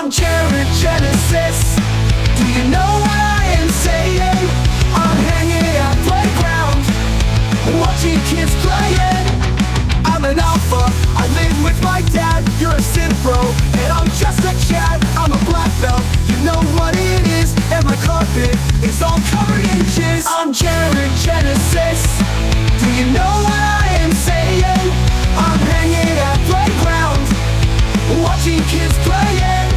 I'm Jared Genesis. Do you know what I am saying? I'm hanging at playground, watching kids playing. I'm an alpha, I live with my dad. You're a synth bro, and I'm just a Chad. I'm a black belt, you know what it is. And my carpet is all covered in jizz. I'm Jared Genesis. Do you know what I am saying? I'm hanging at playground, watching kids playing.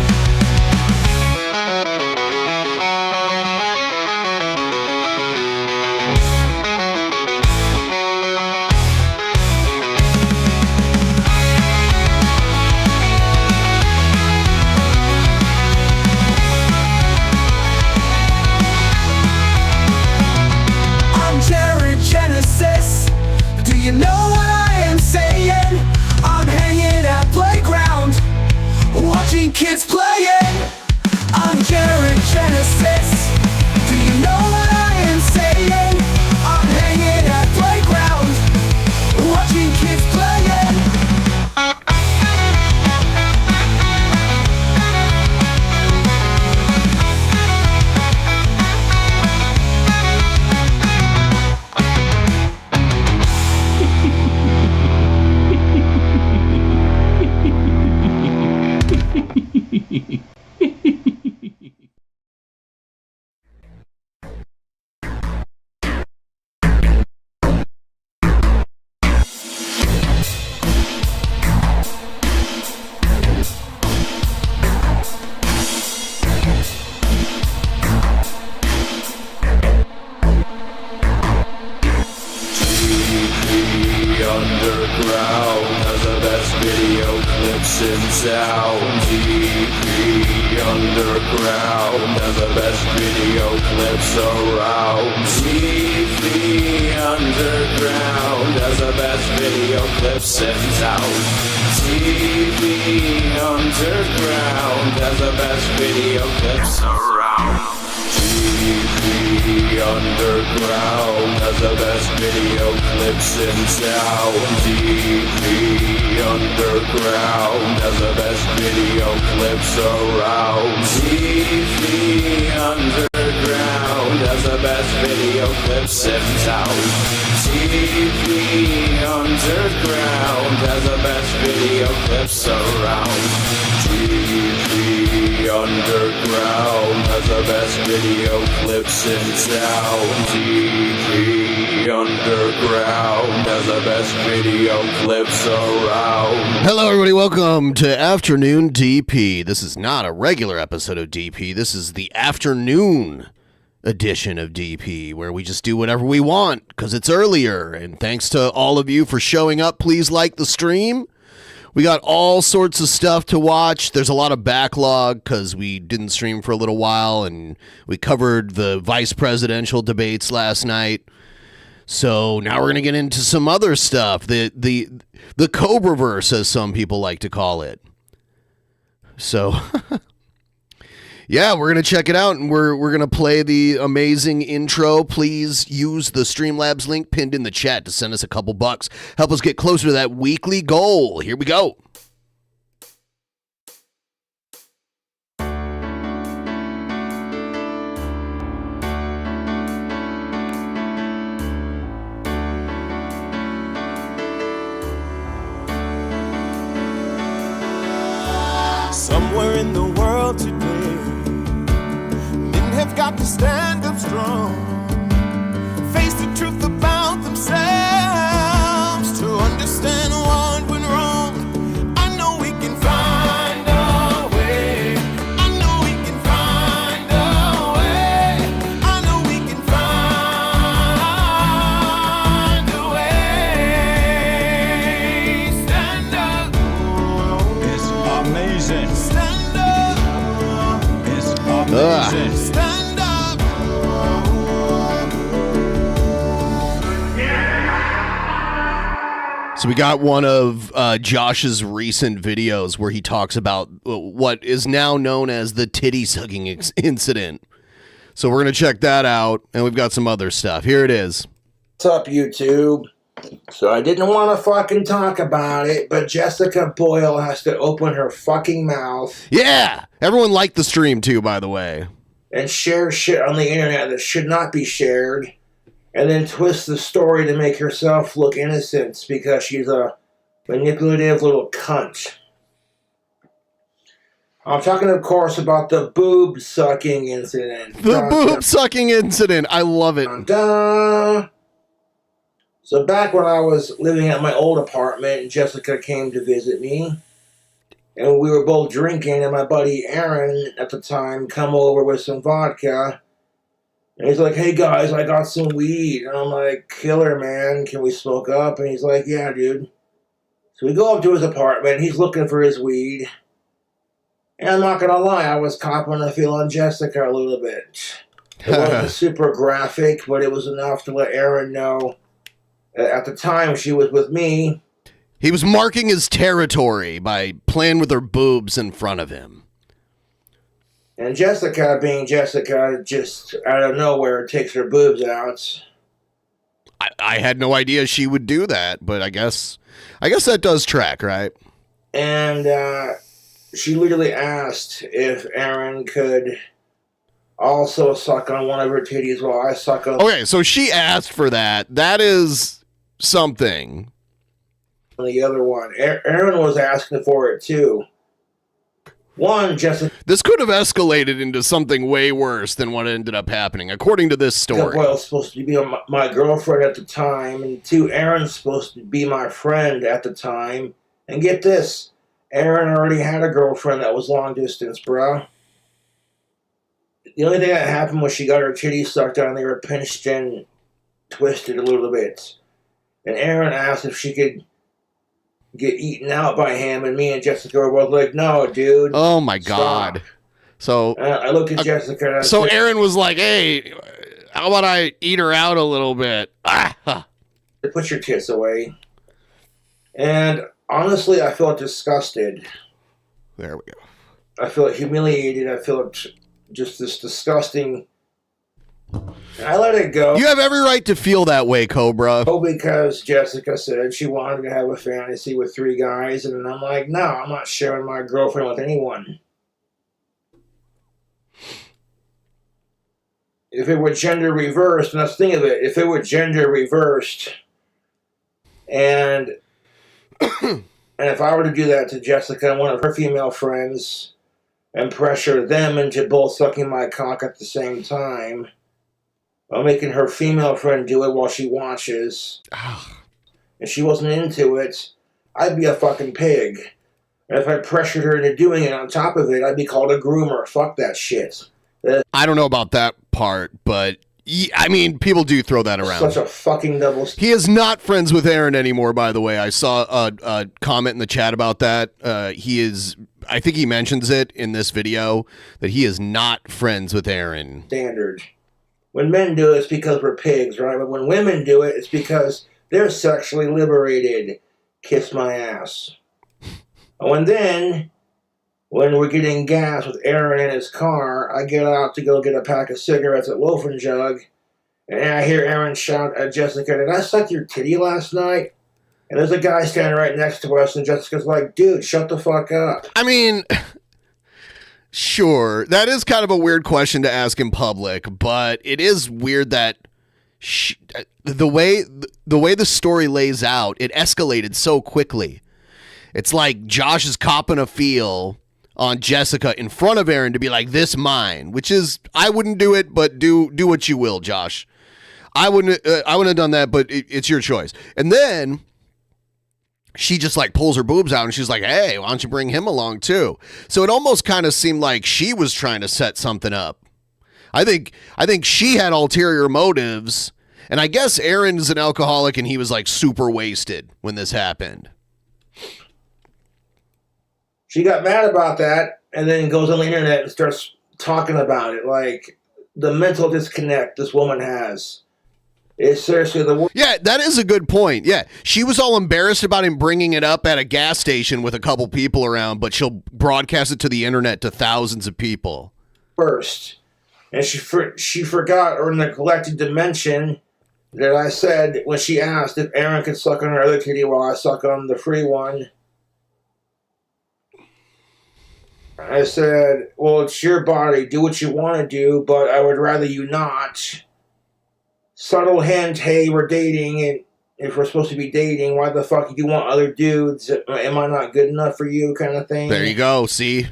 Do you know what I am saying? I'm hanging at playground, watching kids playing. I'm Jared Genesis. Do you know what I am saying? I'm hanging at playground, watching kids playing. Hello everybody, welcome to Afternoon DP. This is not a regular episode of DP. This is the afternoon edition of DP, where we just do whatever we want because it's earlier. And thanks to all of you for showing up. Please like the stream. We got all sorts of stuff to watch. There's a lot of backlog because we didn't stream for a little while, and we covered the vice presidential debates last night. So now we're going to get into some other stuff. The Cobraverse, as some people like to call it. So, yeah, we're going to check it out, and we're going to play the amazing intro. Please use the Streamlabs link pinned in the chat to send us a couple bucks. Help us get closer to that weekly goal. Here we go. Somewhere in the world today, men have got to stand up strong, face the truth about themselves, to understand what went wrong. I know we can find a way. I know we can find a way. I know we can find a way. Stand up. It's amazing. Stand up. It's amazing. Stand up. So we got one of Josh's recent videos where he talks about what is now known as the titty sucking incident. So we're going to check that out, and we've got some other stuff. Here it is. What's up, YouTube? So I didn't want to fucking talk about it, but Jessica Boyle has to open her fucking mouth Yeah, everyone liked the stream too, by the way. and share shit on the internet that should not be shared, and then twist the story to make herself look innocent because she's a manipulative little cunt. I'm talking, of course, about the boob sucking incident. The boob sucking incident. I love it. Dun. So back when I was living at my old apartment, Jessica came to visit me, and we were both drinking, and my buddy Aaron at the time come over with some vodka, and he's like, "Hey guys, I got some weed," and I'm like, "Killer, man, can we smoke up?" And he's like, "Yeah, dude." So we go up to his apartment, he's looking for his weed, and I'm not gonna lie, I was copping a feel on Jessica a little bit. It wasn't super graphic, but it was enough to let Aaron know. At the time, she was with me. He was marking his territory by playing with her boobs in front of him. And Jessica, being Jessica, just out of nowhere takes her boobs out. I had no idea she would do that, but I guess that does track, right? And she literally asked if Aaron could also suck on one of her titties while I suck on Okay, so she asked for that. That is something. the other one. Aaron was asking for it too. One, Jessica This could have escalated into something way worse than what ended up happening, according to this story. Boyle's supposed to be my girlfriend at the time, and two, Aaron's supposed to be my friend at the time. And get this, Aaron already had a girlfriend that was long distance, bro. The only thing that happened was she got her titties sucked on, they were pinched and twisted a little bit. And Aaron asked if she could get eaten out by him, and me and Jessica were both like, "No, dude." Oh my God. So I looked at Jessica and I so said, Aaron was like, "Hey, how about I eat her out a little bit?" "Put your tits away." And honestly, I felt disgusted. There we go. I felt humiliated. I felt just this disgusting. And I let it go. You have every right to feel that way, Cobra. Oh, because Jessica said she wanted to have a fantasy with 3 guys, and I'm like, no, I'm not sharing my girlfriend with anyone. If it were gender reversed, and let's think of it, if it were gender reversed, and if I were to do that to Jessica and one of her female friends, and pressure them into both sucking my cock at the same time, while making her female friend do it while she watches, and she wasn't into it, I'd be a fucking pig. And if I pressured her into doing it on top of it, I'd be called a groomer. Fuck that shit. I don't know about that part, but I mean, people do throw that around. Such a fucking double standard. He is not friends with Aaron anymore, by the way. I saw a comment in the chat about that. He is, I think he mentions it in this video, that he is not friends with Aaron. When men do it, it's because we're pigs, right? But when women do it, it's because they're sexually liberated. Kiss my ass. And when we're getting gas with Aaron in his car, I get out to go get a pack of cigarettes at Loaf and Jug, and I hear Aaron shout at Jessica, "Did I suck your titty last night?" And there's a guy standing right next to us, and Jessica's like, "Dude, shut the fuck up." I mean, sure, that is kind of a weird question to ask in public, but it is weird that the way the story lays out, it escalated so quickly. It's like Josh is copping a feel on Jessica in front of Aaron to be like, "This mine," which is, I wouldn't do it, but do what you will, Josh. I wouldn't have done that, but it's your choice. And then she just like pulls her boobs out and she's like, "Hey, why don't you bring him along too?" So it almost kind of seemed like she was trying to set something up. I think she had ulterior motives, and I guess Aaron's an alcoholic and he was like super wasted when this happened. She got mad about that and then goes on the internet and starts talking about it. Like, the mental disconnect this woman has is seriously the worst. Yeah, that is a good point. Yeah, she was all embarrassed about him bringing it up at a gas station with a couple people around, but she'll broadcast it to the internet to thousands of people. First. And she forgot or neglected to mention that I said when she asked if Aaron could suck on her other titty while I suck on the free one. I said, well, it's your body. Do what you want to do, but I would rather you not. Subtle hint, hey, we're dating, and if we're supposed to be dating, why the fuck do you want other dudes? Am I not good enough for you, kind of thing? There you go. See?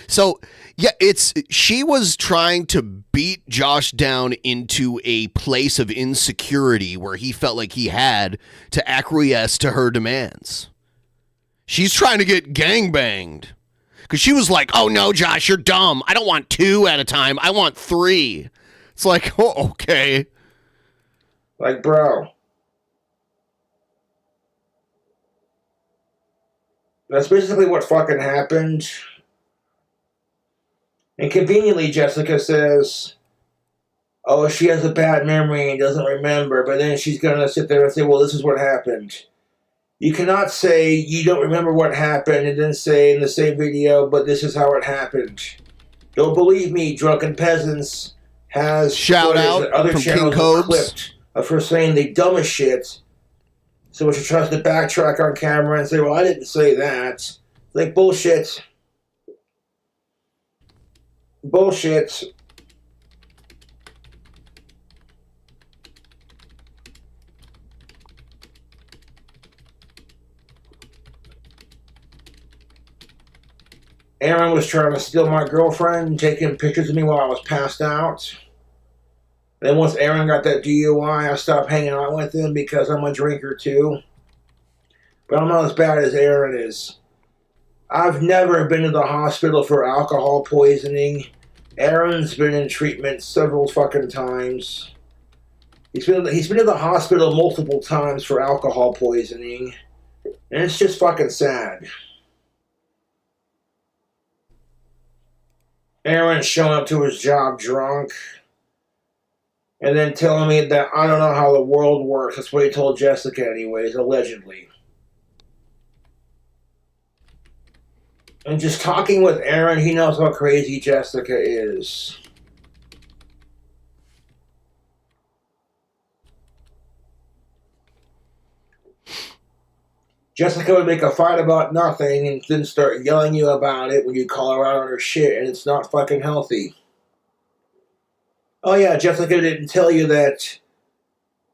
So, yeah, she was trying to beat Josh down into a place of insecurity where he felt like he had to acquiesce to her demands. She's trying to get gangbanged. Because she was like, oh, no, Josh, you're dumb. I don't want 2 at a time. I want 3. It's like, oh, okay. Like, bro. That's basically what fucking happened. And conveniently, Jessica says, oh, she has a bad memory and doesn't remember. But then she's going to sit there and say, well, this is what happened. You cannot say you don't remember what happened and then say in the same video, but this is how it happened. Don't believe me, Drunken Peasants has shout out other from channels King Cobes clipped of her saying the dumbest shit. So when she tries to backtrack on camera and say, well, I didn't say that. Like, bullshit. Bullshit. Aaron was trying to steal my girlfriend, taking pictures of me while I was passed out. Then once Aaron got that DUI, I stopped hanging out with him because I'm a drinker too. But I'm not as bad as Aaron is. I've never been to the hospital for alcohol poisoning. Aaron's been in treatment several fucking times. He's been to the hospital multiple times for alcohol poisoning. And it's just fucking sad. Aaron's showing up to his job drunk. And then telling me that I don't know how the world works. That's what he told Jessica anyways, allegedly. And just talking with Aaron, he knows how crazy Jessica is. Jessica would make a fight about nothing and then start yelling you about it when you call her out on her shit, and it's not fucking healthy. Oh yeah, Jessica didn't tell you that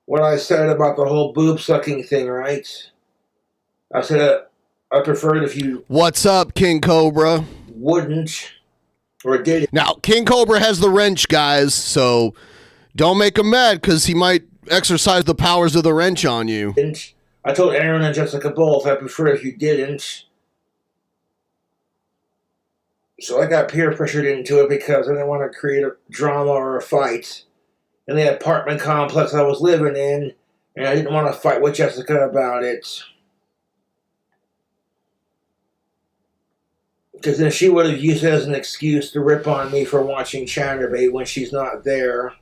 what I said about the whole boob sucking thing, right? I said I preferred if you... What's up, King Cobra? Wouldn't or didn't. Now, King Cobra has the wrench, guys, so don't make him mad because he might exercise the powers of the wrench on you. I told Aaron and Jessica both I prefer if you didn't. So I got peer pressured into it because I didn't want to create a drama or a fight in the apartment complex I was living in, and I didn't want to fight with Jessica about it. Because then she would have used it as an excuse to rip on me for watching Chatterbait when she's not there.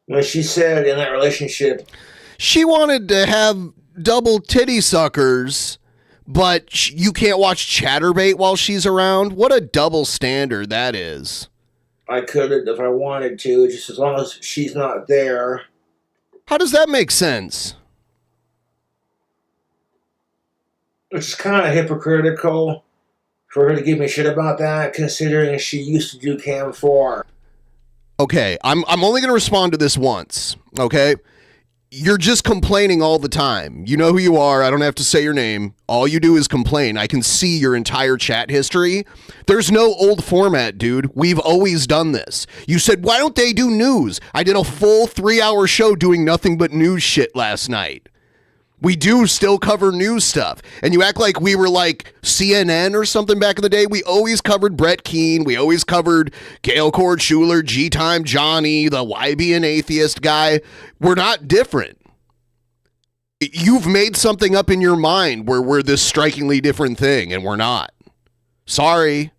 When she said in that relationship... She wanted to have double titty suckers, but you can't watch Chatterbait while she's around? What a double standard that is. I couldn't if I wanted to, just as long as she's not there. How does that make sense? Which is kind of hypocritical for her to give me shit about that, considering she used to do Cam 4. Okay, I'm only going to respond to this once, okay? You're just complaining all the time. You know who you are. I don't have to say your name. All you do is complain. I can see your entire chat history. There's no old format, dude. We've always done this. You said, why don't they do news? I did a full 3-hour show doing nothing but news shit last night. We do still cover news stuff. And you act like we were like CNN or something back in the day. We always covered Brett Keane. We always covered Gail Cord Schuler, G-Time Johnny, the Why Be an Atheist guy. We're not different. You've made something up in your mind where we're this strikingly different thing, and we're not. Sorry.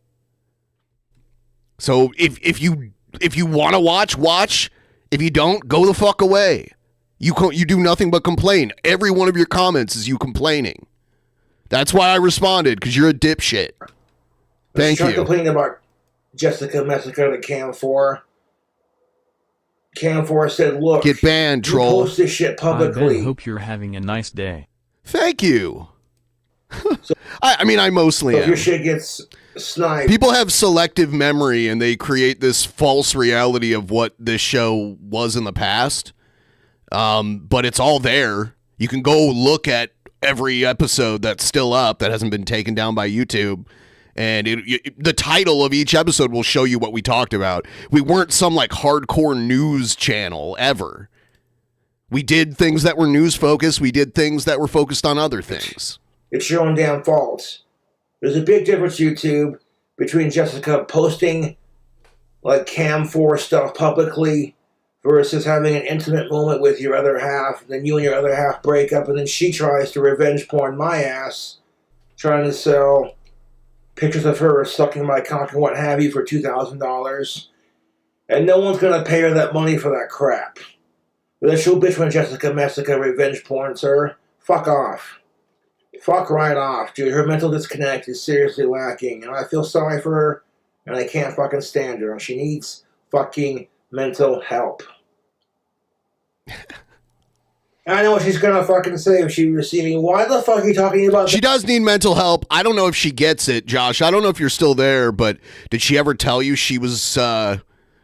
So if you want to watch. If you don't, go the fuck away. You do nothing but complain. Every one of your comments is you complaining. That's why I responded, because you're a dipshit. Thank you. Complaining about Jessica messing out of Cam 4. Cam4 said, look, Get banned, you troll. post this shit Hi, publicly. Ben. Hope you're having a nice day. Thank you. I mean, I mostly So if am. your shit gets sniped, People have selective memory and they create this false reality of what this show was in the past. But it's all there. You can go look at every episode that's still up that hasn't been taken down by YouTube. And the title of each episode will show you what we talked about. We weren't some like hardcore news channel ever. We did things that were news focused. We did things that were focused on other things. it's your own damn fault. There's a big difference, YouTube, between Jessica posting like Cam4 stuff publicly versus having an intimate moment with your other half, then you and your other half break up, and then she tries to revenge porn my ass, trying to sell pictures of her sucking my cock and what have you for $2,000. And no one's going to pay her that money for that crap. But then she'll bitch when Jessica Messica revenge porns her. Fuck off. Fuck right off, dude. Her mental disconnect is seriously lacking, and I feel sorry for her, and I can't fucking stand her, and she needs fucking mental help. I know what she's gonna fucking say if she receiving. Why the fuck are you talking about She does need mental help. I don't know if she gets it, Josh. I don't know if you're still there, but did she ever tell you she was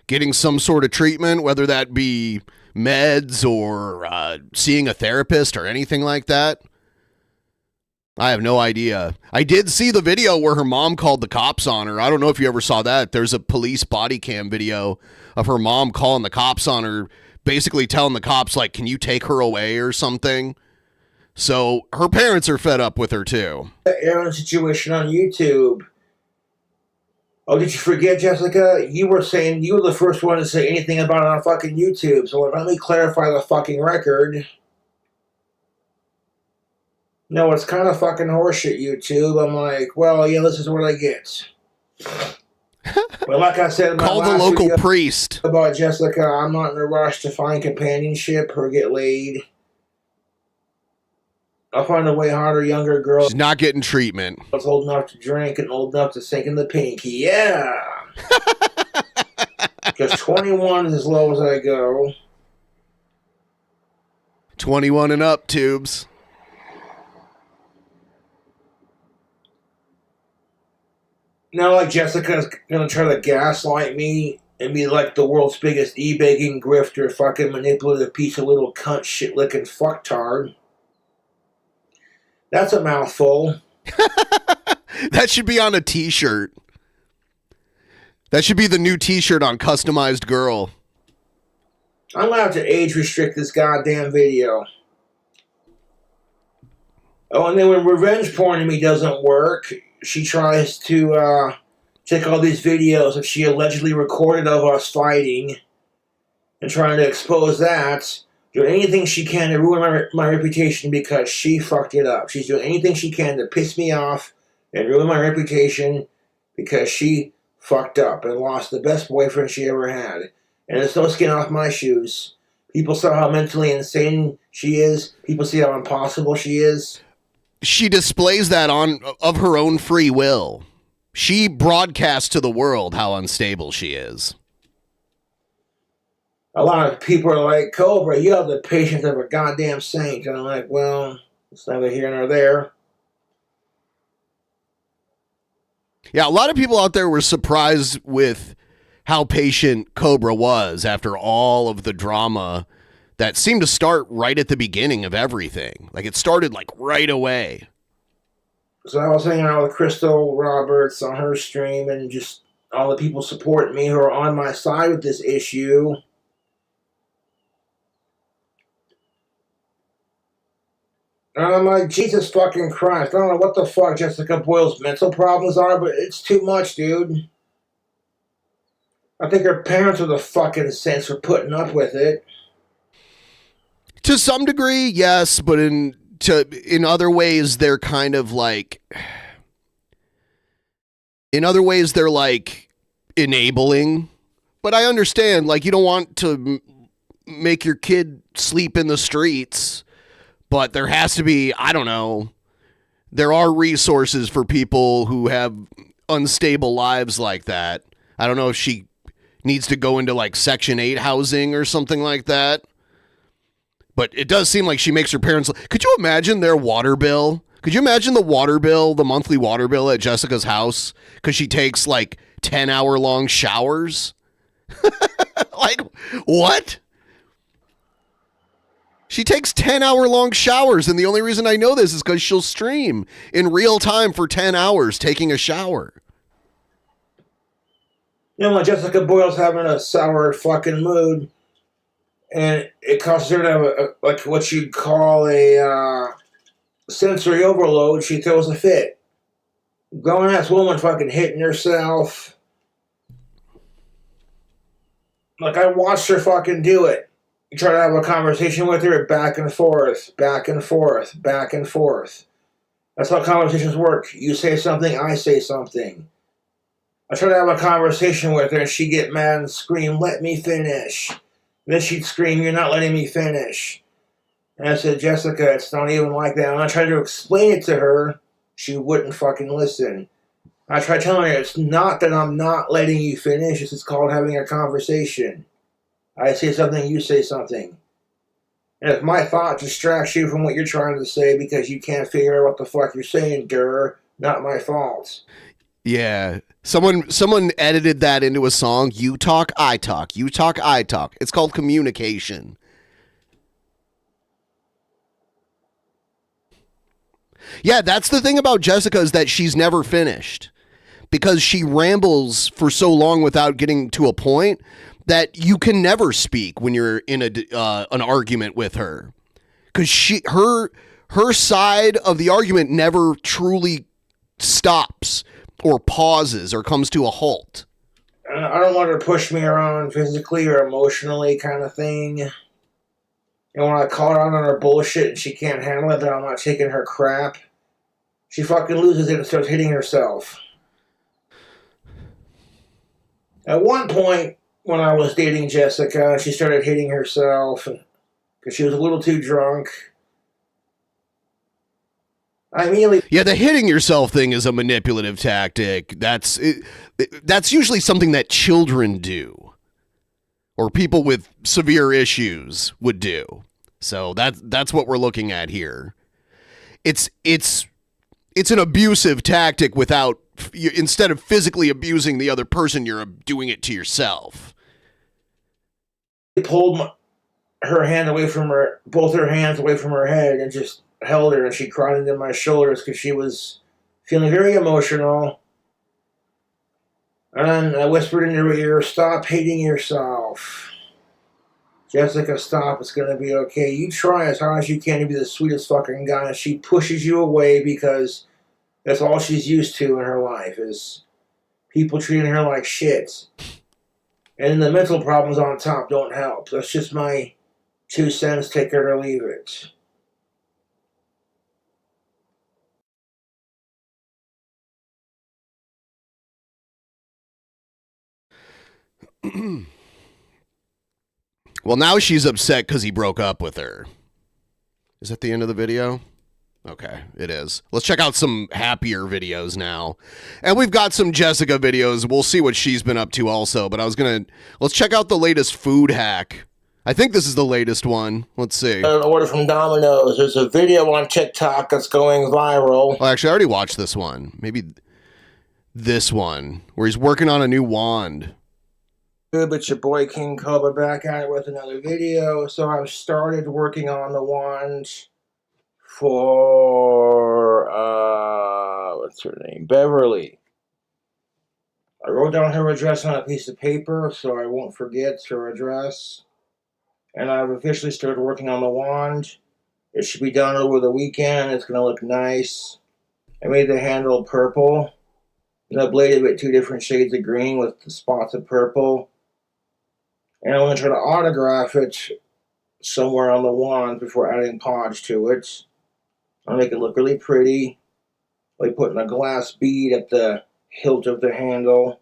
getting some sort of treatment, whether that be meds or seeing a therapist or anything like that? I have no idea. I did see the video where her mom called the cops on her. I don't know if you ever saw that. There's a police body cam video of her mom calling the cops on her, basically telling the cops, like, can you take her away or something? So her parents are fed up with her, too. Aaron situation on YouTube? Oh, did you forget, Jessica? You were saying you were the first one to say anything about it on fucking YouTube, so let me clarify the fucking record. No, it's kind of fucking horseshit, YouTube. I'm like, well, yeah, this is what I get. But like I said in my Call the last local video priest. about Jessica, I'm not in a rush to find companionship or get laid. I'll find a way harder, younger girl She's not getting treatment. that's old enough to drink and old enough to sink in the pinky. Yeah! Because 21 is as low as I go. 21 and up, tubes. Now, like, Jessica's gonna try to gaslight me and be like the world's biggest e-begging grifter, fucking manipulative piece of little cunt shit-licking fucktard. That's a mouthful. That should be on a t-shirt. That should be the new t-shirt on Customized Girl. I'm gonna have to age restrict this goddamn video. Oh, and then when revenge porn to me doesn't work, she tries to take all these videos that she allegedly recorded of us fighting and trying to expose that. Doing anything she can to ruin my reputation because she fucked it up. She's doing anything she can to piss me off and ruin my reputation because she fucked up and lost the best boyfriend she ever had. And it's no skin off my shoes. People saw how mentally insane she is. People see how impossible she is. She displays that of her own free will. She broadcasts to the world how unstable she is. A lot of people are like, Cobra, you have the patience of a goddamn saint. And I'm like, well, it's neither here nor there. Yeah, a lot of people out there were surprised with how patient Cobra was after all of the drama that seemed to start right at the beginning of everything. Like, it started, like, right away. So I was hanging out with Crystal Roberts on her stream and just all the people supporting me who are on my side with this issue. And I'm like, Jesus fucking Christ. I don't know what the fuck Jessica Boyle's mental problems are, but it's too much, dude. I think her parents are the fucking sense for putting up with it. To some degree, yes, but in other ways, they're kind of like... In other ways, they're like enabling. But I understand, like, you don't want to make your kid sleep in the streets. But there has to be, I don't know, there are resources for people who have unstable lives like that. I don't know if she needs to go into like Section 8 housing or something like that. But it does seem like she makes her parents... Could you imagine their water bill? Could you imagine the water bill, the monthly water bill at Jessica's house? Because she takes like 10-hour-long showers? Like, what? She takes 10-hour-long showers, and the only reason I know this is because she'll stream in real time for 10 hours taking a shower. You know, when Jessica Boyle's having a sour fucking mood, and it causes her to have like what you'd call a sensory overload, she throws a fit. Grown-ass woman fucking hitting herself. Like, I watched her fucking do it. You try to have a conversation with her, back and forth, back and forth, back and forth. That's how conversations work. You say something, I say something. I try to have a conversation with her, and she'd get mad and scream, "Let me finish." And then she'd scream, "You're not letting me finish." And I said, "Jessica, it's not even like that." And I tried to explain it to her. She wouldn't fucking listen. I tried telling her, it's not that I'm not letting you finish. This is called having a conversation. I say something, you say something. And if my thought distracts you from what you're trying to say because you can't figure out what the fuck you're saying, not my fault. Yeah. Someone edited that into a song. You talk, I talk. You talk, I talk. It's called communication. Yeah, that's the thing about Jessica, is that she's never finished. Because she rambles for so long without getting to a point that you can never speak when you're in an argument with her. Because her side of the argument never truly stops or pauses or comes to a halt. I don't want her to push me around physically or emotionally kind of thing. And when I call her out on her bullshit and she can't handle it, that I'm not taking her crap, she fucking loses it and starts hitting herself. At one point, when I was dating Jessica, she started hitting herself because she was a little too drunk. I immediately... Yeah, the hitting yourself thing is a manipulative tactic. That's usually something that children do, or people with severe issues would do. So that's what we're looking at here. It's an abusive tactic without... Instead of physically abusing the other person, you're doing it to yourself. Pulled her hand away from her, both her hands away from her head, and just held her, and she cried into my shoulders because she was feeling very emotional. And then I whispered in her ear, "Stop hating yourself. Jessica, stop. It's going to be okay. You try as hard as you can to be the sweetest fucking guy." And she pushes you away because that's all she's used to in her life, is people treating her like shit. And the mental problems on top don't help. That's just my 2 cents, take it or leave it. Well, now she's upset because he broke up with her. Is that the end of the video? Okay, it is. Let's check out some happier videos now. And we've got some Jessica videos. We'll see what she's been up to also. But let's check out the latest food hack. I think this is the latest one. Let's see. An order from Domino's. There's a video on TikTok that's going viral. Well, actually, I already watched this one. Maybe this one, where he's working on a new wand. Good, but your boy King Cobra back at it with another video. So I've started working on the wand for, what's her name? Beverly. I wrote down her address on a piece of paper so I won't forget her address. And I've officially started working on the wand. It should be done over the weekend. It's going to look nice. I made the handle purple. And I bladed it 2 different shades of green with the spots of purple. And I'm going to try to autograph it somewhere on the wand before adding polish to it. I'll make it look really pretty, like putting a glass bead at the hilt of the handle.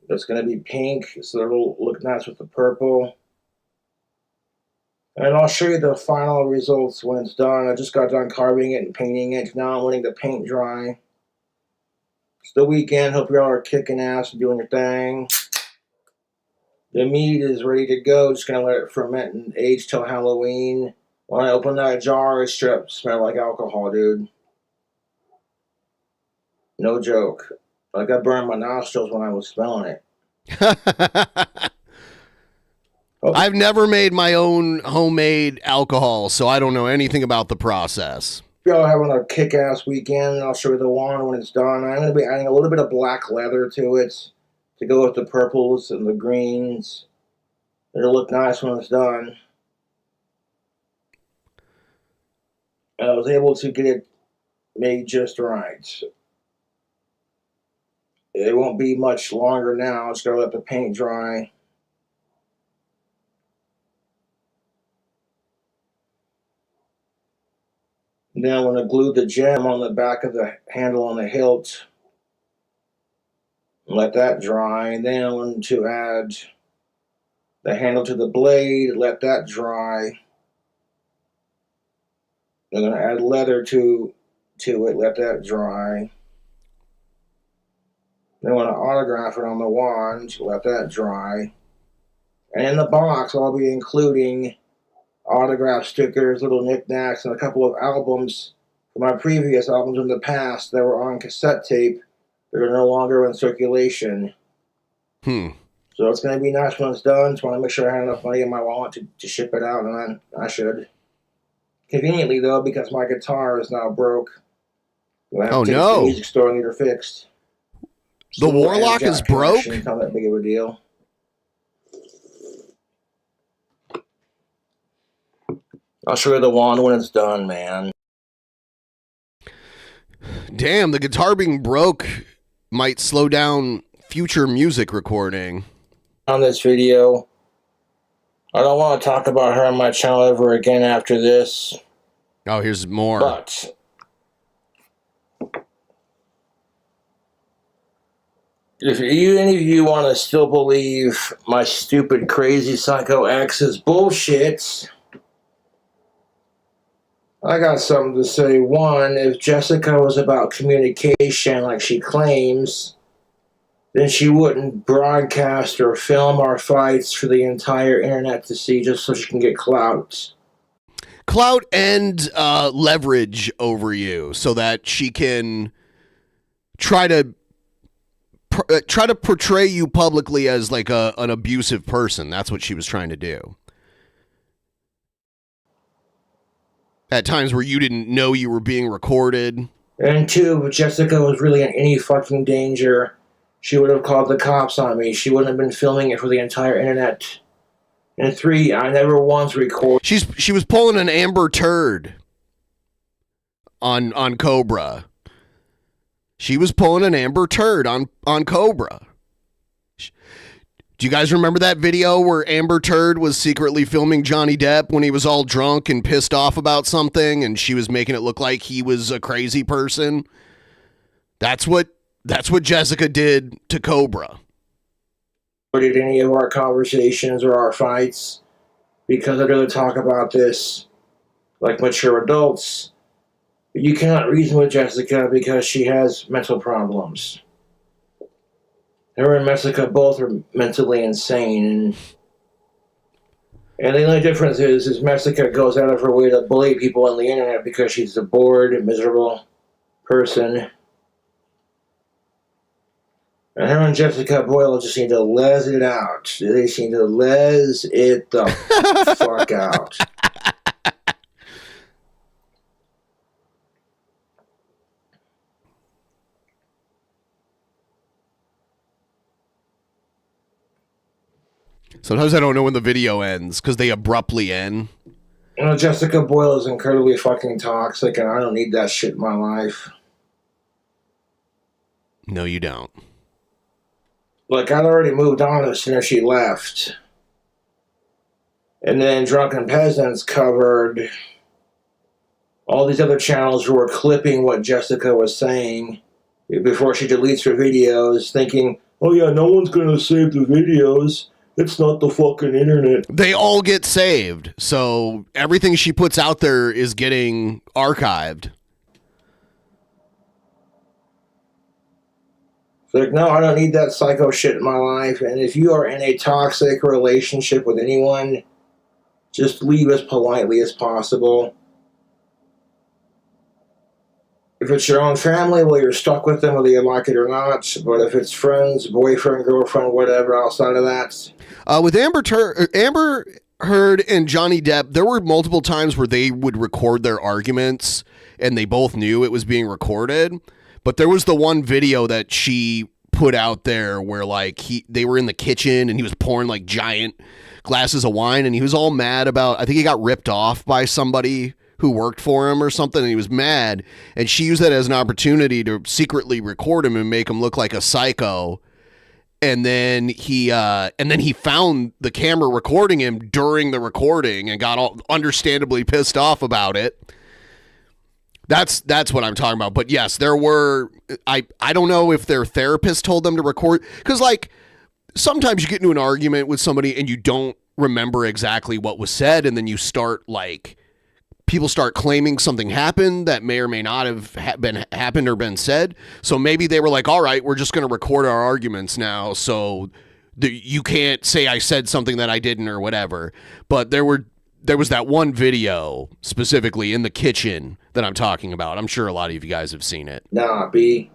That's going to be pink, so it'll look nice with the purple. And I'll show you the final results when it's done. I just got done carving it and painting it. Now I'm letting the paint dry. It's the weekend. Hope y'all are kicking ass and doing your thing. The meat is ready to go. Just gonna let it ferment and age till Halloween. When I open that jar, it straight up smell like alcohol, dude. No joke. Like I burned my nostrils when I was smelling it. I've never made my own homemade alcohol, so I don't know anything about the process. Y'all having a kick-ass weekend. I'll show you the wand when it's done. I'm going to be adding a little bit of black leather to it to go with the purples and the greens. It'll look nice when it's done. And I was able to get it made just right. It won't be much longer now. Just gotta let the paint dry. Then I'm going to glue the gem on the back of the handle on the hilt. Let that dry. And then I'm going to add the handle to the blade. Let that dry. I'm going to add leather to it. Let that dry. Then I want to autograph it on the wand. Let that dry. And in the box, I'll be including autograph stickers, little knickknacks, and a couple of albums from my previous albums in the past that were on cassette tape. They're no longer in circulation. So it's going to be nice when it's done. Just want to make sure I have enough money in my wallet to ship it out, and I should. Conveniently, though, because my guitar is now broke. I have to take it to the music store and get her fixed. The Warlock is broke? It's not that big of a deal. I'll show you the wand when it's done, man. Damn, the guitar being broke might slow down future music recording. On this video, I don't want to talk about her on my channel ever again after this. Oh, here's more. But if any of you want to still believe my stupid, crazy psycho ex is bullshit, I got something to say. One, if Jessica was about communication like she claims, then she wouldn't broadcast or film our fights for the entire internet to see just so she can get clout. Clout and leverage over you so that she can try to portray you publicly as like an abusive person. That's what she was trying to do. At times where you didn't know you were being recorded. And two, if Jessica was really in any fucking danger, she would have called the cops on me. She wouldn't have been filming it for the entire internet. And three, I never once recorded. She was pulling an Amber Turd on Cobra. She was pulling an Amber Turd on Cobra. Do you guys remember that video where Amber Turd was secretly filming Johnny Depp when he was all drunk and pissed off about something, and she was making it look like he was a crazy person? That's what Jessica did to Cobra. Did any of our conversations or our fights, because I'd rather talk about this like mature adults. You cannot reason with Jessica because she has mental problems. Her and Jessica both are mentally insane, and the only difference is Jessica goes out of her way to bully people on the internet because she's a bored, miserable person. And her and Jessica Boyle just need to les it out. They just need to les it the fuck out. Sometimes I don't know when the video ends because they abruptly end. You know, Jessica Boyle is incredibly fucking toxic, and I don't need that shit in my life. No, you don't. Like, I'd already moved on as soon as she left. And then Drunken Peasants covered all these other channels who were clipping what Jessica was saying before she deletes her videos, thinking, oh yeah, no one's gonna save the videos. It's not the fucking internet. They all get saved, so everything she puts out there is getting archived. Like, no, I don't need that psycho shit in my life. And if you are in a toxic relationship with anyone, just leave as politely as possible. If it's your own family, well, you're stuck with them whether you like it or not. But if it's friends, boyfriend, girlfriend, whatever, outside of that. With Amber Heard and Johnny Depp, there were multiple times where they would record their arguments, and they both knew it was being recorded. But there was the one video that she put out there where like they were in the kitchen and he was pouring like giant glasses of wine, and he was all mad about, I think he got ripped off by somebody who worked for him or something, and he was mad, and she used that as an opportunity to secretly record him and make him look like a psycho. And then he found the camera recording him during the recording and got all understandably pissed off about it. That's what I'm talking about. But yes, there were, I don't know if their therapist told them to record, because like sometimes you get into an argument with somebody and you don't remember exactly what was said, and then you start like, people start claiming something happened that may or may not have happened or been said. So maybe they were like, all right, we're just going to record our arguments now, so you can't say I said something that I didn't or whatever. But there was that one video specifically in the kitchen that I'm talking about. I'm sure a lot of you guys have seen it. Nah, B.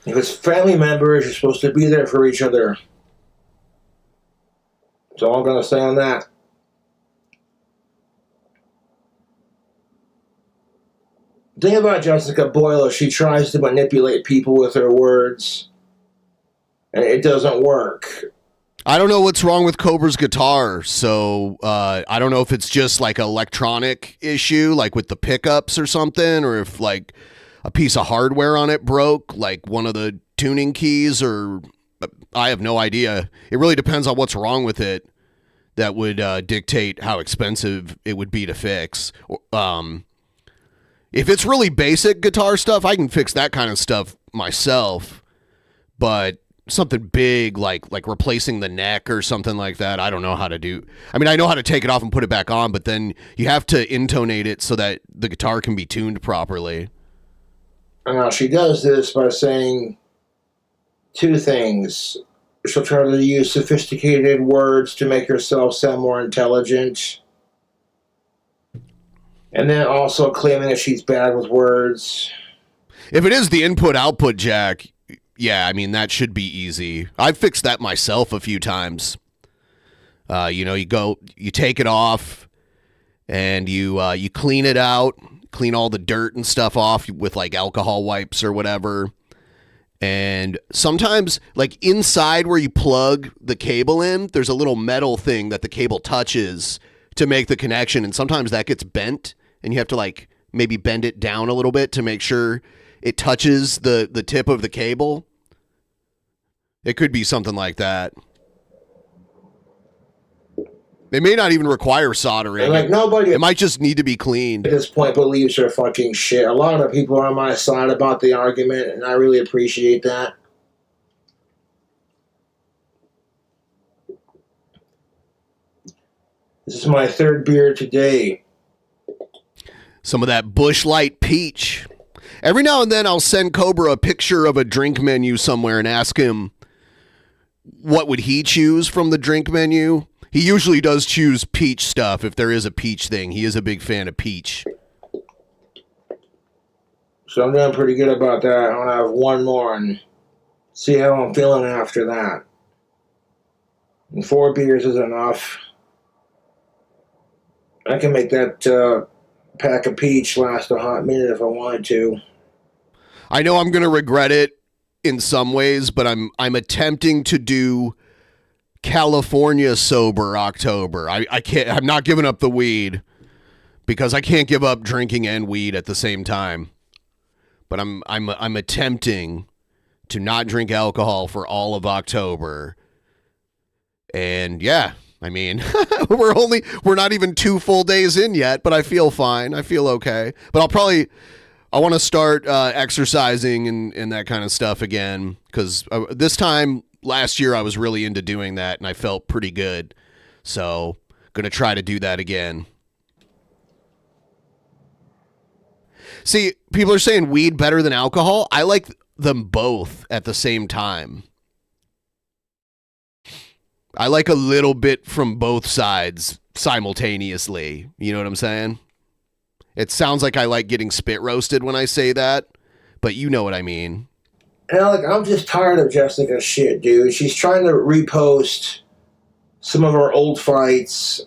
If it's family members, you're supposed to be there for each other. That's all I'm going to say on that. The thing about Jessica Boyle is she tries to manipulate people with her words, and it doesn't work. I don't know what's wrong with Cobra's guitar, so I don't know if it's just like an electronic issue, like with the pickups or something, or if like a piece of hardware on it broke, like one of the tuning keys, or I have no idea. It really depends on what's wrong with it that would dictate how expensive it would be to fix. If it's really basic guitar stuff, I can fix that kind of stuff myself, but something big like replacing the neck or something like that, I don't know how to do. I mean, I know how to take it off and put it back on, but then you have to intonate it so that the guitar can be tuned properly. She does this by saying two things. She'll try to use sophisticated words to make herself sound more intelligent, and then also claiming that she's bad with words. If it is the input-output jack, yeah, I mean, that should be easy. I've fixed that myself a few times. You take it off, and you clean it out, clean all the dirt and stuff off with like alcohol wipes or whatever. And sometimes, like inside where you plug the cable in, there's a little metal thing that the cable touches to make the connection. And sometimes that gets bent, and you have to like maybe bend it down a little bit to make sure it touches the tip of the cable. It could be something like that. They may not even require soldering. And like nobody It might just need to be cleaned. at this point believes her fucking shit. A lot of people are on my side about the argument, and I really appreciate that. This is my third beer today. Some of that Busch Light Peach. Every now and then I'll send Cobra a picture of a drink menu somewhere and ask him what would he choose from the drink menu. He usually does choose peach stuff if there is a peach thing. He is a big fan of peach. So I'm doing pretty good about that. I want to have one more and see how I'm feeling after that. And 4 beers is enough. I can make that pack of peach last a hot minute if I wanted to. I know I'm going to regret it in some ways, but I'm attempting to do California sober October. I can't. I'm not giving up the weed because I can't give up drinking and weed at the same time. But I'm attempting to not drink alcohol for all of October. And yeah, I mean, we're not even 2 full days in yet, but I feel fine. I feel okay. But I want to start exercising and that kind of stuff again, because this time last year I was really into doing that and I felt pretty good. So going to try to do that again. See, people are saying weed better than alcohol. I like them both at the same time. I like a little bit from both sides simultaneously. You know what I'm saying? It sounds like I like getting spit roasted when I say that, but you know what I mean. And I'm just tired of Jessica's shit, dude. She's trying to repost some of her old fights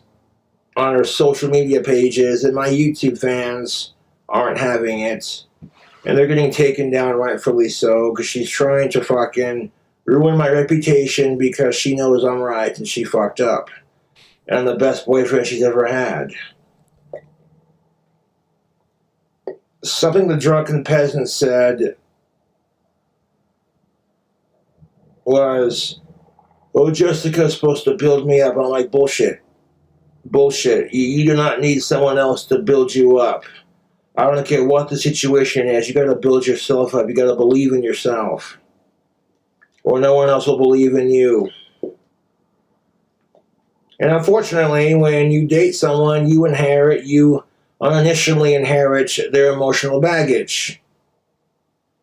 on her social media pages, and my YouTube fans aren't having it. And they're getting taken down, rightfully so, because she's trying to fucking ruin my reputation because she knows I'm right and she fucked up. And I'm the best boyfriend she's ever had. Something the Drunken Peasants said was, oh, Jessica's supposed to build me up. I'm like, bullshit. Bullshit. You do not need someone else to build you up. I don't care what the situation is. You got to build yourself up. You got to believe in yourself. Or no one else will believe in you. And unfortunately, when you date someone, you uninitially inherit their emotional baggage.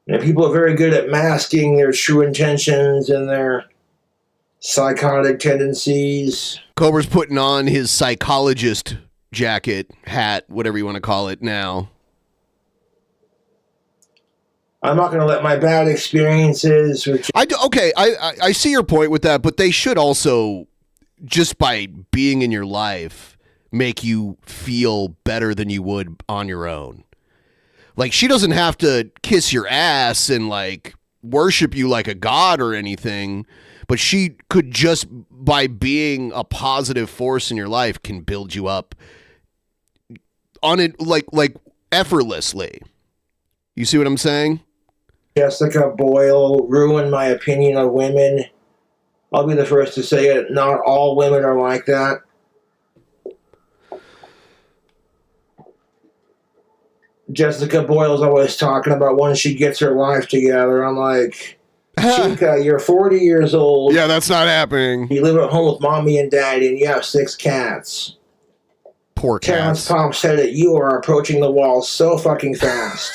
And people are very good at masking their true intentions and their psychotic tendencies. Cobra's putting on his psychologist jacket, hat, whatever you want to call it now. I'm not going to let my bad experiences... I see your point with that, but they should also, just by being in your life, make you feel better than you would on your own. Like, she doesn't have to kiss your ass and, like, worship you like a god or anything, but she could just, by being a positive force in your life, can build you up on it, like effortlessly. You see what I'm saying? Jessica Boyle ruined my opinion of women. I'll be the first to say it. Not all women are like that. Jessica Boyle's always talking about when she gets her life together. I'm like, Chica, you're 40 years old. Yeah, that's not happening. You live at home with mommy and daddy, and you have 6 cats. Poor Terrence cats. Pop said it. You are approaching the wall so fucking fast.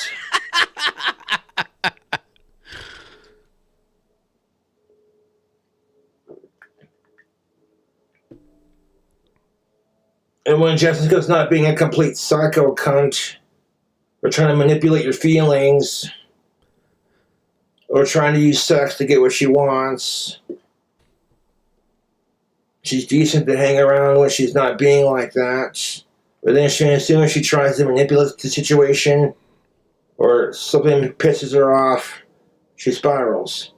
And when Jessica's not being a complete psycho cunt, or trying to manipulate your feelings, or trying to use sex to get what she wants, she's decent to hang around when she's not being like that. But then as soon as she tries to manipulate the situation, or something pisses her off, she spirals.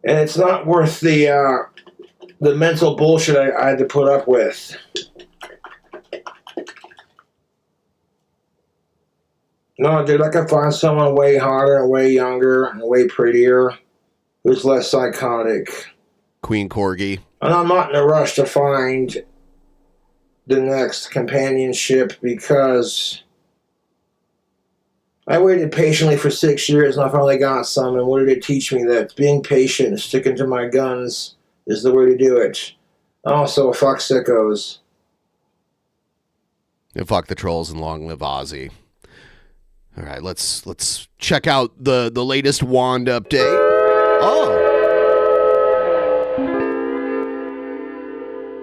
And it's not worth the mental bullshit I had to put up with. No, dude, I could find someone way hotter and way younger and way prettier who's less psychotic. Queen Corgi. And I'm not in a rush to find the next companionship because I waited patiently for 6 years and I finally got some. And what did it teach me? That being patient and sticking to my guns is the way to do it. Also, fuck sickos. And fuck the trolls and long live Ozzy. All right, let's check out the latest wand update. Oh.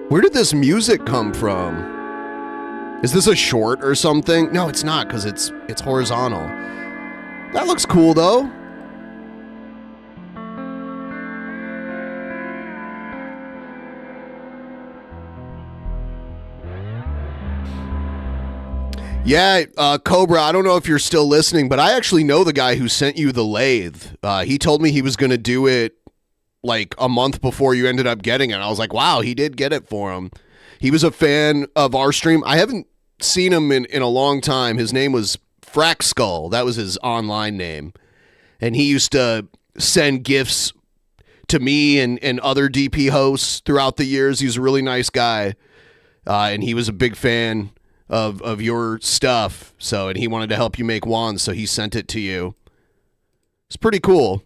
Where did this music come from? Is this a short or something? No, it's not, because it's horizontal. That looks cool, though. Yeah, Cobra, I don't know if you're still listening, but I actually know the guy who sent you the lathe. He told me he was going to do it like a month before you ended up getting it. I was like, wow, he did get it for him. He was a fan of our stream. I haven't seen him in a long time. His name was Frack Skull. That was his online name. And he used to send gifts to me and other DP hosts throughout the years. He's a really nice guy. And he was a big fan of your stuff. So, and he wanted to help you make wands, so he sent it to you. It's pretty cool.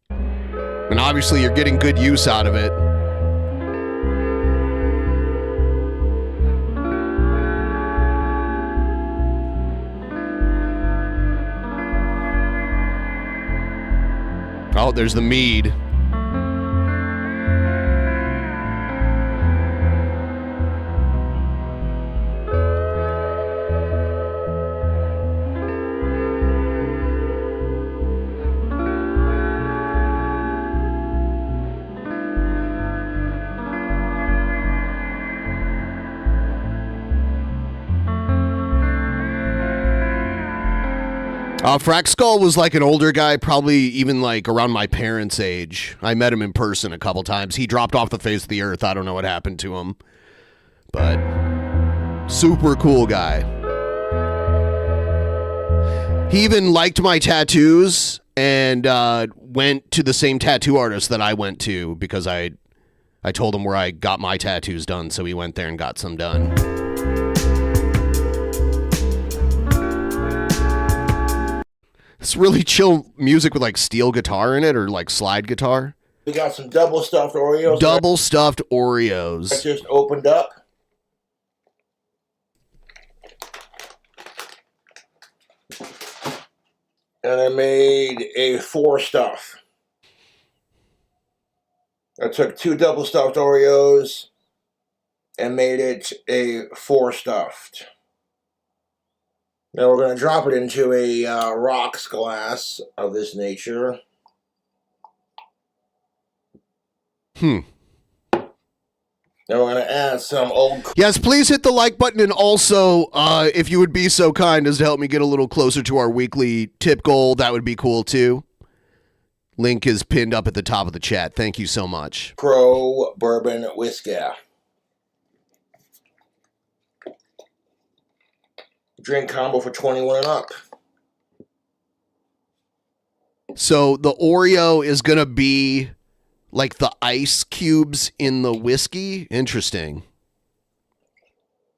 And obviously you're getting good use out of it. Oh, there's the mead. Frack Skull was like an older guy, probably even like around my parents' age. I met him in person a couple times. He dropped off the face of the earth. I don't know what happened to him. But super cool guy. He even liked my tattoos and went to the same tattoo artist that I went to because I told him where I got my tattoos done, so he went there and got some done. It's really chill music with like steel guitar in it or like slide guitar. We got some double stuffed Oreos. Double stuffed Oreos. I just opened up. And I made a 4 stuff. I took 2 double stuffed Oreos and made it a 4 stuffed. Now we're going to drop it into a rocks glass of this nature. Now we're going to add some old... Yes, please hit the like button, and also, if you would be so kind as to help me get a little closer to our weekly tip goal, that would be cool too. Link is pinned up at the top of the chat. Thank you so much. Crow bourbon whiskey. Drink combo for 21 and up. So the Oreo is going to be like the ice cubes in the whiskey? Interesting.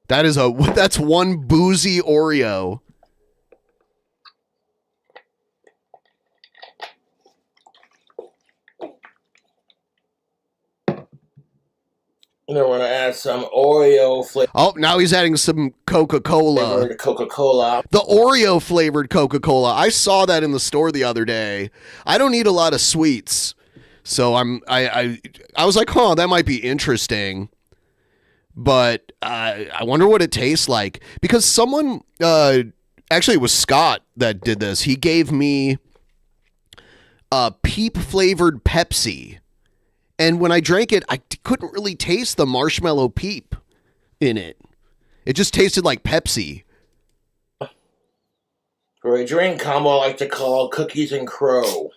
That's one boozy Oreo. And then we're going to add some Oreo flavor. Oh, now he's adding some Coca-Cola. Coca-Cola. The Oreo flavored Coca-Cola. I saw that in the store the other day. I don't eat a lot of sweets. So I was like, huh, that might be interesting. But I wonder what it tastes like. Because someone, actually it was Scott that did this. He gave me a peep flavored Pepsi. And when I drank it, I couldn't really taste the marshmallow peep in it. It just tasted like Pepsi. For a drink combo, I like to call Cookies and Crow.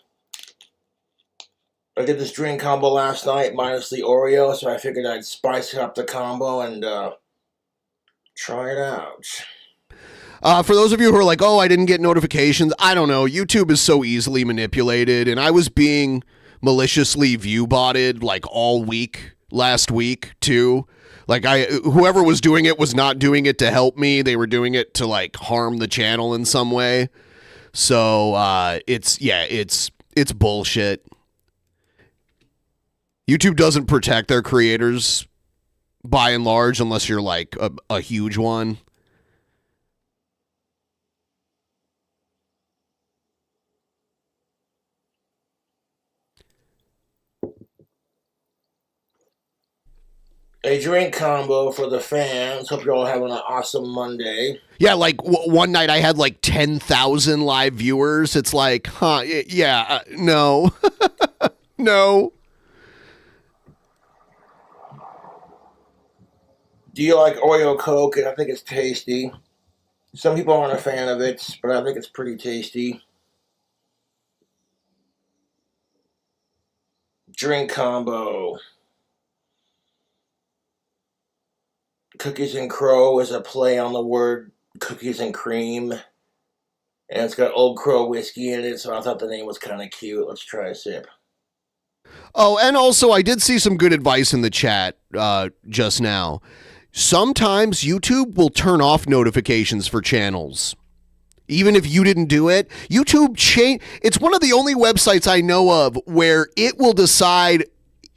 I did this drink combo last night, minus the Oreo, so I figured I'd spice up the combo and try it out. For those of you who are like, oh, I didn't get notifications, I don't know. YouTube is so easily manipulated, and I was being maliciously view-botted like all week last week too. Like whoever was doing it was not doing it to help me. They were doing it to like harm the channel in some way. So it's bullshit. YouTube doesn't protect their creators by and large unless you're like a huge one. A drink combo for the fans. Hope you're all having an awesome Monday. Yeah, like one night I had like 10,000 live viewers. It's like, huh, yeah, no. No. Do you like Oreo Coke? And I think it's tasty. Some people aren't a fan of it, but I think it's pretty tasty. Drink combo. Cookies and Crow is a play on the word cookies and cream. And it's got Old Crow whiskey in it, so I thought the name was kind of cute. Let's try a sip. Oh, and also I did see some good advice in the chat just now. Sometimes YouTube will turn off notifications for channels. Even if you didn't do it. YouTube it's one of the only websites I know of where it will decide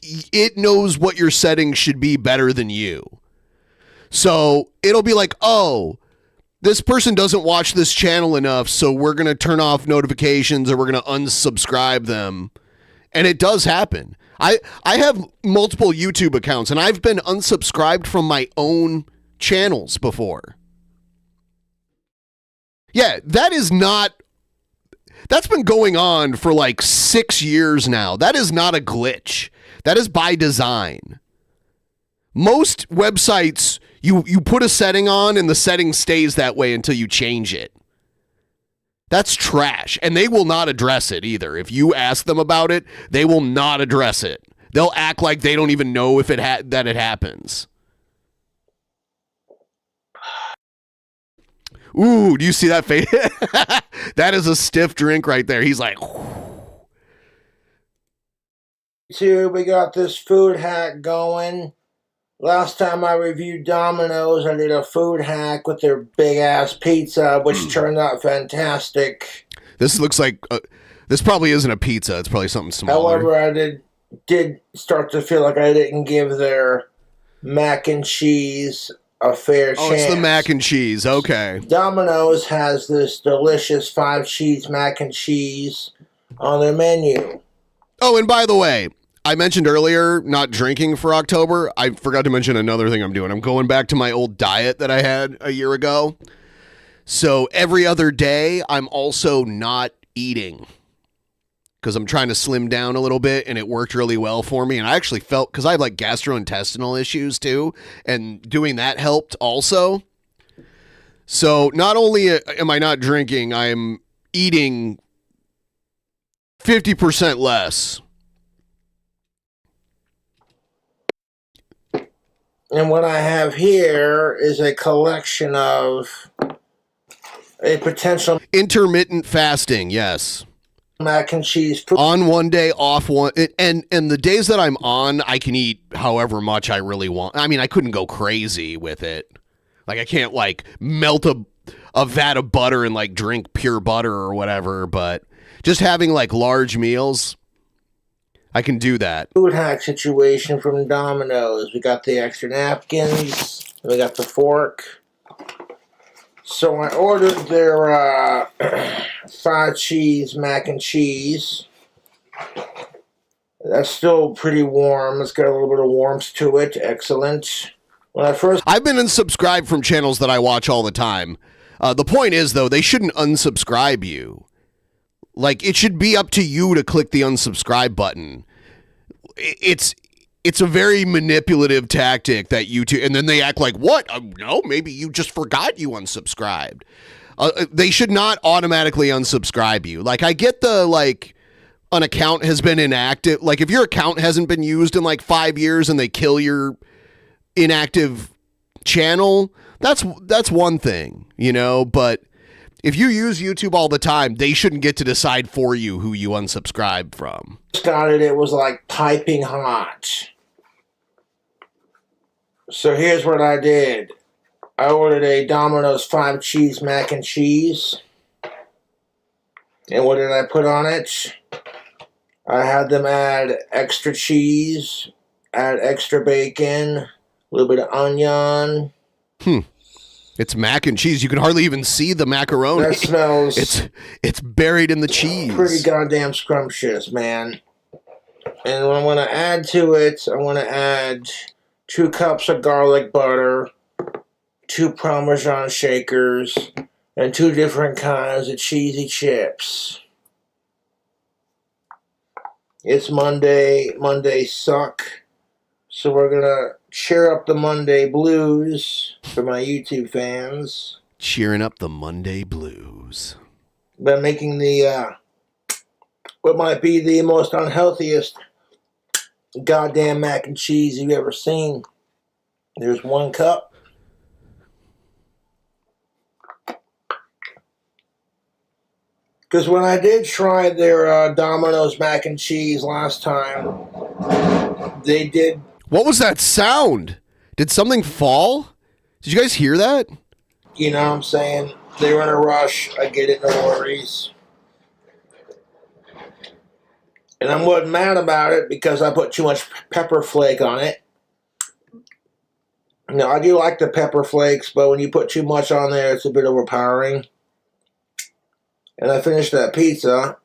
it knows what your settings should be better than you. So it'll be like, oh, this person doesn't watch this channel enough, so we're going to turn off notifications or we're going to unsubscribe them. And it does happen. I have multiple YouTube accounts, and I've been unsubscribed from my own channels before. Yeah, that's been going on for like 6 years now. That is not a glitch. That is by design. Most websites, you put a setting on and the setting stays that way until you change it. That's trash, and they will not address it either. If you ask them about it, they will not address it. They'll act like they don't even know if that it happens. Ooh, do you see that face? That is a stiff drink right there. He's like, We got this food hack going. Last time I reviewed Domino's, I did a food hack with their big-ass pizza, which turned out fantastic. This looks like, this probably isn't a pizza. It's probably something smaller. However, I did start to feel like I didn't give their mac and cheese a fair chance. Oh, it's the mac and cheese. Okay. Domino's has this delicious 5-cheese mac and cheese on their menu. Oh, and by the way, I mentioned earlier not drinking for October. I forgot to mention another thing I'm doing. I'm going back to my old diet that I had a year ago. So every other day, I'm also not eating because I'm trying to slim down a little bit, and it worked really well for me. And I actually felt, because I have like gastrointestinal issues too, and doing that helped also. So not only am I not drinking, I'm eating 50% less. And what I have here is a collection of a potential Intermittent fasting, yes. mac and cheese. On one day, off one, and the days that I'm on, I can eat however much I really want. I mean, I couldn't go crazy with it. Like, I can't like melt a vat of butter and like drink pure butter or whatever, but just having like large meals, I can do that. Food hack situation from Domino's. We got the extra napkins. We got the fork. So I ordered their 5-cheese mac and cheese. That's still pretty warm. It's got a little bit of warmth to it. Excellent. I've been unsubscribed from channels that I watch all the time. The point is, though, they shouldn't unsubscribe you. Like, it should be up to you to click the unsubscribe button. It's a very manipulative tactic that YouTube, and then they act like, what? No, maybe you just forgot you unsubscribed. They should not automatically unsubscribe you. Like, I get the, like, an account has been inactive. Like, if your account hasn't been used in, like, 5 years and they kill your inactive channel, that's one thing, you know? But if you use YouTube all the time, they shouldn't get to decide for you who you unsubscribe from. Started, it was like piping hot. So here's what I did. I ordered a Domino's 5-cheese mac and cheese. And what did I put on it? I had them add extra cheese, add extra bacon, a little bit of onion. It's mac and cheese. You can hardly even see the macaroni. That smells... It's buried in the cheese. Pretty goddamn scrumptious, man. And what I want to add to it, I want to add 2 cups of garlic butter, 2 Parmesan shakers, and 2 different kinds of cheesy chips. It's Monday. Mondays suck. So we're going to cheer up the Monday blues for my YouTube fans. Cheering up the Monday blues. By making the, what might be the most unhealthiest goddamn mac and cheese you've ever seen. There's 1 cup. Because when I did try their Domino's mac and cheese last time, they did... What was that sound? Did something fall? Did you guys hear that? You know what I'm saying? They were in a rush. I get it, no worries. And I wasn't mad about it because I put too much pepper flake on it. Now, I do like the pepper flakes, but when you put too much on there, it's a bit overpowering. And I finished that pizza.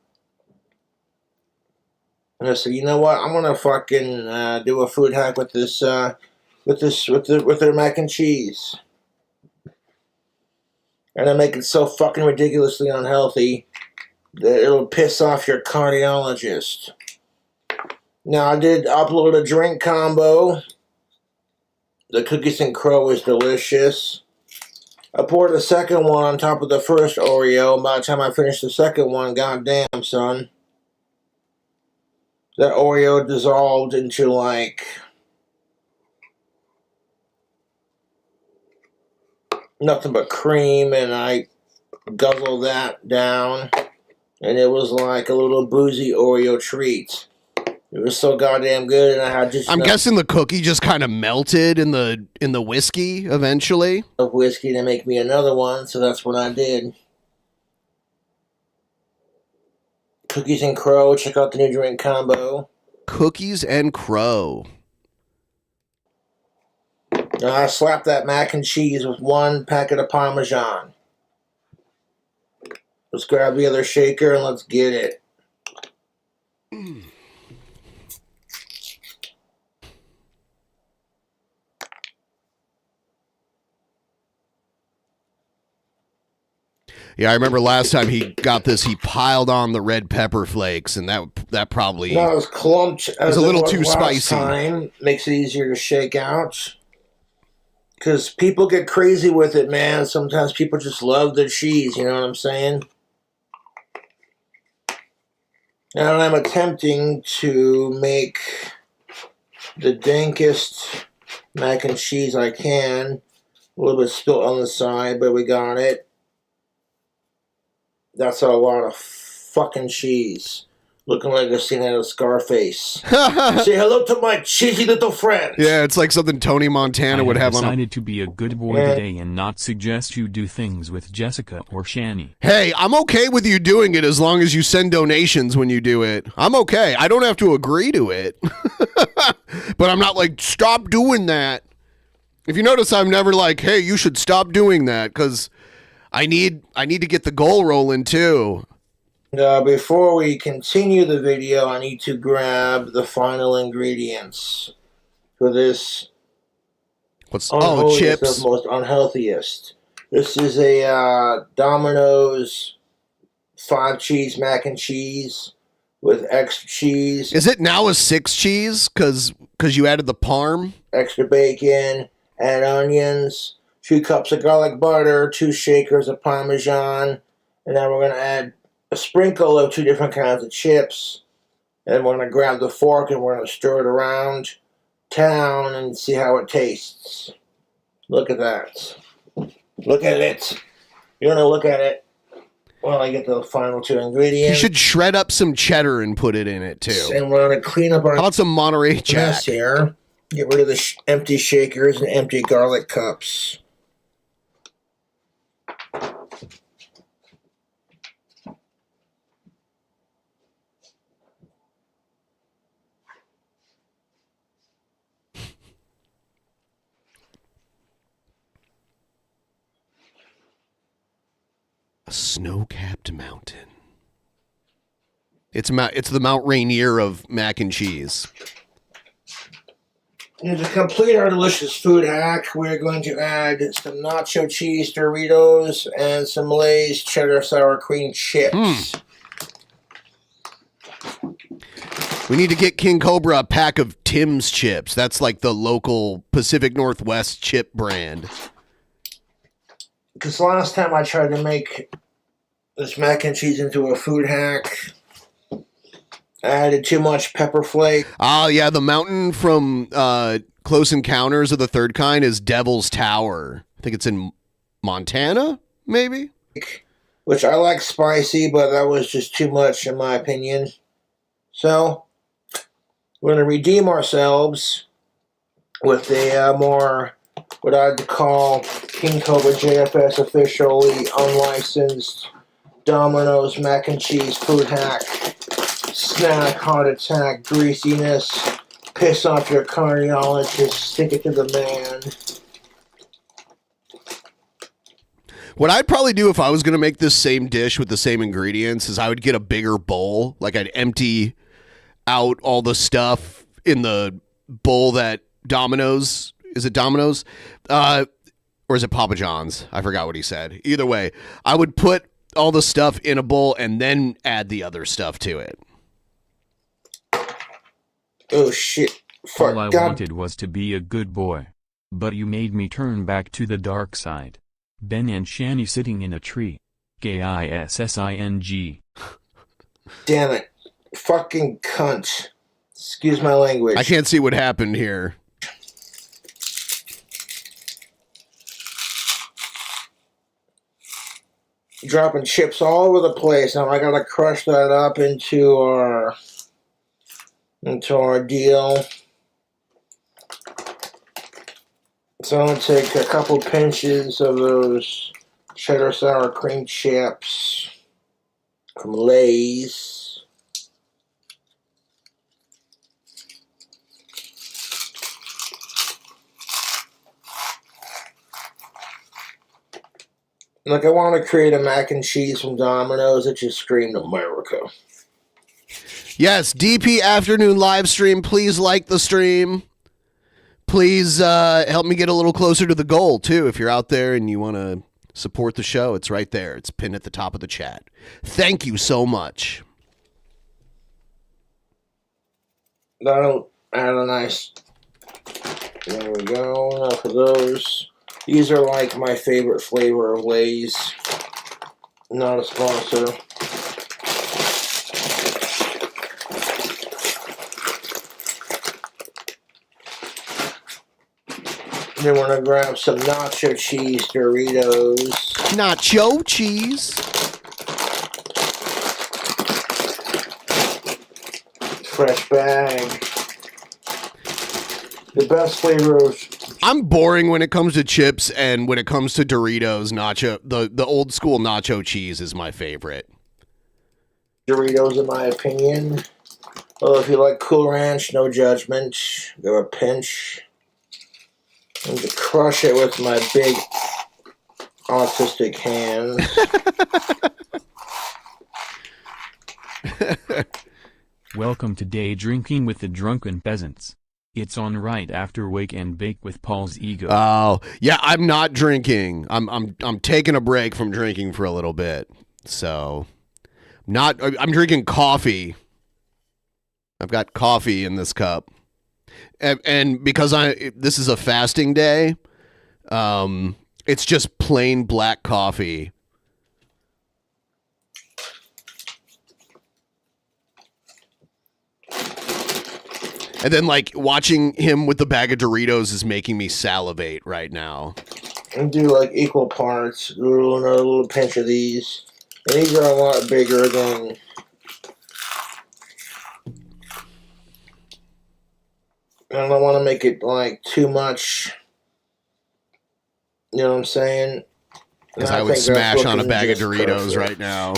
And I said, you know what? I'm gonna fucking do a food hack with this, with their mac and cheese. And I make it so fucking ridiculously unhealthy that it'll piss off your cardiologist. Now, I did upload a drink combo. The cookies and crow is delicious. I poured the second one on top of the first Oreo. By the time I finished the second one, goddamn, son. That Oreo dissolved into, like, nothing but cream, and I guzzled that down, and it was like a little boozy Oreo treat. It was so goddamn good, and I had just I'm guessing the cookie just kind of melted in the whiskey eventually. enough whiskey to make me another one, so that's what I did. Cookies and crow, check out the new drink combo. Cookies and crow. Now I slapped that mac and cheese with one packet of Parmesan. Let's grab the other shaker and let's get it. Yeah, I remember last time he got this, he piled on the red pepper flakes, and that probably Not as clumped as a little too last spicy. Time. Makes it easier to shake out. Because people get crazy with it, man. Sometimes people just love the cheese, you know what I'm saying? And I'm attempting to make the dankest mac and cheese I can. A little bit spilt on the side, but we got it. That's a lot of fucking cheese. Looking like a scene out of Scarface. Say hello to my cheesy little friend. Yeah, it's like something Tony Montana would have on. Decided to be a good boy today and not suggest you do things with Jessica or Shani. Hey, I'm okay with you doing it as long as you send donations when you do it. I'm okay. I don't have to agree to it. But I'm not like, stop doing that. If you notice, I'm never like, hey, you should stop doing that, because I need to get the goal rolling too. Before we continue the video, I need to grab the final ingredients for this chips. of most unhealthiest. This is a Domino's 5-cheese mac and cheese with extra cheese. Is it now a 6 cheese because you added the parm? Extra bacon and onions. 2 cups of garlic butter. 2 shakers of Parmesan. And then we're going to add a sprinkle of 2 different kinds of chips. And we're going to grab the fork and we're going to stir it around town and see how it tastes. Look at that. Look at it. You're going to look at it while I get the final 2 ingredients. You should shred up some cheddar and put it in it too. And we're going to clean up our How about some Monterey Jack? mess here. Get rid of the empty shakers and empty garlic cups. A snow-capped mountain. It's the Mount Rainier of mac and cheese. And to complete our delicious food hack, we're going to add some nacho cheese Doritos and some Lay's cheddar sour cream chips. We need to get King Cobra a pack of Tim's chips. That's like the local Pacific Northwest chip brand. Because last time I tried to make this mac and cheese into a food hack, I added too much pepper flake. Oh, yeah, the mountain from Close Encounters of the Third Kind is Devil's Tower. I think it's in Montana, maybe? Which I like spicy, but that was just too much in my opinion. So, we're going to redeem ourselves with a more, what I'd call KingcobraJFS officially unlicensed Domino's mac and cheese food hack. Snack, heart attack, greasiness, piss off your cardiologist, stick it to the man. What I'd probably do if I was going to make this same dish with the same ingredients is I would get a bigger bowl. Like I'd empty out all the stuff in the bowl that Domino's, is it Domino's? Or is it Papa John's? I forgot what he said. Either way, I would put all the stuff in a bowl and then add the other stuff to it. Oh shit. Fuck. All I wanted was to be a good boy. But you made me turn back to the dark side. Ben and Shani sitting in a tree. Kissing. Damn it. Fucking cunt. Excuse my language. I can't see what happened here. Dropping chips all over the place. Now I gotta crush that up into our deal. So I'm gonna take a couple pinches of those cheddar sour cream chips from Lay's. Like, I want to create a mac and cheese from Domino's that just screamed America. Yes, DP afternoon live stream. Please like the stream. Please help me get a little closer to the goal, too. If you're out there and you want to support the show, it's right there. It's pinned at the top of the chat. Thank you so much. That'll add a nice... There we go. Enough of those. These are like my favorite flavor of Lay's. Not a sponsor. Then we're gonna grab some nacho cheese Doritos. Nacho cheese. Fresh bag. The best flavor of... I'm boring when it comes to chips, and when it comes to Doritos, nacho, the old school nacho cheese is my favorite. Doritos, in my opinion. Well, if you like Cool Ranch, no judgment. Go a pinch. And to crush it with my big autistic hands. Welcome to Day Drinking with the Drunken Peasants. It's on right after Wake and Bake with Paul's Ego. Oh, yeah, I'm not drinking. I'm taking a break from drinking for a little bit. So, I'm drinking coffee. I've got coffee in this cup. And because this is a fasting day, it's just plain black coffee. And then, like, watching him with the bag of Doritos is making me salivate right now. And do, like, equal parts. A little pinch of these. And these are a lot bigger than... I don't want to make it, like, too much. You know what I'm saying? Because I would smash on a bag of Doritos right now.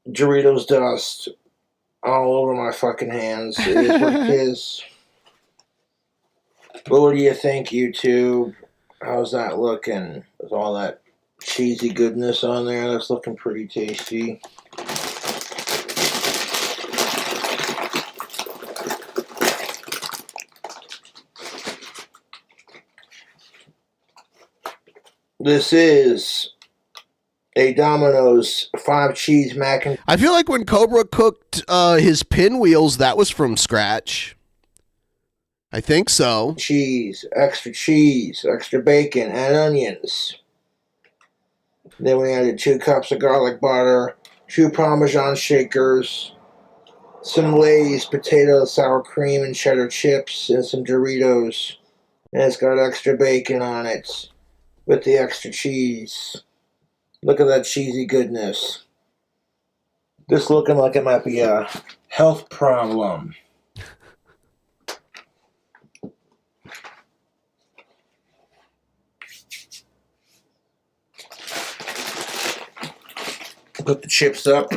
Doritos dust all over my fucking hands. It is what it is. But what do you think, YouTube? How's that looking? With all that cheesy goodness on there, that's looking pretty tasty. This is a Domino's 5-cheese mac and... I feel like when Cobra cooked his pinwheels, that was from scratch. I think so. Cheese, extra bacon, and onions. Then we added 2 cups of garlic butter, 2 Parmesan shakers, some Lay's potato, sour cream, and cheddar chips, and some Doritos. And it's got extra bacon on it with the extra cheese. Look at that cheesy goodness. This looking like it might be a health problem. Put the chips up.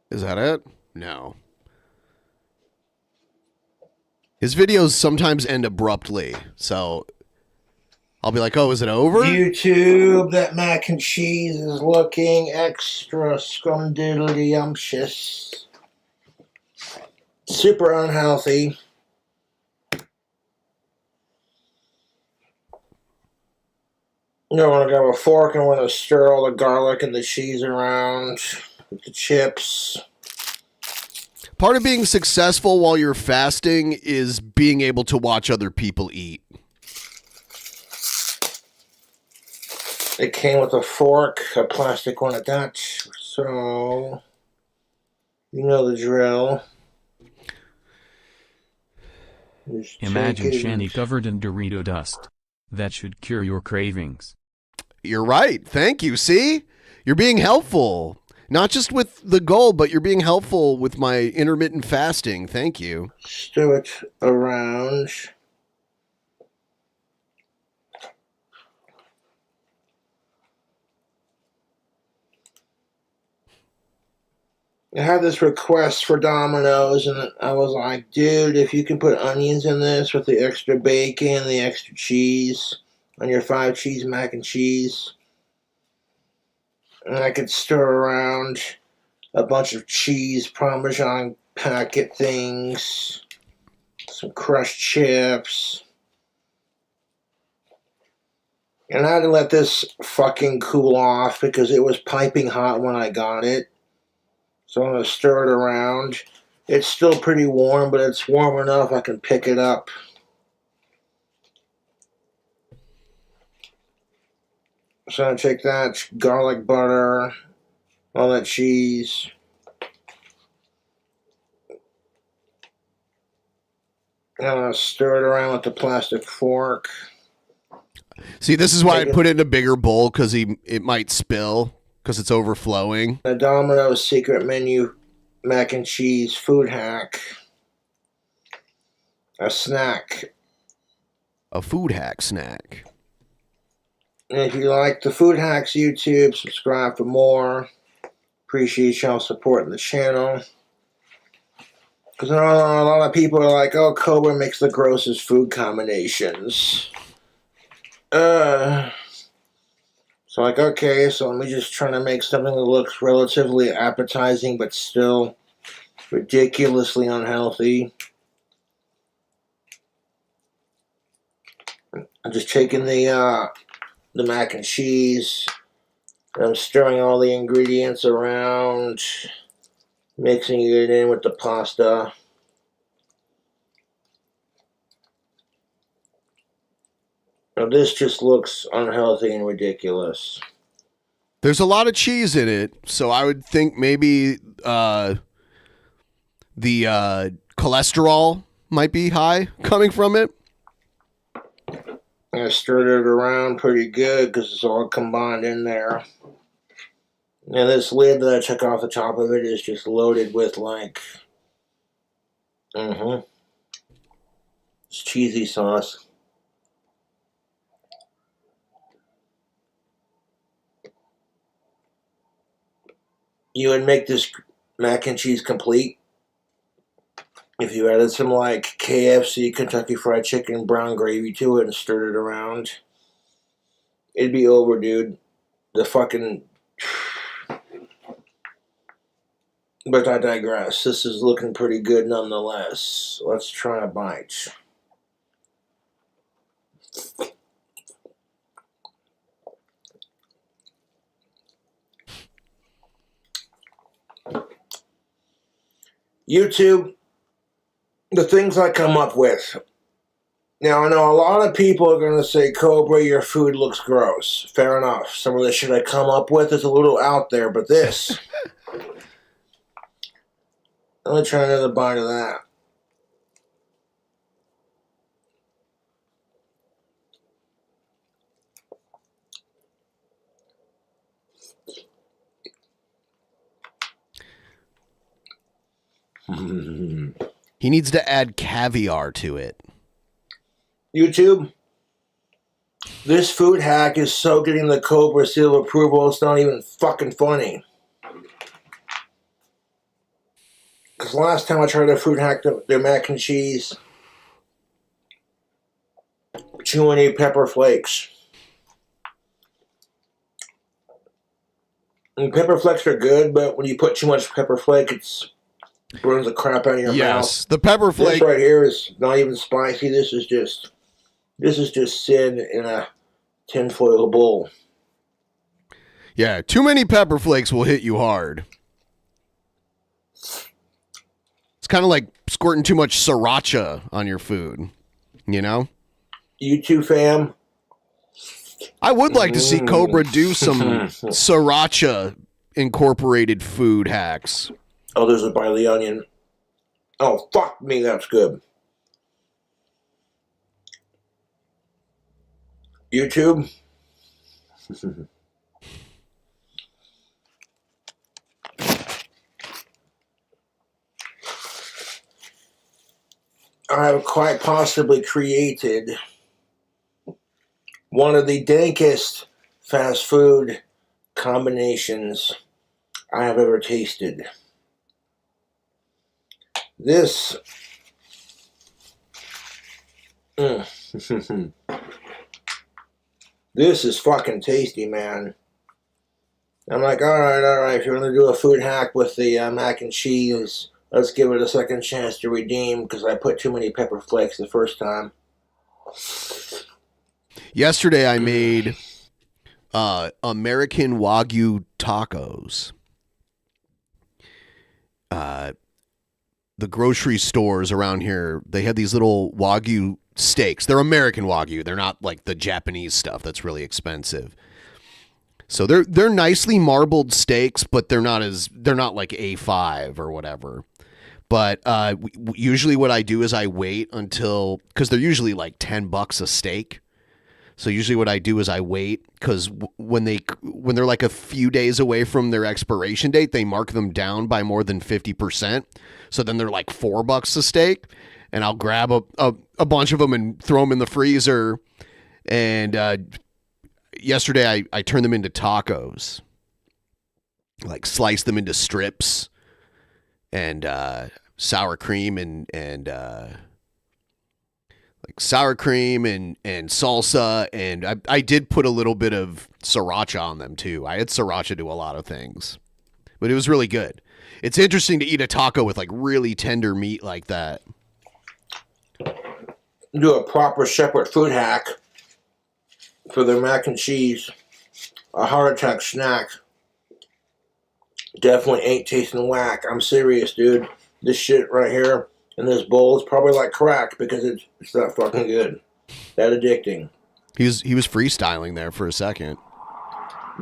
Is that it? No. His videos sometimes end abruptly, so I'll be like, oh, is it over? YouTube, that mac and cheese is looking extra scumdiddly-umptious. Super unhealthy. You don't want to grab a fork and want to stir all the garlic and the cheese around with the chips. Part of being successful while you're fasting is being able to watch other people eat. It came with a fork, a plastic one at that, so you know the drill. Just Imagine take it Shani and- covered in Dorito dust. That should cure your cravings. You're right. Thank you. See? You're being helpful. Not just with the goal, but you're being helpful with my intermittent fasting. Thank you. Stir it around. I had this request for Domino's, and I was like, dude, if you can put onions in this with the extra bacon, the extra cheese on your 5-cheese mac and cheese, and I could stir around a bunch of cheese Parmesan packet things, some crushed chips, and I had to let this fucking cool off because it was piping hot when I got it. So I'm going to stir it around. It's still pretty warm, but it's warm enough I can pick it up. So I'm going to take that garlic butter, all that cheese. And I'm going to stir it around with the plastic fork. See, this is why I put it in a bigger bowl, because it might spill because it's overflowing. The Domino's secret menu mac and cheese food hack. A snack. A food hack snack. And if you like the Food Hacks YouTube, subscribe for more. Appreciate y'all supporting the channel. Because I know a lot of people are like, oh, Cobra makes the grossest food combinations. So like, okay, so let me just try to make something that looks relatively appetizing but still ridiculously unhealthy. I'm just taking the mac and cheese, and I'm stirring all the ingredients around, mixing it in with the pasta. Now this just looks unhealthy and ridiculous. There's a lot of cheese in it, so I would think maybe the cholesterol might be high coming from it. I stirred it around pretty good because it's all combined in there. And this lid that I took off the top of it is just loaded with like, it's cheesy sauce. You would make this mac and cheese complete if you added some like KFC, Kentucky Fried Chicken, brown gravy to it and stirred it around. It'd be over, dude. The fucking... But I digress. This is looking pretty good nonetheless. Let's try a bite. YouTube, the things I come up with. Now, I know a lot of people are going to say, Cobra, your food looks gross. Fair enough. Some of the shit I come up with is a little out there, but this... Let me try another bite of that. He needs to add caviar to it. YouTube, this food hack is so getting the Cobra seal of approval, it's not even fucking funny. Because last time I tried to food hack their mac and cheese, too many pepper flakes. And pepper flakes are good, but when you put too much pepper flake, it burns the crap out of your mouth. Yes, the pepper flake. This right here is not even spicy. This is just sin in a tinfoil bowl. Yeah, too many pepper flakes will hit you hard. It's kind of like squirting too much sriracha on your food, you know? You too, fam? I would like to see Cobra do some sriracha incorporated food hacks. Oh, there's a by the onion. Oh, fuck me, that's good. YouTube? I have quite possibly created one of the dankest fast food combinations I have ever tasted. This this is fucking tasty, man. I'm like, all right, if you're going to do a food hack with the mac and cheese, let's give it a second chance to redeem, because I put too many pepper flakes the first time. Yesterday I made American Wagyu tacos. The grocery stores around here, they have these little Wagyu steaks. They're American Wagyu. They're not like the Japanese stuff that's really expensive. So they're nicely marbled steaks, but they're not like A5 or whatever. But usually what I do is I wait until, because they're usually like $10 a steak. So usually what I do is I wait, because when they're like a few days away from their expiration date, they mark them down by more than 50%. So then they're like $4 a steak, and I'll grab a bunch of them and throw them in the freezer. And yesterday I turned them into tacos, like sliced them into strips, and sour cream and like sour cream and salsa, and I did put a little bit of sriracha on them too. I had sriracha to a lot of things, but it was really good. It's interesting to eat a taco with like really tender meat like that. Do a proper separate food hack for their mac and cheese. A heart attack snack. Definitely ain't tasting whack. I'm serious, dude. This shit right here in this bowl is probably like crack, because it's that fucking good. That addicting. He was freestyling there for a second.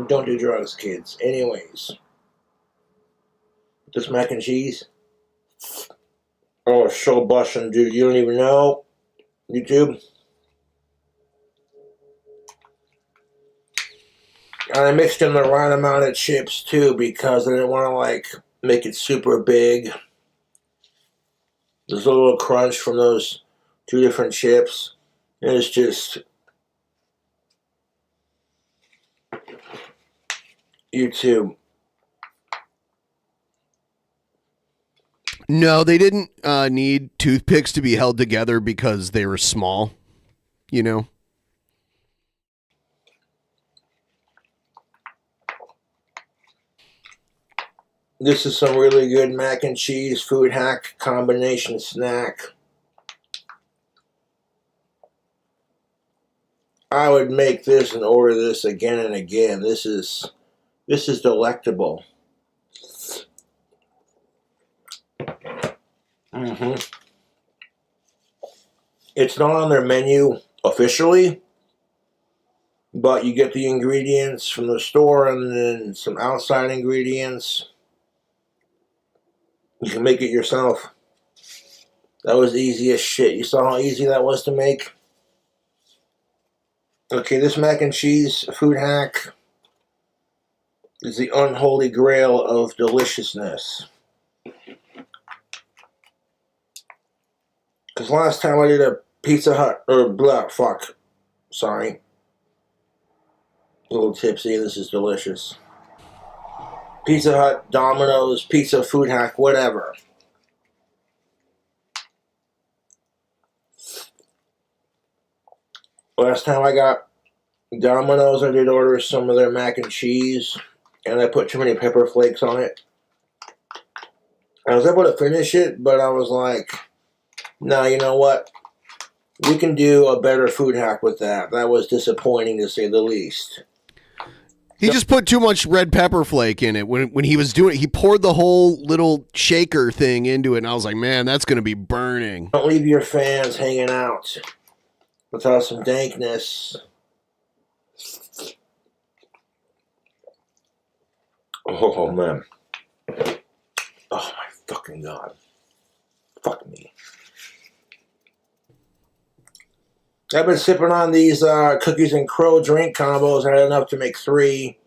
Don't do drugs, kids. Anyways. This mac and cheese. Oh, so busting, dude. You don't even know. YouTube. And I mixed in the right amount of chips too, because I didn't want to like make it super big. There's a little crunch from those two different chips. And it's just YouTube. No, they didn't need toothpicks to be held together because they were small, you know? This is some really good mac and cheese food hack combination snack. I would make this and order this again and again. This is delectable. It's not on their menu officially, but you get the ingredients from the store and then some outside ingredients. You can make it yourself. That was easy as shit. You saw how easy that was to make? Okay, this mac and cheese food hack is the unholy grail of deliciousness. Because last time I did a Pizza Hut, sorry. A little tipsy, this is delicious. Pizza Hut, Domino's, pizza food hack, whatever. Last time I got Domino's, I did order some of their mac and cheese, and I put too many pepper flakes on it. I was able to finish it, but I was like, no, you know what? We can do a better food hack with that. That was disappointing, to say the least. He just put too much red pepper flake in it. When he was doing it, he poured the whole little shaker thing into it, and I was like, man, that's going to be burning. Don't leave your fans hanging out without some dankness. Oh, man. Oh, my fucking God. Fuck me. I've been sipping on these cookies and crow drink combos. I had enough to make 3.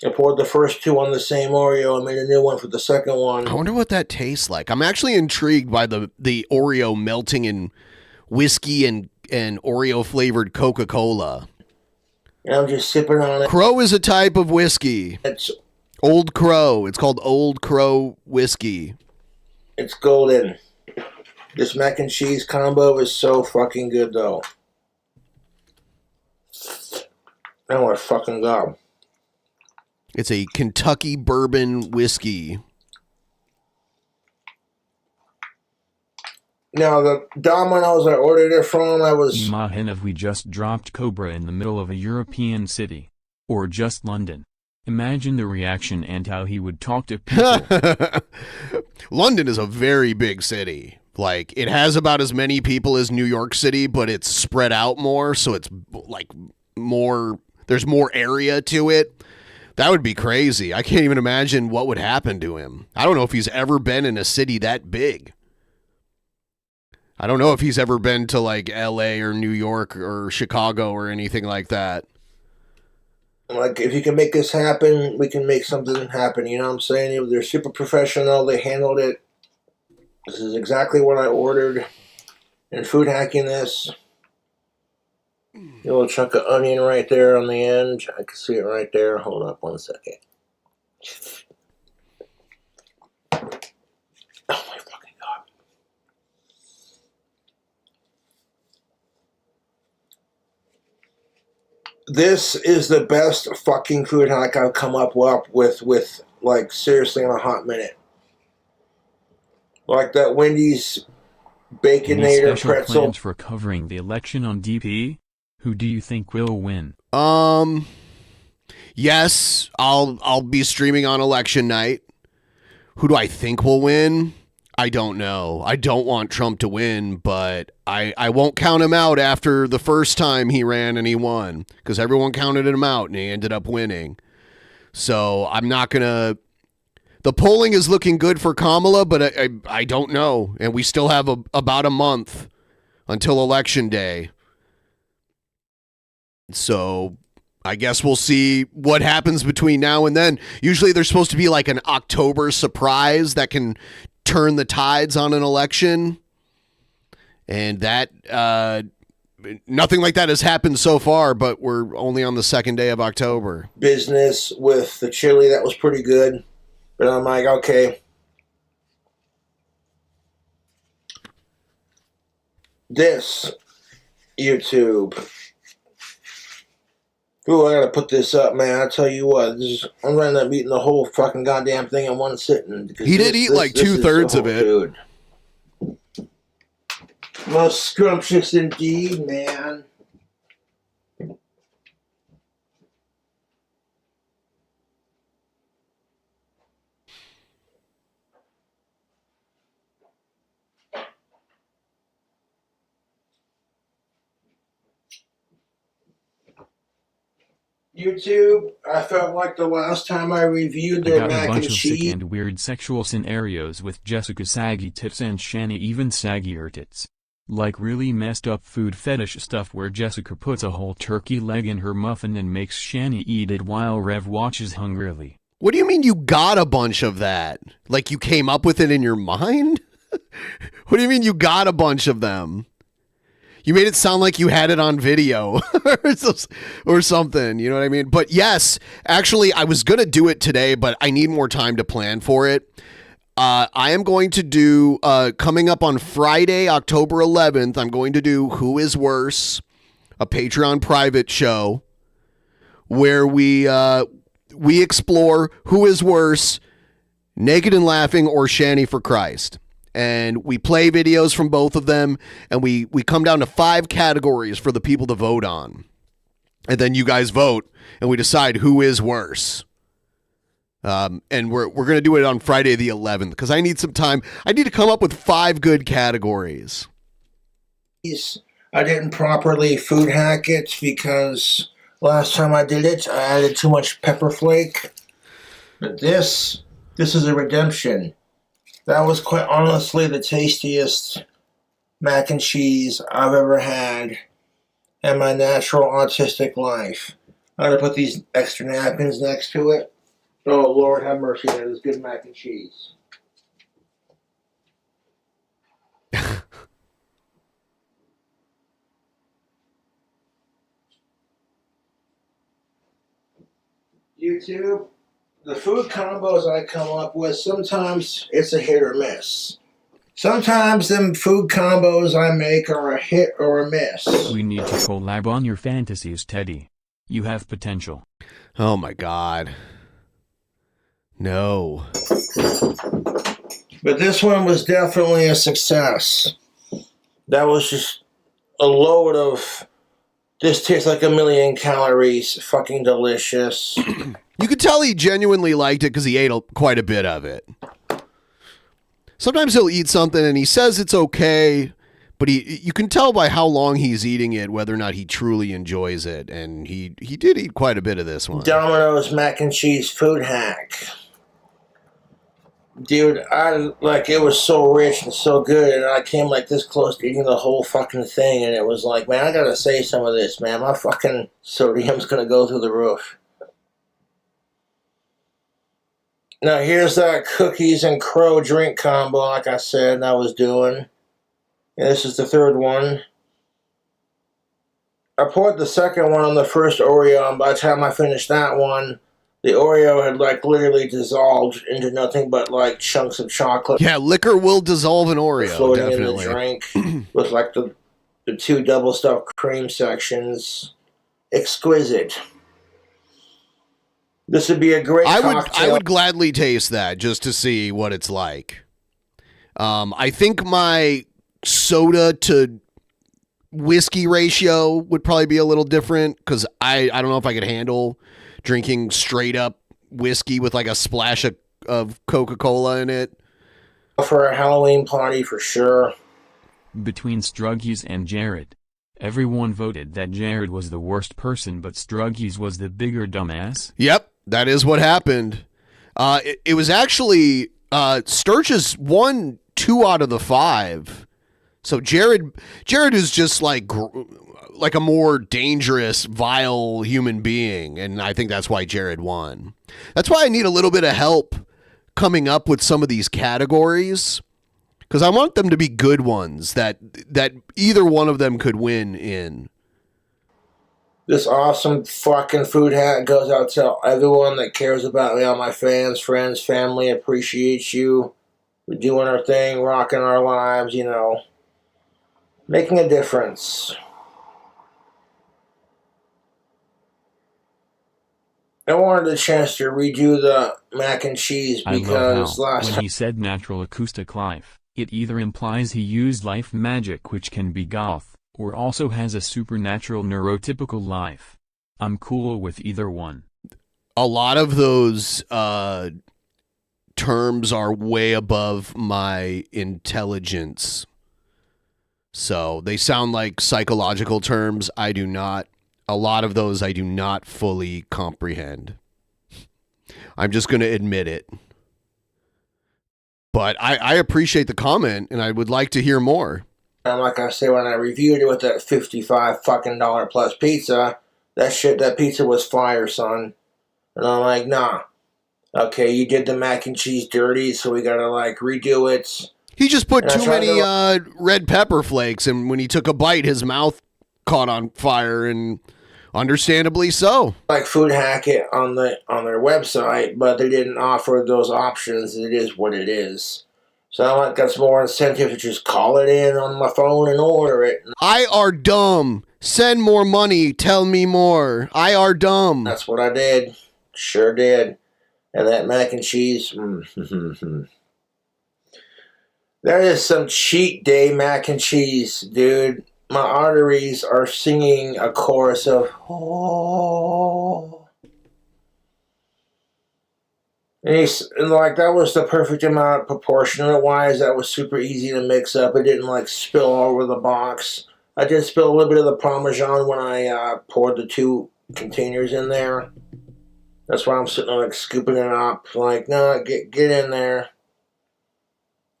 I poured the first 2 on the same Oreo and made a new one for the second one. I wonder what that tastes like. I'm actually intrigued by the Oreo melting in whiskey and Oreo flavored Coca-Cola. And I'm just sipping on it. Crow is a type of whiskey. It's Old Crow. It's called Old Crow whiskey. It's golden. This mac and cheese combo is so fucking good, though. Oh my fucking God. It's a Kentucky bourbon whiskey. Now, the Domino's I ordered it from, I was... Imagine if we just dropped Cobra in the middle of a European city. Or just London. Imagine the reaction and how he would talk to people. London is a very big city. Like, it has about as many people as New York City, but it's spread out more, so it's like more, there's more area to it. That would be crazy. I can't even imagine what would happen to him. I don't know if he's ever been in a city that big. I don't know if he's ever been to like LA or New York or Chicago or anything like that. Like, if you can make this happen, we can make something happen, you know what I'm saying? They're super professional, they handled it. This is exactly what I ordered. And food hacking this. A little chunk of onion right there on the end. I can see it right there. Hold up 1 second. Oh my fucking God. This is the best fucking food hack I've come up with like, seriously, in a hot minute. Like that Wendy's Any Baconator special pretzel. plans for covering the election on DP? Who do you think will win? Yes, I'll be streaming on election night. Who do I think will win? I don't know. I don't want Trump to win, but I won't count him out after the first time he ran and he won, because everyone counted him out and he ended up winning. So I'm not going to... The polling is looking good for Kamala, but I don't know. And we still have about a month until Election Day. So I guess we'll see what happens between now and then. Usually there's supposed to be like an October surprise that can turn the tides on an election. And that, nothing like that has happened so far, but we're only on the second day of October. Business with the chili, that was pretty good. But I'm like, okay. This YouTube. Ooh, I gotta put this up, man. I tell you what, I'm running up eating the whole fucking goddamn thing in one sitting. He did eat like 2/3 of it. Dude. Most scrumptious indeed, man. YouTube, I felt like the last time I reviewed I their got a mac bunch and of sick cheese. and weird sexual scenarios with Jessica saggy tits and Shani even saggier tits. Like really messed up food fetish stuff where Jessica puts a whole turkey leg in her muffin and makes Shani eat it while Rev watches hungrily. What do you mean you got a bunch of that? Like you came up with it in your mind? What do you mean you got a bunch of them? You made it sound like you had it on video or something, you know what I mean? But yes, actually, I was going to do it today, but I need more time to plan for it. I am going to do, coming up on Friday, October 11th, I'm going to do Who is Worse. a Patreon private show where we explore who is worse, Naked and Laughing or Shanny for Christ. And we play videos from both of them, and we come down to 5 categories for the people to vote on. And then you guys vote, and we decide who is worse. And we're going to do it on Friday the 11th, because I need some time. I need to come up with 5 good categories. I didn't properly food hack it because last time I did it, I added too much pepper flake. But this is a redemption. That was quite honestly the tastiest mac and cheese I've ever had in my natural autistic life. I'm going to put these extra napkins next to it. Oh, Lord have mercy, that is good mac and cheese. YouTube, the food combos I come up with, sometimes it's a hit or miss. Sometimes them food combos I make are a hit or a miss. We need to collab on your fantasies, Teddy. You have potential. Oh my God. No. But this one was definitely a success. That was just a load of, this tastes like 1,000,000 calories, fucking delicious. You could tell he genuinely liked it because he ate quite a bit of it. Sometimes he'll eat something and he says it's okay, but you can tell by how long he's eating it whether or not he truly enjoys it. And he did eat quite a bit of this one. Domino's mac and cheese food hack. Dude, it was so rich and so good, and I came like this close to eating the whole fucking thing, and it was like, man, I gotta save some of this, man. My fucking sodium's gonna go through the roof. Now here's that cookies and crow drink combo, like I said, I was doing. And this is the 3rd one. I poured the 2nd one on the first Oreo, and by the time I finished that one, the Oreo had literally dissolved into nothing but chunks of chocolate. Yeah, liquor will dissolve an Oreo, floating definitely. in the drink with the 2 double stuffed cream sections. Exquisite. This would be a great cocktail. I would gladly taste that just to see what it's like. I think my soda to whiskey ratio would probably be a little different because I don't know if I could handle drinking straight up whiskey with a splash of Coca-Cola in it. For a Halloween party for sure. Between Struggies and Jared, everyone voted that Jared was the worst person, but Struggies was the bigger dumbass. Yep, that is what happened. It was actually Sturgis won 2 out of the 5. So Jared is just like a more dangerous, vile human being, and I think that's why Jared won. That's why I need a little bit of help coming up with some of these categories, because I want them to be good ones that either one of them could win in. This awesome fucking food hack goes out to everyone that cares about me, all my fans, friends, family. Appreciate you. We're doing our thing, rocking our lives, making a difference. I wanted a chance to redo the mac and cheese because when he said natural acoustic life, it either implies he used life magic, which can be goth, or also has a supernatural neurotypical life. I'm cool with either one. A lot of those terms are way above my intelligence. So they sound like psychological terms. A lot of those I do not fully comprehend. I'm just going to admit it. But I appreciate the comment, and I would like to hear more. And like I said, when I reviewed it with that $55 fucking dollar plus pizza, that pizza was fire, son. And I'm like, nah. Okay, you did the mac and cheese dirty, so we gotta redo it. He just put too many red pepper flakes, and when he took a bite, his mouth caught on fire, and understandably so. Food hack it on their website, but they didn't offer those options. It is what it is. So I like that's more incentive to just call it in on my phone and order it. I are dumb. Send more money. Tell me more. I are dumb. That's what I did. Sure did. And that mac and cheese. That is some cheat day mac and cheese, dude. My arteries are singing a chorus of oh. And like that was the perfect amount proportionate wise. That was super easy to mix up. It didn't like spill all over the box. I did spill a little bit of the Parmesan when I poured the 2 containers in there. That's why I'm sitting there like scooping it up. Like, no, get in there.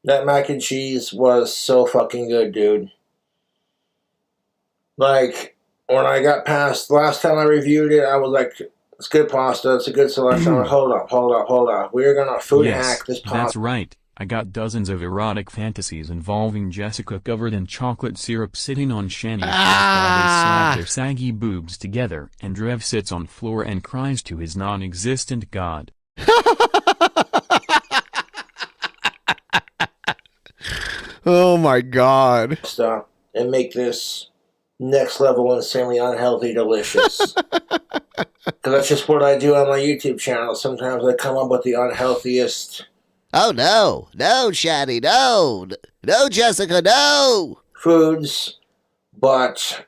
That mac and cheese was so fucking good, dude. Like, when I got past, last time I reviewed it, I was like, it's good pasta, it's a good selection. Hold up. We're gonna food hack this pasta. That's right. I got dozens of erotic fantasies involving Jessica covered in chocolate syrup sitting on Shani's chest while they slap their saggy boobs together, and Rev sits on floor and cries to his non-existent god. Oh my god. Stuff and make this next level insanely unhealthy delicious. Because that's just what I do on my YouTube channel. Sometimes I come up with the unhealthiest. Oh no. No, Shani, no. No, Jessica, no. Foods, but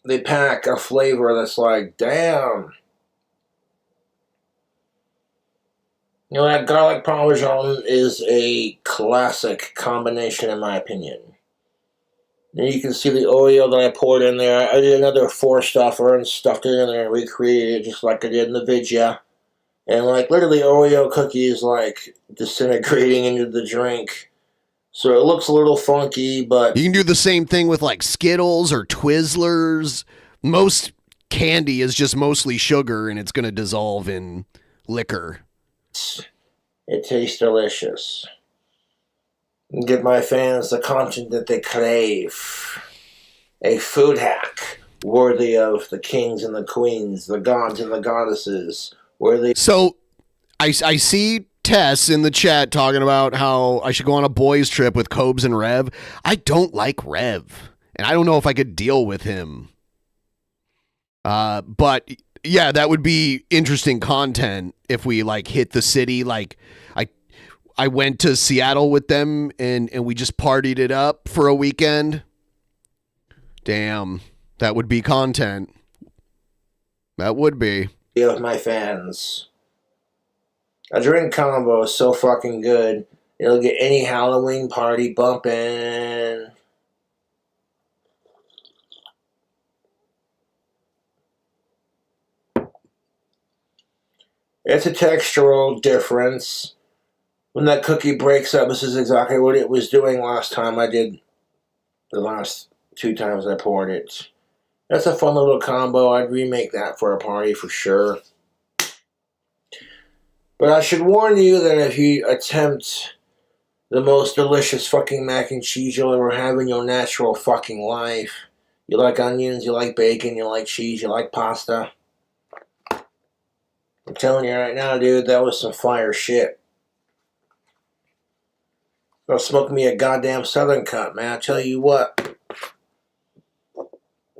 they pack a flavor that's like, damn. You know, that garlic parmesan is a classic combination in my opinion. And you can see the Oreo that I poured in there. I did another 4 stuffer and stuffed it in there and recreated it just like I did in the video. And like literally Oreo cookies like disintegrating into the drink. So it looks a little funky, but You can do the same thing with like Skittles or Twizzlers. Most candy is just mostly sugar and it's going to dissolve in liquor. it tastes delicious. Give my fans the content that they crave. A food hack worthy of the kings and the queens, the gods and the goddesses. Worthy. So I see Tess in the chat talking about how I should go on a boys trip with Cobes and Rev. I don't like Rev, and I don't know if I could deal with him. But yeah, that would be interesting content if we like hit the city. Like I went to Seattle with them and we just partied it up for a weekend. Damn, that would be content. That would be. Of my fans. A drink combo is so fucking good. It'll get any Halloween party bumping. It's a textural difference. When that cookie breaks up, this is exactly what it was doing last time I did. The last 2 times I poured it. That's a fun little combo. I'd remake that for a party for sure. But I should warn you that if you attempt the most delicious fucking mac and cheese you'll ever have in your natural fucking life, you like onions, you like bacon, you like cheese, you like pasta. I'm telling you right now, dude, that was some fire shit. Go smoke me a goddamn Southern cut, man. I tell you what.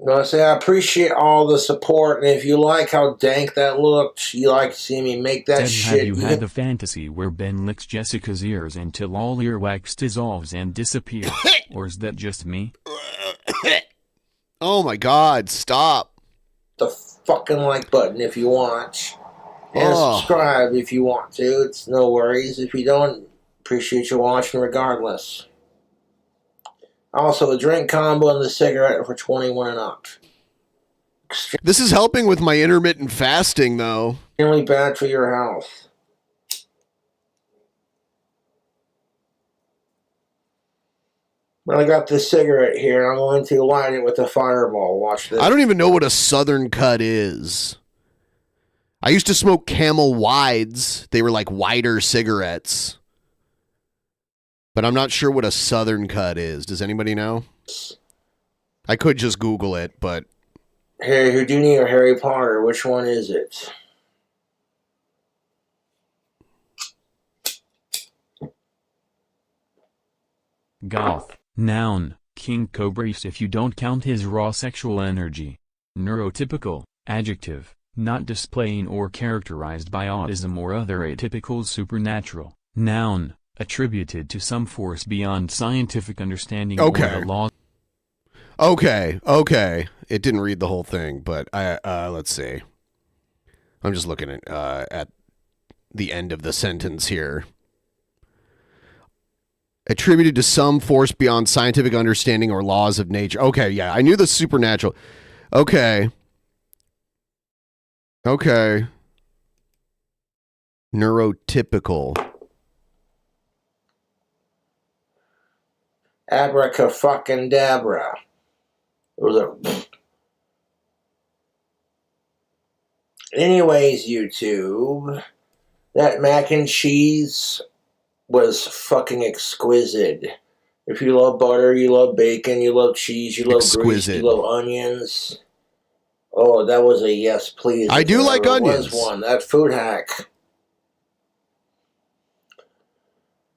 You know what I say? I appreciate all the support, and if you like how dank that looked, you like to see me make that Then shit. have you had the fantasy where Ben licks Jessica's ears until all earwax dissolves and disappears? Or is that just me? Oh my god, stop. The fucking like button if you want. And subscribe if you want to. It's no worries. If you don't, appreciate you watching regardless. Also, the drink combo and the cigarette are for 21 and up. This is helping with my intermittent fasting, though. Extremely bad for your health. But I got this cigarette here, and I'm going to light it with a fireball. Watch this. I don't even know what a Southern Cut is. I used to smoke Camel Wides. They were like wider cigarettes. But I'm not sure what a Southern Cut is. Does anybody know? I could just Google it, but... Harry Houdini or Harry Potter? Which one is it? Golf. Noun, King Cobras if you don't count his raw sexual energy. Neurotypical, adjective, not displaying or characterized by autism or other atypical supernatural. Noun, attributed to some force beyond scientific understanding or the law. Okay. It didn't read the whole thing, but let's see. I'm just looking at the end of the sentence here. Attributed to some force beyond scientific understanding or laws of nature. Okay, yeah, I knew the supernatural. Okay. Neurotypical. Abraca-fucking-dabra. It was a... Anyways, YouTube, that mac and cheese was fucking exquisite. If you love butter, you love bacon, you love cheese, you love grease, you love onions. Oh, that was a yes, please. I do like onions. Was one. That food hack.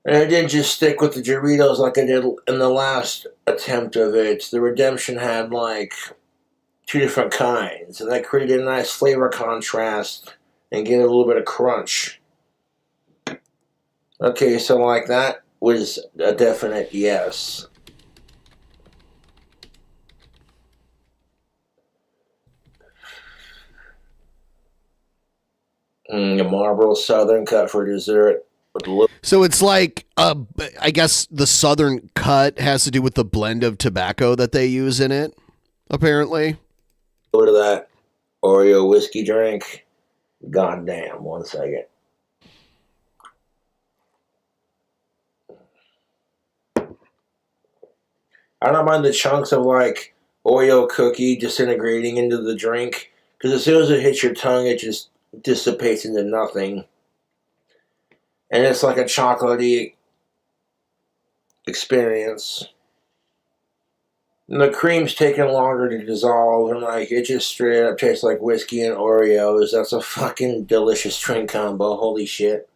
And I didn't just stick with the Doritos like I did in the last attempt of it. The Redemption had like 2 different kinds, and that created a nice flavor contrast and gave it a little bit of crunch. Okay, so like that was a definite yes. A Marlboro Southern cut for dessert. So it's like, I guess the Southern cut has to do with the blend of tobacco that they use in it, apparently. Go to that Oreo whiskey drink. Goddamn, 1 second. I don't mind the chunks of like Oreo cookie disintegrating into the drink, because as soon as it hits your tongue, it just dissipates into nothing. And it's like a chocolatey experience. And the cream's taking longer to dissolve, and like it just straight up tastes like whiskey and Oreos. That's a fucking delicious drink combo. Holy shit.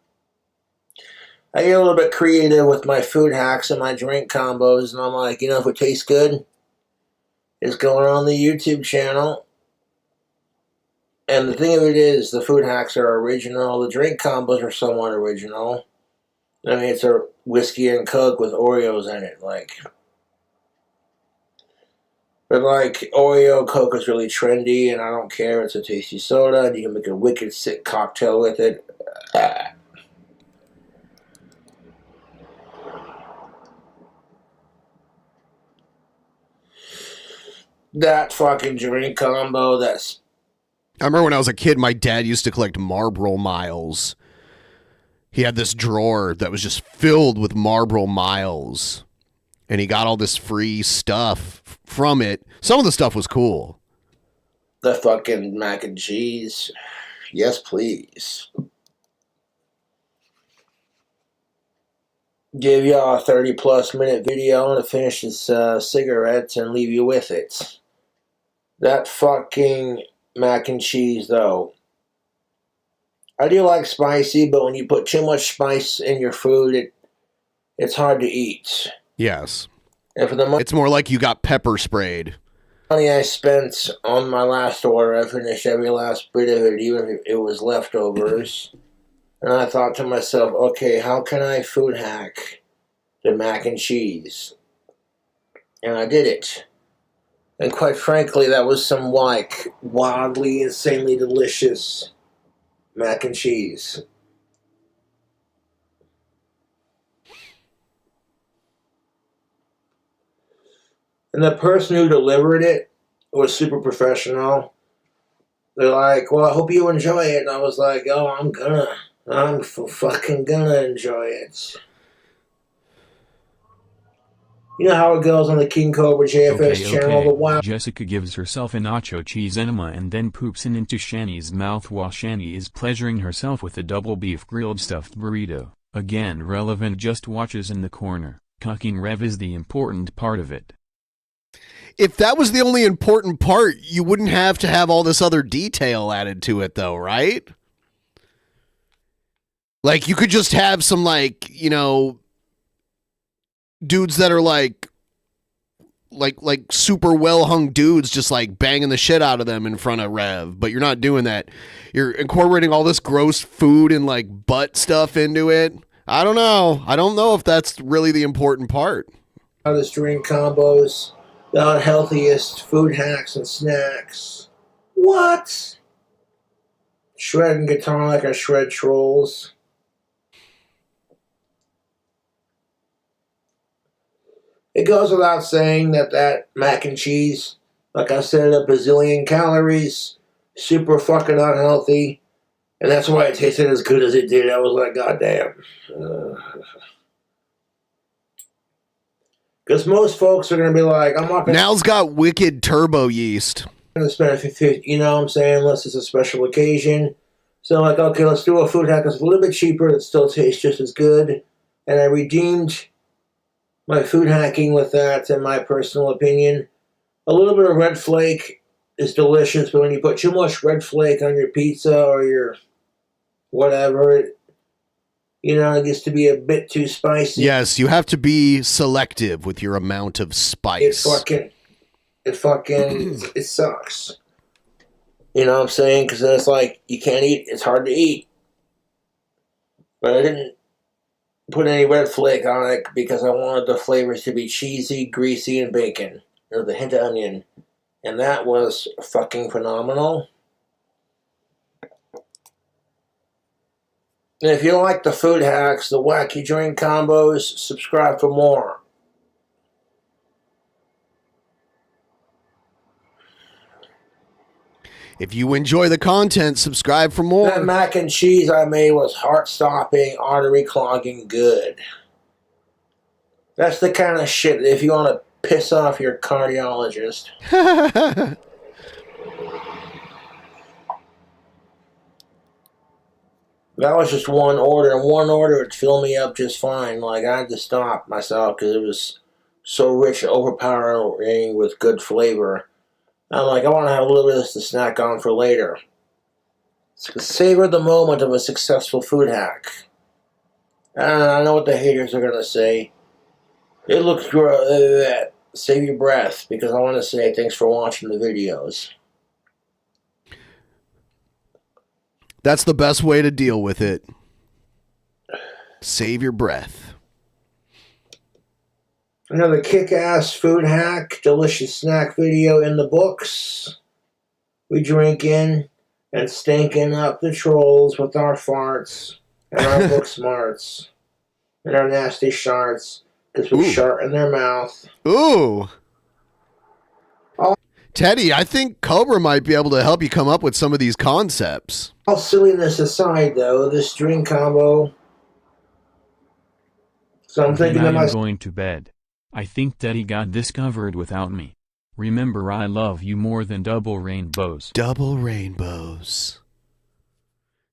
I get a little bit creative with my food hacks and my drink combos, and I'm like, you know, if it tastes good, it's going on the YouTube channel. And the thing of it is, the food hacks are original. The drink combos are somewhat original. I mean, it's a whiskey and Coke with Oreos in it, like. But like, Oreo Coke is really trendy, and I don't care. It's a tasty soda, and you can make a wicked sick cocktail with it. That fucking drink combo, that's... I remember when I was a kid, my dad used to collect Marlboro Miles. He had this drawer that was just filled with Marlboro Miles. And he got all this free stuff from it. Some of the stuff was cool. The fucking mac and cheese. Yes, please. Give y'all a 30-plus minute video to finish this cigarette and leave you with it. That fucking mac and cheese, though. I do like spicy, but when you put too much spice in your food, it's hard to eat. Yes. And for the it's more like you got pepper sprayed. Money I spent on my last order, I finished every last bit of it, even if it was leftovers. And I thought to myself, okay, how can I food hack the mac and cheese? And I did it. And quite frankly, that was some like wildly, insanely delicious mac and cheese. And the person who delivered it was super professional. They're like, well, I hope you enjoy it. And I was like, oh, I'm fucking gonna enjoy it. You know how it goes on the KingcobraJFS channel. The wild. Jessica gives herself a nacho cheese enema and then poops it into Shani's mouth while Shani is pleasuring herself with a double beef grilled stuffed burrito. Again relevant, just watches in the corner. Cucking Rev is the important part of it. If that was the only important part, you wouldn't have to have all this other detail added to it, though, right? Like, you could just have some, like, you know, dudes that are like super well hung dudes just like banging the shit out of them in front of Rev, but you're not doing that. You're incorporating all this gross food and like butt stuff into it. I don't know. I don't know if that's really the important part. Hottest drink combos, the unhealthiest food hacks and snacks. What? Shredding guitar like I shred trolls. It goes without saying that mac and cheese, like I said, a bazillion calories, super fucking unhealthy, and that's why it tasted as good as it did. I was like, goddamn. Because most folks are going to be like, I'm not going to... Now's got wicked turbo yeast. spend 50, you know what I'm saying, unless it's a special occasion. So like, okay, let's do a food hack that's a little bit cheaper that still tastes just as good. And I redeemed my food hacking with that, in my personal opinion. A little bit of red flake is delicious, but when you put too much red flake on your pizza or your whatever, it gets to be a bit too spicy. Yes, you have to be selective with your amount of spice. It sucks. You know what I'm saying? Because then it's like, you can't eat, it's hard to eat. But I didn't put any red flake on it because I wanted the flavors to be cheesy, greasy, and bacon. With a hint of onion. And that was fucking phenomenal. And if you like the food hacks, the wacky drink combos, subscribe for more. If you enjoy the content, subscribe for more. That mac and cheese I made was heart-stopping, artery-clogging good. That's the kind of shit that if you want to piss off your cardiologist. That was just one order, and one order would fill me up just fine. Like, I had to stop myself because it was so rich, overpowering with good flavor. I'm like, I want to have a little bit of this to snack on for later. Savor the moment of a successful food hack. I know what the haters are going to say. It looks gross. Save your breath, because I want to say thanks for watching the videos. That's the best way to deal with it. Save your breath. Another kick-ass food hack, delicious snack video in the books. We drinking and stinking up the trolls with our farts and our book smarts and our nasty sharts because we shart in their mouth. Ooh. Teddy, I think Cobra might be able to help you come up with some of these concepts. All silliness aside, though, this drink combo. So I'm thinking to myself, going to bed. I think Teddy got this covered without me. Remember, I love you more than double rainbows. Double rainbows.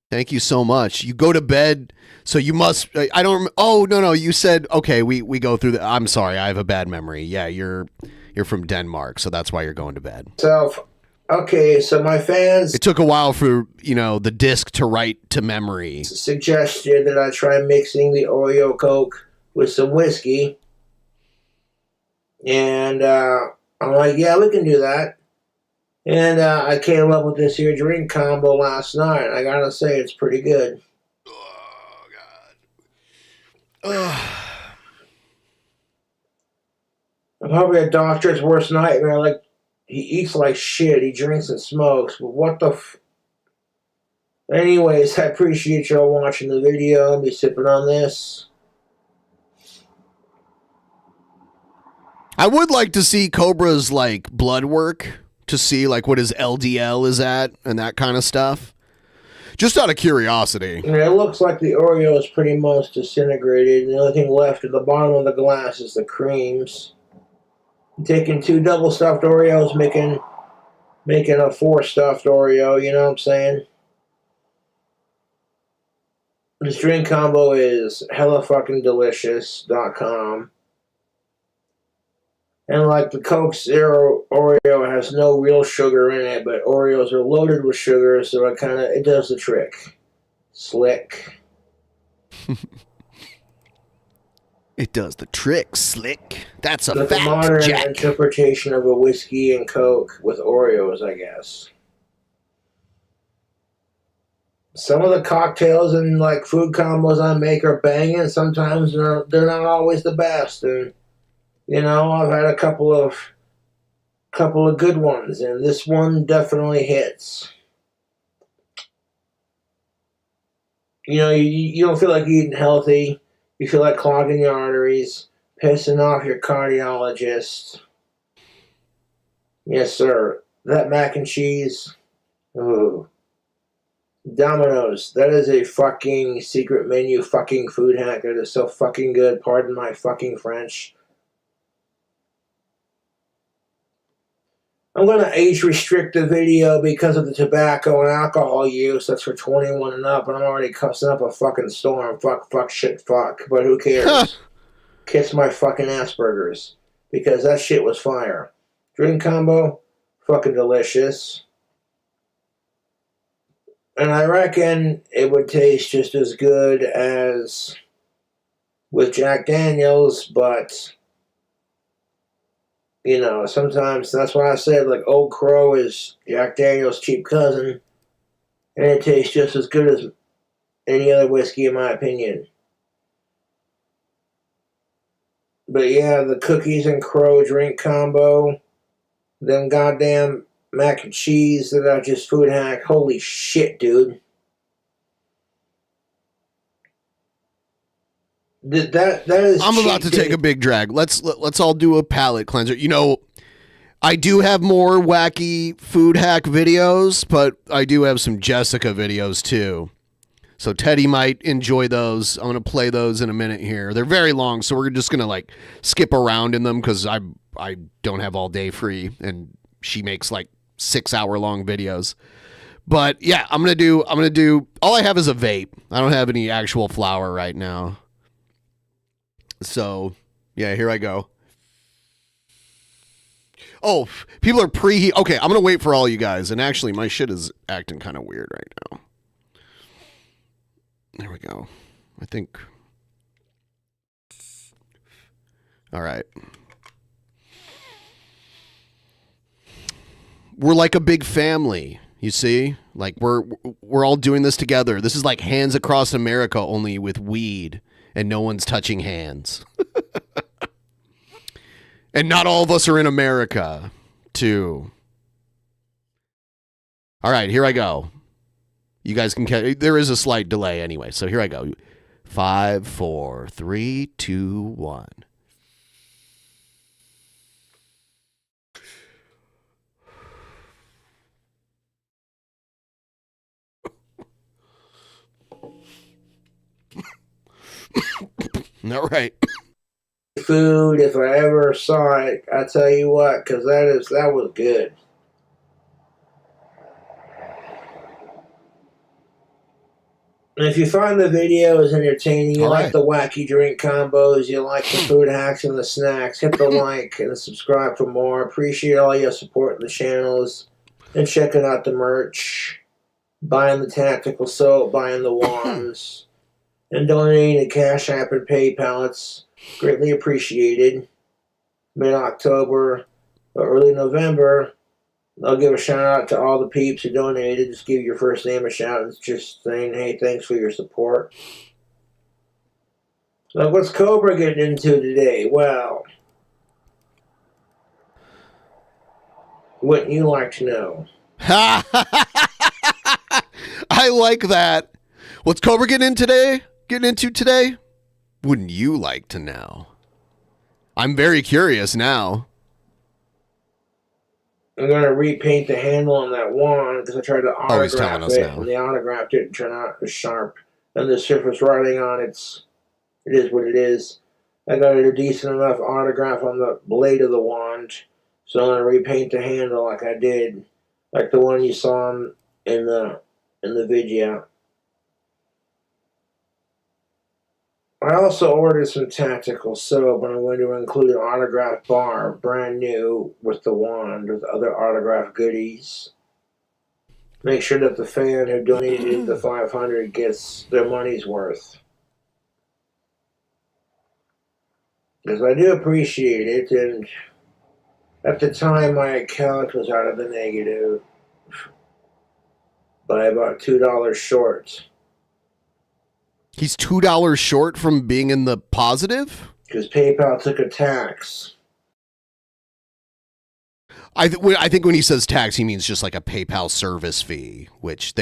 Thank you so much. You go to bed, so you must... I don't... Oh, no, you said... Okay, we go through the... I'm sorry, I have a bad memory. Yeah, you're from Denmark, so that's why you're going to bed. Okay, so my fans... It took a while for, the disc to write to memory. Suggested that I try mixing the Oreo Coke with some whiskey. And I'm like, yeah, we can do that. And I came up with this here drink combo last night. I gotta say, it's pretty good. Oh, God. I'm probably a doctor's worst nightmare. Like, he eats like shit. He drinks and smokes. But what the Anyways, I appreciate y'all watching the video. I'll be sipping on this. I would like to see Cobra's, blood work to see, what his LDL is at and that kind of stuff. Just out of curiosity. And it looks like the Oreo is pretty much disintegrated. The only thing left at the bottom of the glass is the creams. I'm taking 2 double stuffed Oreos, making a 4 stuffed Oreo, you know what I'm saying? This drink combo is hellafuckingdelicious.com. And the Coke Zero Oreo has no real sugar in it, but Oreos are loaded with sugar, so it does the trick. Slick. It does the trick, Slick. That's a Like a fact, modern Jack. interpretation of a whiskey and Coke with Oreos, I guess. Some of the cocktails and like food combos I make are banging. Sometimes they're not always the best, and you know I've had a couple of good ones, and this one definitely hits. You know, you don't feel like eating healthy. You feel like clogging your arteries, pissing off your cardiologist. Yes, sir. That mac and cheese. Ooh. Domino's. That is a fucking secret menu fucking food hack. That is so fucking good. Pardon my fucking French. I'm going to age restrict the video because of the tobacco and alcohol use. That's for 21 and up, and I'm already cussing up a fucking storm. Fuck, shit, fuck. But who cares? Kiss my fucking Asperger's. Because that shit was fire. Drink combo, fucking delicious. And I reckon it would taste just as good as with Jack Daniels, but you know, sometimes that's why I said, like, Old Crow is Jack Daniels' cheap cousin, and it tastes just as good as any other whiskey, in my opinion. But yeah, the cookies and Crow drink combo, them goddamn mac and cheese that I just food hack. Holy shit, dude. That is. I'm about to take a big drag. Let's all do a palate cleanser. You know, I do have more wacky food hack videos, but I do have some Jessica videos too. So Teddy might enjoy those. I'm gonna play those in a minute here. They're very long, so we're just gonna like skip around in them because I don't have all day free, and she makes like 6-hour long videos. But yeah, I'm gonna do. All I have is a vape. I don't have any actual flour right now. So, yeah, here I go. Oh, people are preheat. Okay, I'm going to wait for all you guys. And actually, my shit is acting kind of weird right now. There we go. I think. All right. We're like a big family, you see? Like, we're all doing this together. This is like Hands Across America, only with weed. And no one's touching hands. And not all of us are in America, too. All right, here I go. You guys can catch. There is a slight delay anyway, so here I go. 5, 4, 3, 2, 1. All right. Food, if I ever saw it, I tell you what, because that was good. And if you find the videos entertaining, you like the wacky drink combos, you like the food hacks and the snacks, hit the like and subscribe for more. Appreciate all your support in the channels and checking out the merch, buying the tactical soap, buying the wands, and donating to Cash App and PayPal. It's greatly appreciated. Mid-October or early November, I'll give a shout out to all the peeps who donated. Just give your first name a shout and just saying, hey, thanks for your support. So what's Cobra getting into today? Well, wouldn't you like to know? I like that. What's Cobra getting into today? Wouldn't you like to know? I'm very curious now. I'm going to repaint the handle on that wand because I tried to autograph it, and the autograph didn't turn out as sharp. And the surface writing on it is what it is. I got a decent enough autograph on the blade of the wand, so I'm going to repaint the handle like I did, like the one you saw in the video. I also ordered some tactical soap, and I'm going to include an autograph bar, brand new, with the wand, with other autograph goodies. Make sure that the fan who donated the $500 gets their money's worth. Because I do appreciate it, and at the time my account was out of the negative by about $2 short. He's $2 short from being in the positive? Because PayPal took a tax. I think when he says tax, he means just like a PayPal service fee, which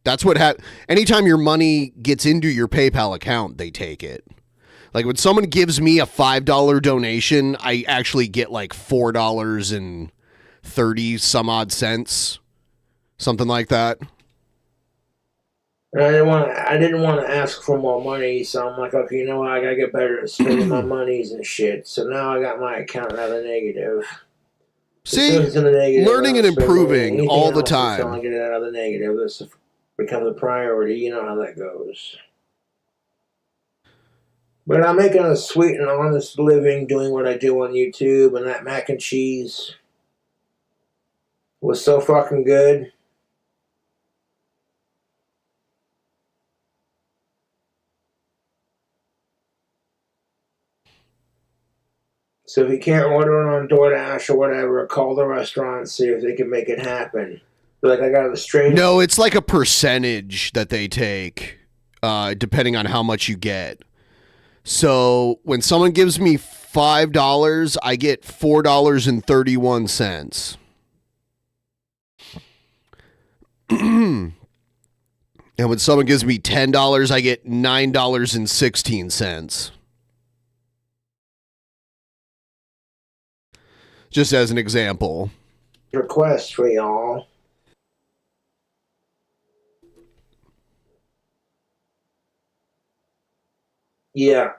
that's what anytime your money gets into your PayPal account, they take it. Like when someone gives me a $5 donation, I actually get like $4.30 some odd cents, something like that. And I didn't want to ask for more money, so I'm like, okay, you know what? I gotta get better at spending my monies and shit. So now I got my account out of the negative. See, learning and improving all the time. Trying to get it out of the negative. This becomes a priority. You know how that goes. But I'm making a sweet and honest living doing what I do on YouTube, and that mac and cheese was so fucking good. So if you can't order it on DoorDash or whatever, call the restaurant and see if they can make it happen. Like I got a strange. No, it's like a percentage that they take, depending on how much you get. So when someone gives me $5, I get $4.31. And when someone gives me $10, I get $9.16. Just as an example. Request for y'all. Yeah,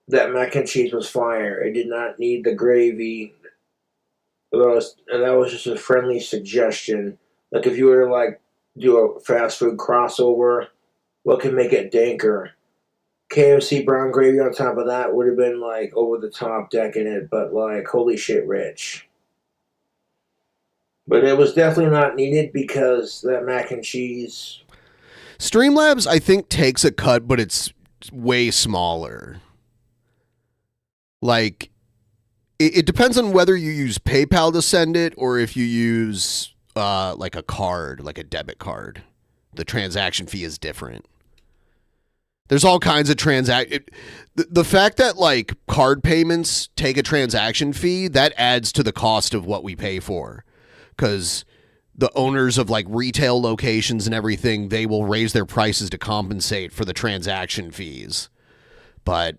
that mac and cheese was fire. It did not need the gravy. And that was just a friendly suggestion. Like if you were to like do a fast food crossover, what can make it danker? KFC brown gravy on top of that would have been like over the top decadent, but like holy shit rich. But it was definitely not needed because that mac and cheese. Streamlabs, I think, takes a cut, but it's way smaller. Like, it depends on whether you use PayPal to send it or if you use like a card, like a debit card. The transaction fee is different. There's all kinds of the fact that like card payments take a transaction fee, that adds to the cost of what we pay for. Because the owners of like retail locations and everything, they will raise their prices to compensate for the transaction fees. But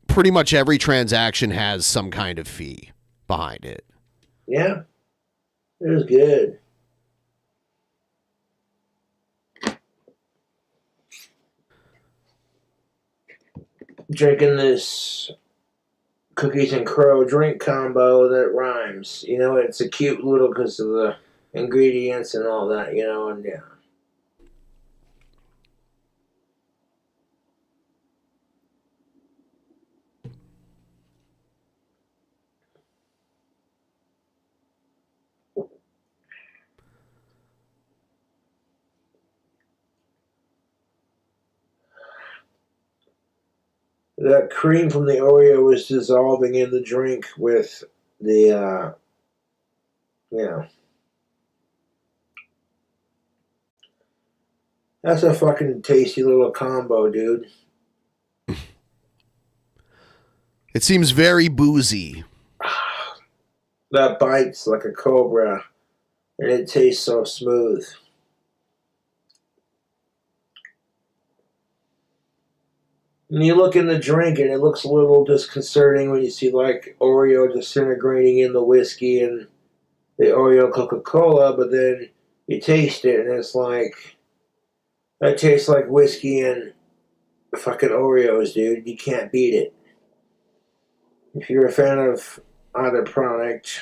pretty much every transaction has some kind of fee behind it. Yeah, it was good. Drinking this cookies and crow drink combo that rhymes. You know, it's a cute little because of the ingredients and all that, you know, and yeah. That cream from the Oreo was dissolving in the drink with the, yeah. That's a fucking tasty little combo, dude. It seems very boozy. That bites like a cobra, and it tastes so smooth. And you look in the drink, and it looks a little disconcerting when you see like Oreo disintegrating in the whiskey and the Oreo Coca-Cola, but then you taste it, and it's like, that tastes like whiskey and fucking Oreos, dude. You can't beat it. If you're a fan of either product.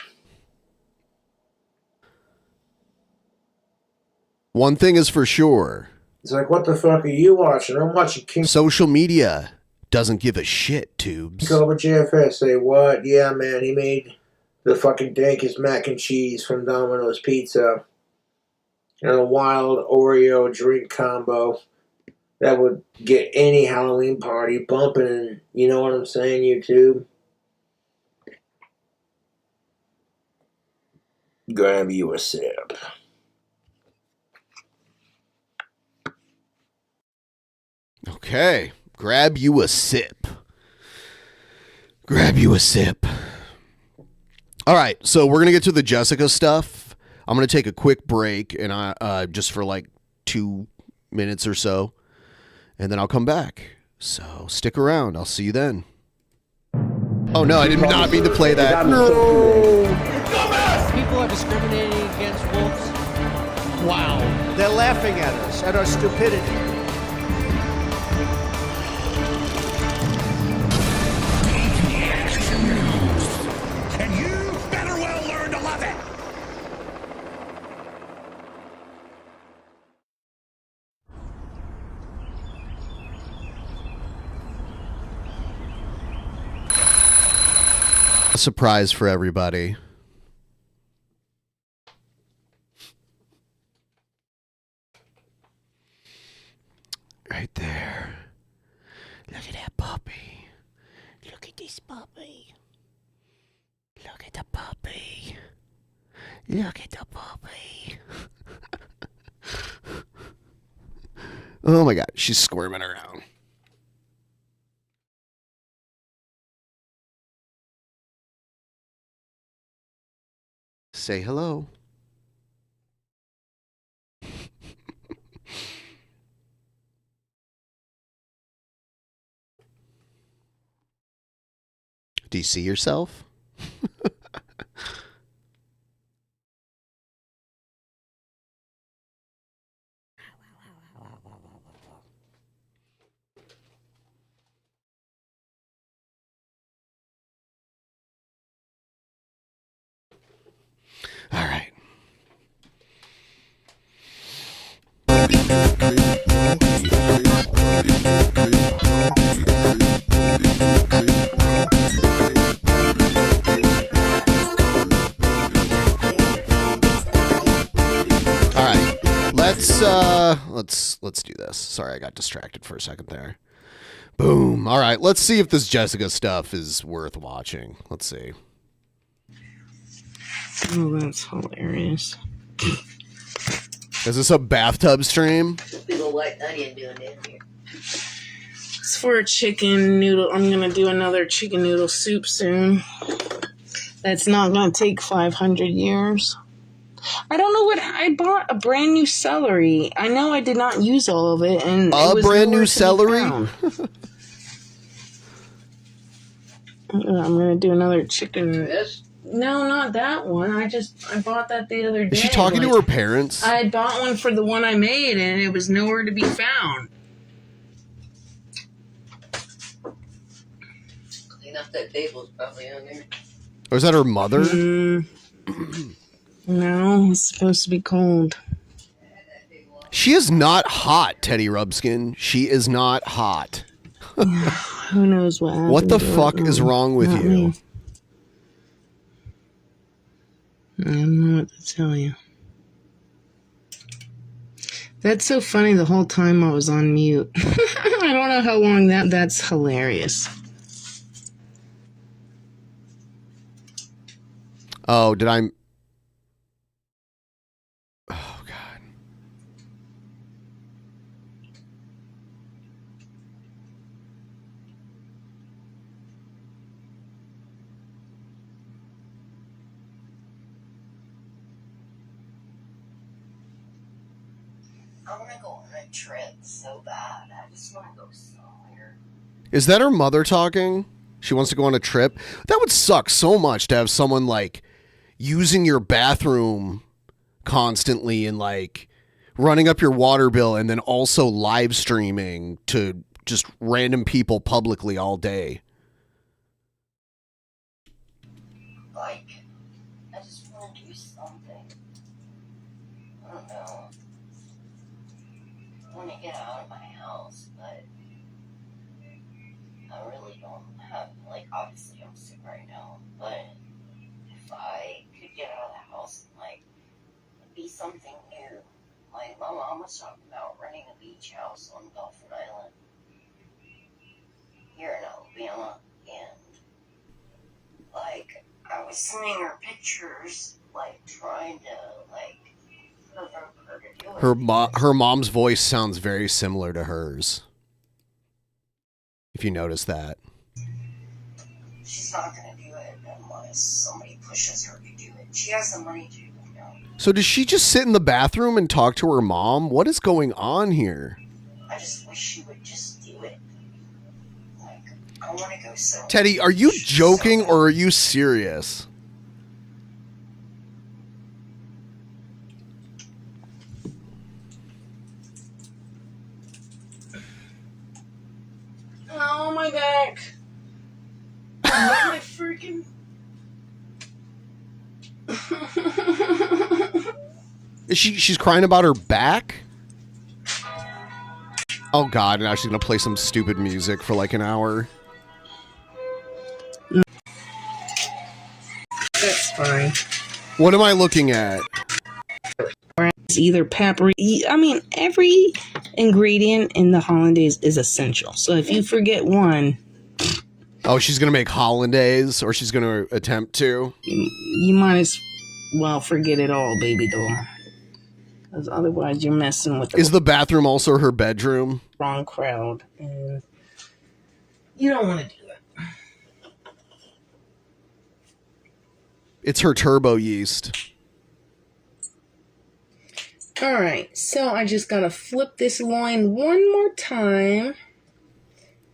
One thing is for sure. It's like, what the fuck are you watching? I'm watching Social media doesn't give a shit, Tubes. KingcobraJFS. Say what? Yeah, man, he made the fucking dankest mac and cheese from Domino's Pizza. And a wild Oreo drink combo that would get any Halloween party bumping. And you know what I'm saying, YouTube? grab you a sip. Okay, grab you a sip. Grab you a sip. All right, so we're gonna get to the Jessica stuff. I'm gonna take a quick break, and I just for like 2 minutes or so, and then I'll come back. So stick around. I'll see you then. Oh no, I did not mean to play that. No. People are discriminating against wolves. Wow. They're laughing at us, at our stupidity. And you better well learn to love it. A surprise for everybody. Right there. Look at that puppy. Look at this puppy. Look at the puppy. Look at the puppy. Oh my God, she's squirming around. Say hello. Do you see yourself? All right. Let's do this. Sorry, I got distracted for a second there. Boom. All right, let's see if this Jessica stuff is worth watching. Let's see. Oh, that's hilarious. Is this a bathtub stream? Big ol' white onion doing it here. It's for a chicken noodle. I'm gonna do another chicken noodle soup soon. That's not gonna take 500 years. I don't know what I bought. A brand new celery. I know I did not use all of it, and a brand new celery. I'm gonna do another chicken. This? No, not that one. I bought that the other day. Is she talking to her parents? I bought one for the one I made, and it was nowhere to be found. Clean up that table's probably on there. Or is that her mother? No, it's supposed to be cold. She is not hot, Teddy Rubskin. She is not hot. Who knows what happened? What the fuck is wrong with you? Me. I don't know what to tell you. That's so funny the whole time I was on mute. I don't know how long that's hilarious. Oh, did I... Oh, God. I want to go on a trip so bad. I just want to go somewhere. Is that her mother talking? She wants to go on a trip? That would suck so much to have someone, like, using your bathroom constantly and, like, running up your water bill and then also live streaming to just random people publicly all day. Like, I just want to do something. I don't know. I want to get out of my house, but I really don't have, like, obviously I'm sick right now, but if I could get out of the house and, like, be something new. Like, my mom was talking about renting a beach house on Dolphin Island here in Alabama, and, like, I was sending her pictures like trying to like provoke her to do it. Her mom's voice sounds very similar to hers. If you notice that. She's not gonna do it unless somebody pushes her to do it. She has the money to, you know. So does she just sit in the bathroom and talk to her mom? What is going on here? I just wish she would just do it. Like, I want to go so. Teddy, are you joking or are you serious? Oh my back. My freaking. She's crying about her back? Oh god, now she's gonna play some stupid music for like an hour. That's fine. What am I looking at? It's either paprika. I mean, every ingredient in the hollandaise is essential. So if you forget one, Oh, she's gonna make hollandaise, or she's gonna attempt to? you might as well forget it all, baby doll. Because otherwise you're messing with Is the bathroom also her bedroom? wrong crowd. And you don't want to do it. It's her turbo yeast. Alright, so I just gotta flip this loin one more time.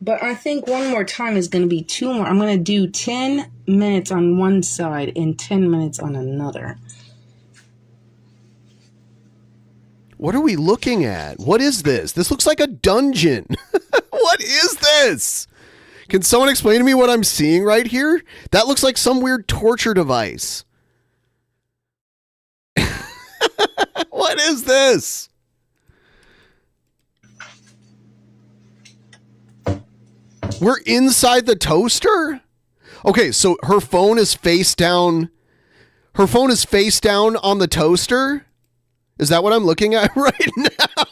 But I think one more time is going to be too more. I'm going to do 10 minutes on one side and 10 minutes on another. What are we looking at? What is this? This looks like a dungeon. What is this? Can someone explain to me what I'm seeing right here? That looks like some weird torture device. What is this? We're inside the toaster? Okay, so her phone is face down. Her phone is face down on the toaster? Is that what I'm looking at right now?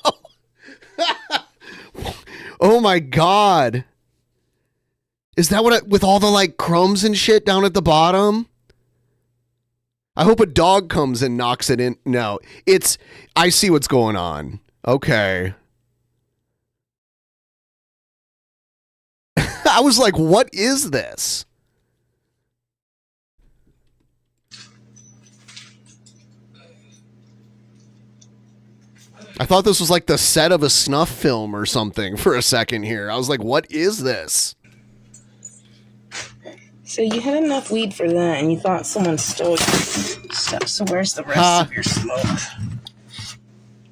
Oh my god. Is that what with all the like crumbs and shit down at the bottom? I hope a dog comes and knocks it in. No, I see what's going on. Okay. I was like, what is this? I thought this was like the set of a snuff film or something for a second here. I was like, what is this? So you had enough weed for that and you thought someone stole your stuff. So where's the rest of your smoke?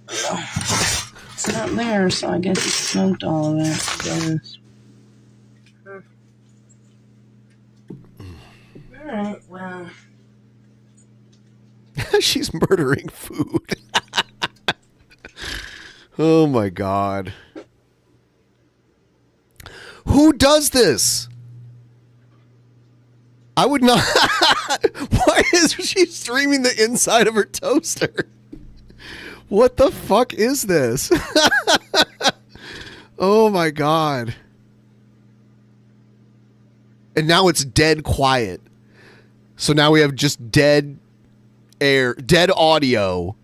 It's not there, so I guess you smoked all of it. Alright, well. She's murdering food. Oh my god. Who does this? I would not. Why is she streaming the inside of her toaster? What the fuck is this? Oh my god. And now it's dead quiet. So now we have just dead air, dead audio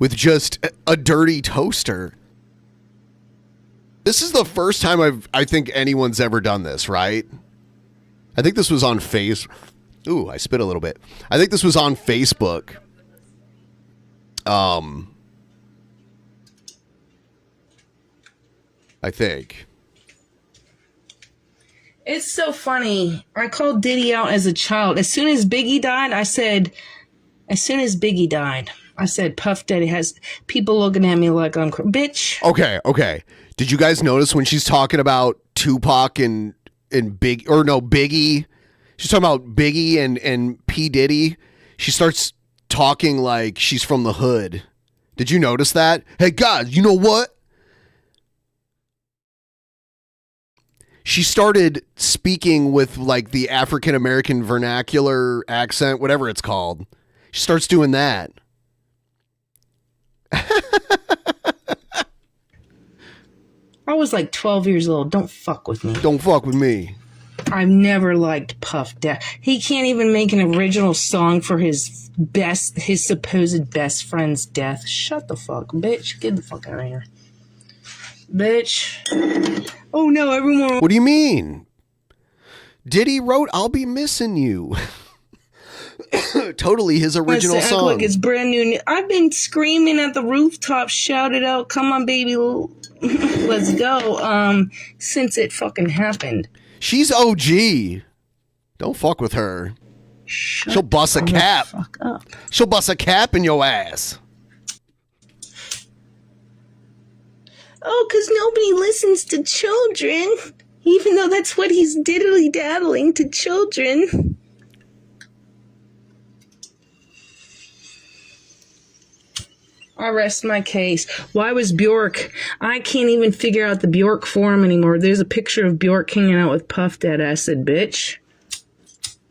with just a dirty toaster. This is the first time I think anyone's ever done this, right? I think this was on Ooh, I spit a little bit. I think this was on Facebook. I think. It's so funny. I called Diddy out as a child. As soon as Biggie died, I said, Puff Daddy has people looking at me like I'm bitch. Okay. Did you guys notice when she's talking about Tupac and Biggie? She's talking about Biggie and P. Diddy. She starts talking like she's from the hood. Did you notice that? Hey guys, you know what? She started speaking with like the African American vernacular accent, whatever it's called. She starts doing that. I was like 12 years old. Don't fuck with me. Don't fuck with me. I've never liked Puff Daddy. He can't even make an original song for his supposed best friend's death. Shut the fuck, bitch. Get the fuck out of here. Bitch. Oh no, everyone. What do you mean? Diddy wrote I'll Be Missing You. Totally his original song. Like it's brand new. I've been screaming at the rooftop, shouted out, come on baby, let's go, since it fucking happened. She's OG. Don't fuck with her. She'll bust a cap. Fuck up. She'll bust a cap in your ass. Oh, because nobody listens to children, even though that's what he's diddly-daddling to children. I rest my case. Why was Bjork? I can't even figure out the Bjork forum anymore. There's a picture of Bjork hanging out with Puff Daddy. I said, bitch.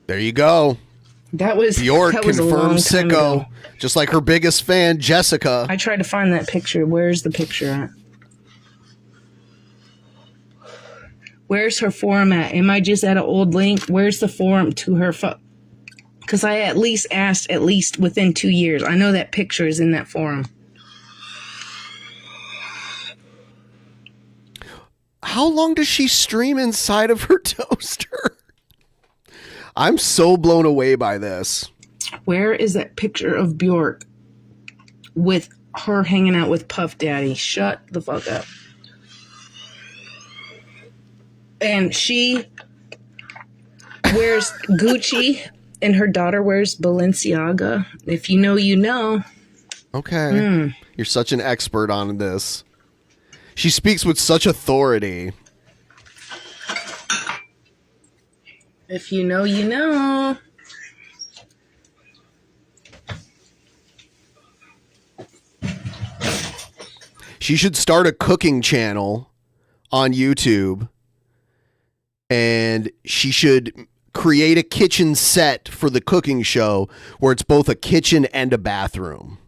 There you go. Bjork that was confirmed a long time sicko. ago. Just like her biggest fan, Jessica. I tried to find that picture. Where's the picture at? Where's her forum at? Am I just at an old link? Where's the forum to her? Because I at least asked within 2 years. I know that picture is in that forum. How long does she stream inside of her toaster? I'm so blown away by this. Where is that picture of Bjork with her hanging out with Puff Daddy? Shut the fuck up. And she wears Gucci and her daughter wears Balenciaga. If you know, you know. Okay. You're such an expert on this. She speaks with such authority. If you know, you know. She should start a cooking channel on YouTube. And she should create a kitchen set for the cooking show where it's both a kitchen and a bathroom.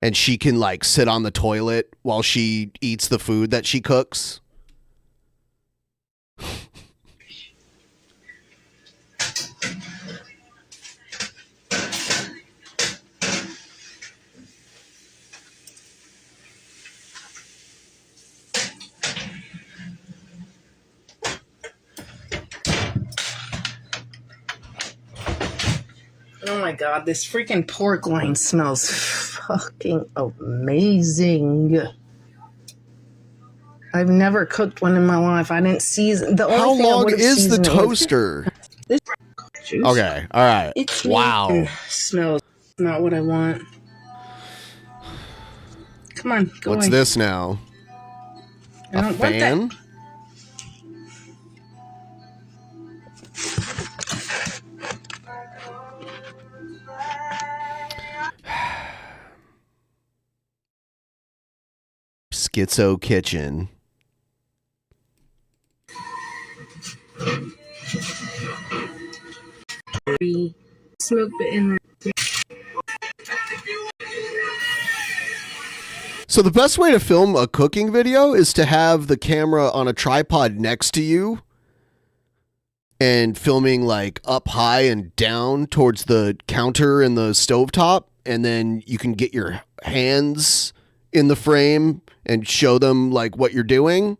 And she can like sit on the toilet while she eats the food that she cooks. Oh my god, this freaking pork loin smells fucking amazing. I've never cooked one in my life. I didn't season. The only How thing long is the toaster? This juice. Okay, all right. It's wow. Smells not what I want. Come on, go What's away. this now? I don't want fan? that. Schizo Kitchen. Smoke it in there. So the best way to film a cooking video is to have the camera on a tripod next to you and filming like up high and down towards the counter and the stovetop, and then you can get your hands in the frame and show them like what you're doing.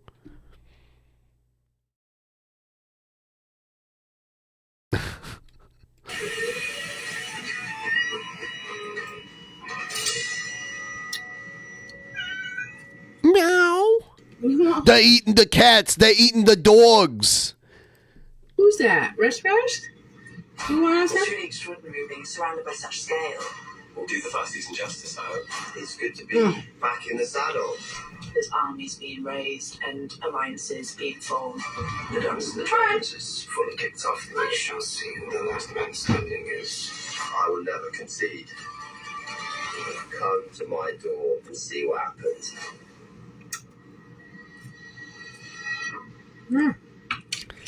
Meow. They're eating the cats. They're eating the dogs. Who's that? Rest? Who wants It's that? really extraordinary being surrounded by such scale. We'll do the first season justice, I hope. It's good to be back in the saddle. There's armies being raised and alliances being formed. The Dance of the Dragons is fully kicked off. We shall see who the last man standing is. I will never concede. Come to my door and see what happens.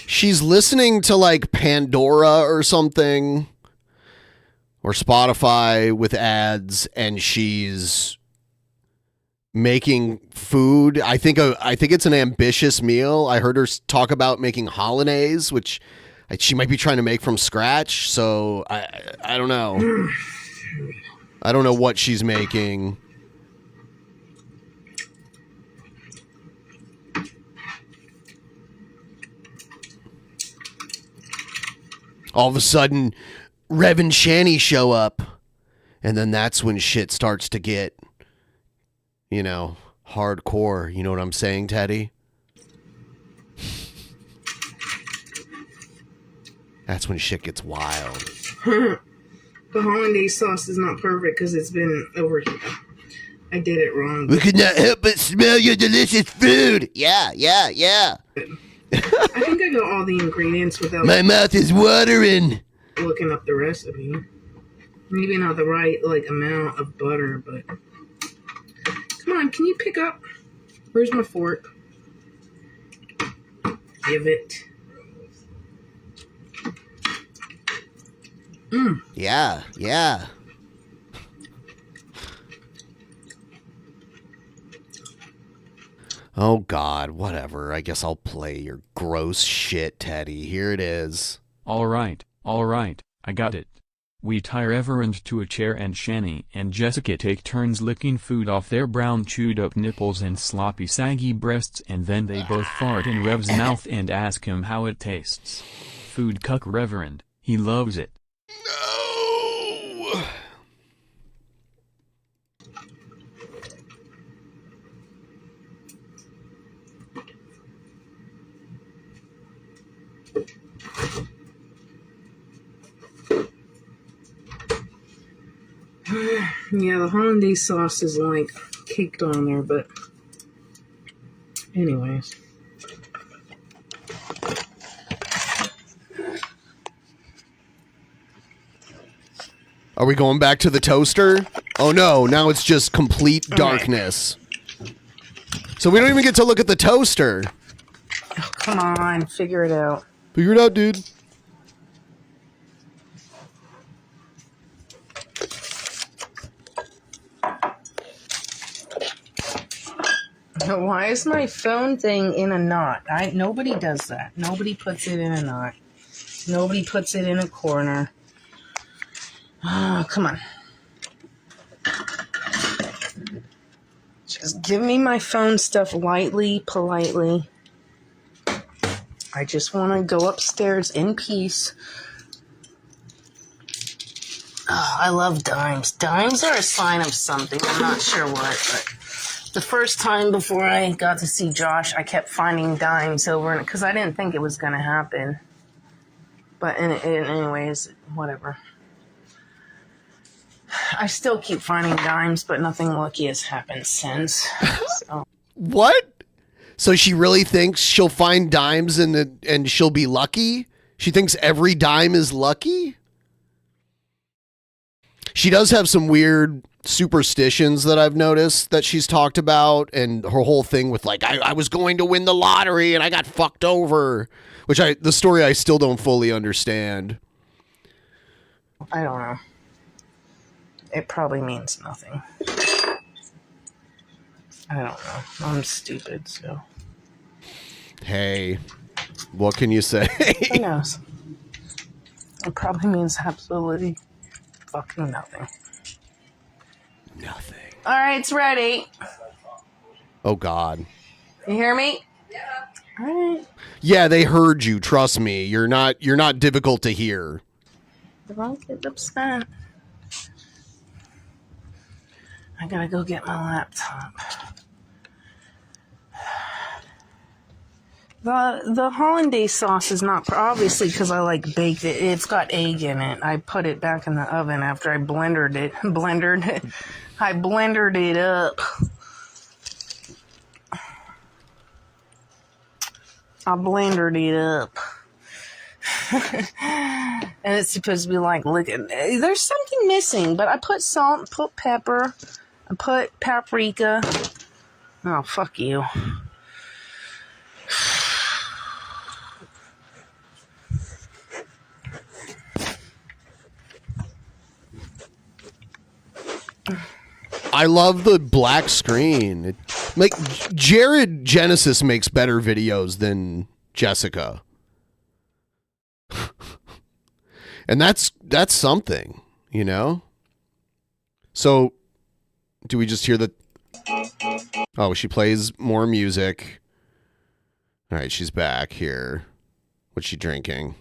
She's listening to like Pandora or something, or Spotify with ads, and she's making food. I think it's an ambitious meal. I heard her talk about making hollandaise, which she might be trying to make from scratch. So I don't know. I don't know what she's making. All of a sudden, Rev and Shanny show up, and then that's when shit starts to get, hardcore. You know what I'm saying, Teddy? That's when shit gets wild. The hollandaise sauce is not perfect because it's been overheated. I did it wrong. We could not help but smell your delicious food. Yeah. I think I got all the ingredients without... My mouth is watering. Looking up the recipe. Maybe not the right, amount of butter, but... Come on, can you pick up? Where's my fork? Give it. Yeah. Oh, God, whatever. I guess I'll play your gross shit, Teddy. Here it is. All right, I got it. We tie Reverend to a chair and Shanny and Jessica take turns licking food off their brown chewed-up nipples and sloppy saggy breasts, and then they both fart in Rev's mouth and ask him how it tastes. Food cuck Reverend, he loves it. No! Yeah, the hollandaise sauce is caked on there, but anyways. Are we going back to the toaster? Oh no, now it's just complete darkness. So we don't even get to look at the toaster. Oh, come on, figure it out. Figure it out, dude. Why is my phone thing in a knot? Nobody does that. Nobody puts it in a knot. Nobody puts it in a corner. Oh, come on. Just give me my phone stuff lightly, politely. I just want to go upstairs in peace. Oh, I love dimes. Dimes are a sign of something. I'm not sure what, but the first time before I got to see Josh, I kept finding dimes over it because I didn't think it was going to happen. But anyways, whatever. I still keep finding dimes, but nothing lucky has happened since. So. What? So she really thinks she'll find dimes and she'll be lucky? She thinks every dime is lucky? She does have some weird superstitions that I've noticed that she's talked about, and her whole thing with I was going to win the lottery and I got fucked over, which the story I still don't fully understand. I don't know. It probably means nothing. I don't know. I'm stupid, so. Hey, what can you say? Who knows? It probably means absolutely fucking nothing. Nothing. All right, it's ready. Oh, God. You hear me? Yeah. All right. Yeah, they heard you. Trust me. You're not difficult to hear. Don't get upset. I gotta go get my laptop. The hollandaise sauce is not obviously because I baked it. It's got egg in it. I put it back in the oven after I blendered it. I blendered it up. I blendered it up. And it's supposed to be looking. There's something missing, but I put salt, put pepper, I put paprika. Oh, fuck you. I love the black screen. Like, Jared Genesis makes better videos than Jessica. And that's something, you know? So, do we just hear the... Oh, she plays more music. All right, she's back here. What's she drinking?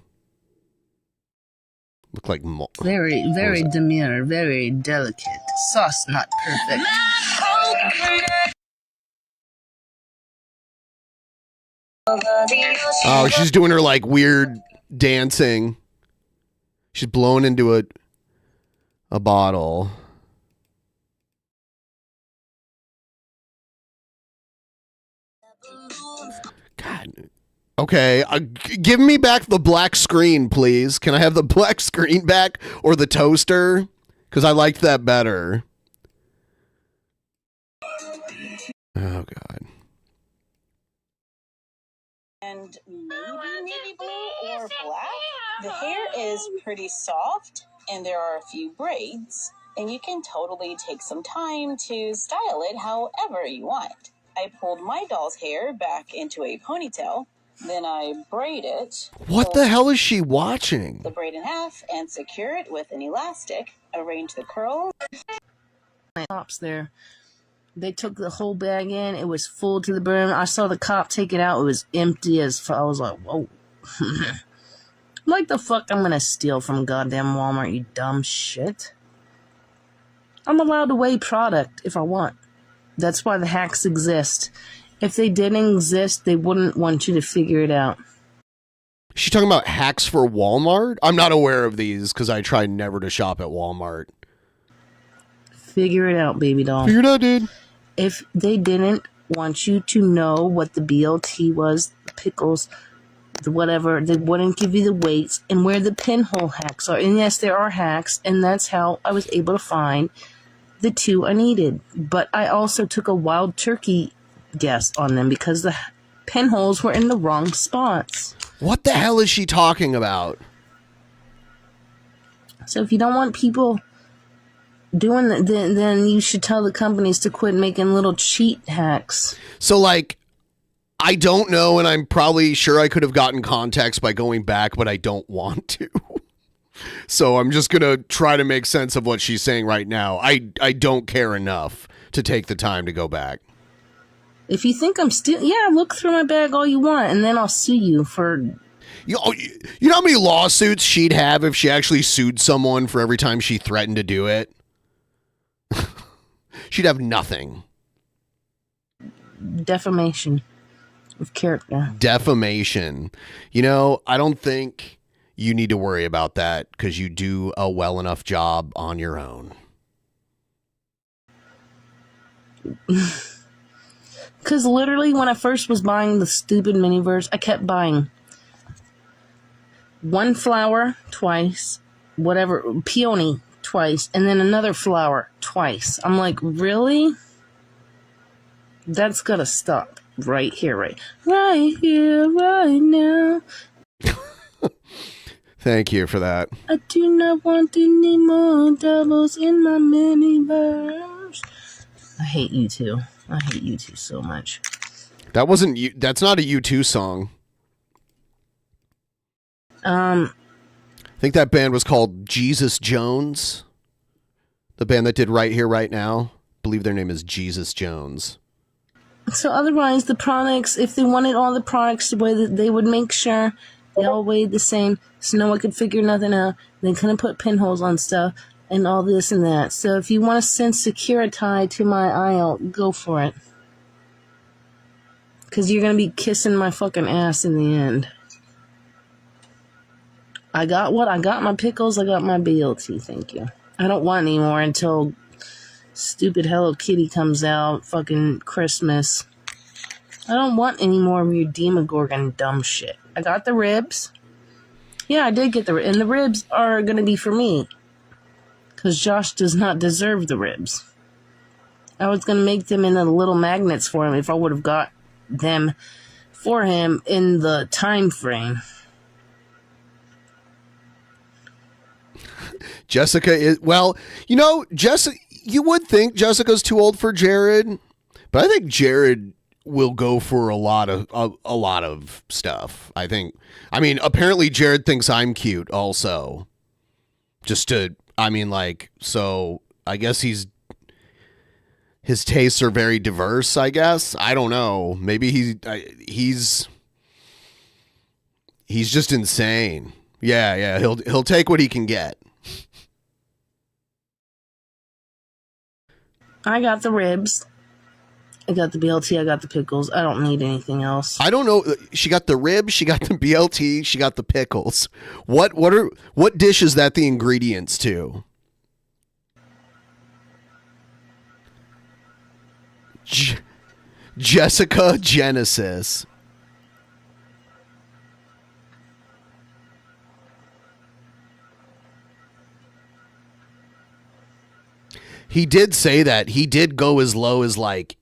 Look like... Very demure, very delicate. Sauce not perfect. Oh, she's doing her, like, weird dancing. She's blowing into a bottle. God. Okay, give me back the black screen, please. Can I have the black screen back or the toaster? Because I liked that better. Oh, God. And maybe blue or black. The hair is pretty soft, and there are a few braids, and you can totally take some time to style it however you want. I pulled my doll's hair back into a ponytail, then I braid it. What the hell is she watching? The braid in half and secure it with an elastic. Arrange the curls. My cops there. They took the whole bag in. It was full to the brim. I saw the cop take it out. It was empty as fuck. I was like, whoa. Like the fuck I'm gonna steal from goddamn Walmart, you dumb shit. I'm allowed to weigh product if I want. That's why the hacks exist. If they didn't exist, they wouldn't want you to figure it out. She talking about hacks for Walmart? I'm not aware of these because I try never to shop at Walmart. Figure it out, baby doll. Figure it out, dude. If they didn't want you to know what the BLT was, the pickles, the whatever, they wouldn't give you the weights and where the pinhole hacks are. And yes, there are hacks, and that's how I was able to find the two I needed. But I also took a wild turkey guess on them because the pinholes were in the wrong spots. What the hell is she talking about? So if you don't want people doing that, then you should tell the companies to quit making little cheat hacks. So, like, I don't know, and I'm probably sure I could have gotten context by going back, but I don't want to. So I'm just going to try to make sense of what she's saying right now. I don't care enough to take the time to go back. If you think I'm still... Yeah, look through my bag all you want, and then I'll sue you for... You know how many lawsuits she'd have if she actually sued someone for every time she threatened to do it? She'd have nothing. Defamation of character. Defamation. You know, I don't think you need to worry about that because you do a well enough job on your own. Because literally when I first was buying the stupid miniverse, I kept buying one flower twice, whatever, peony twice, and then another flower twice. I'm like, really? That's gotta stop right here, right here, right now. Thank you for that. I do not want any more doubles in my miniverse. I hate you two. I hate you two so much. That wasn't you. That's not a U2 song. I think that band was called Jesus Jones. The band that did Right Here, Right Now. I believe their name is Jesus Jones. So otherwise, the products, if they wanted all the products the way that they would make sure they all weighed the same, so no one could figure nothing out. They couldn't put pinholes on stuff and all this and that. So if you want to send Security to my aisle, go for it. Because you're going to be kissing my fucking ass in the end. I got what? I got my pickles, I got my BLT, thank you. I don't want any more until stupid Hello Kitty comes out, fucking Christmas. I don't want any more of your Demogorgon dumb shit. I got the ribs. Yeah, I did get the ribs. And the ribs are going to be for me. Because Josh does not deserve the ribs. I was going to make them into little magnets for him if I would have got them for him in the time frame. Jessica is, well, you know, Jessica, You would think Jessica's too old for Jared, but I think Jared will go for a lot of stuff. I mean, apparently Jared thinks I'm cute also. So I guess his tastes are very diverse, I guess. I don't know. Maybe he's just insane. Yeah, he'll take what he can get. I got the ribs. I got the BLT. I got the pickles. I don't need anything else. I don't know. She got the ribs. She got the BLT. She got the pickles. What dish is that the ingredients to? Jessica Genesis. He did say that. He did go as low as like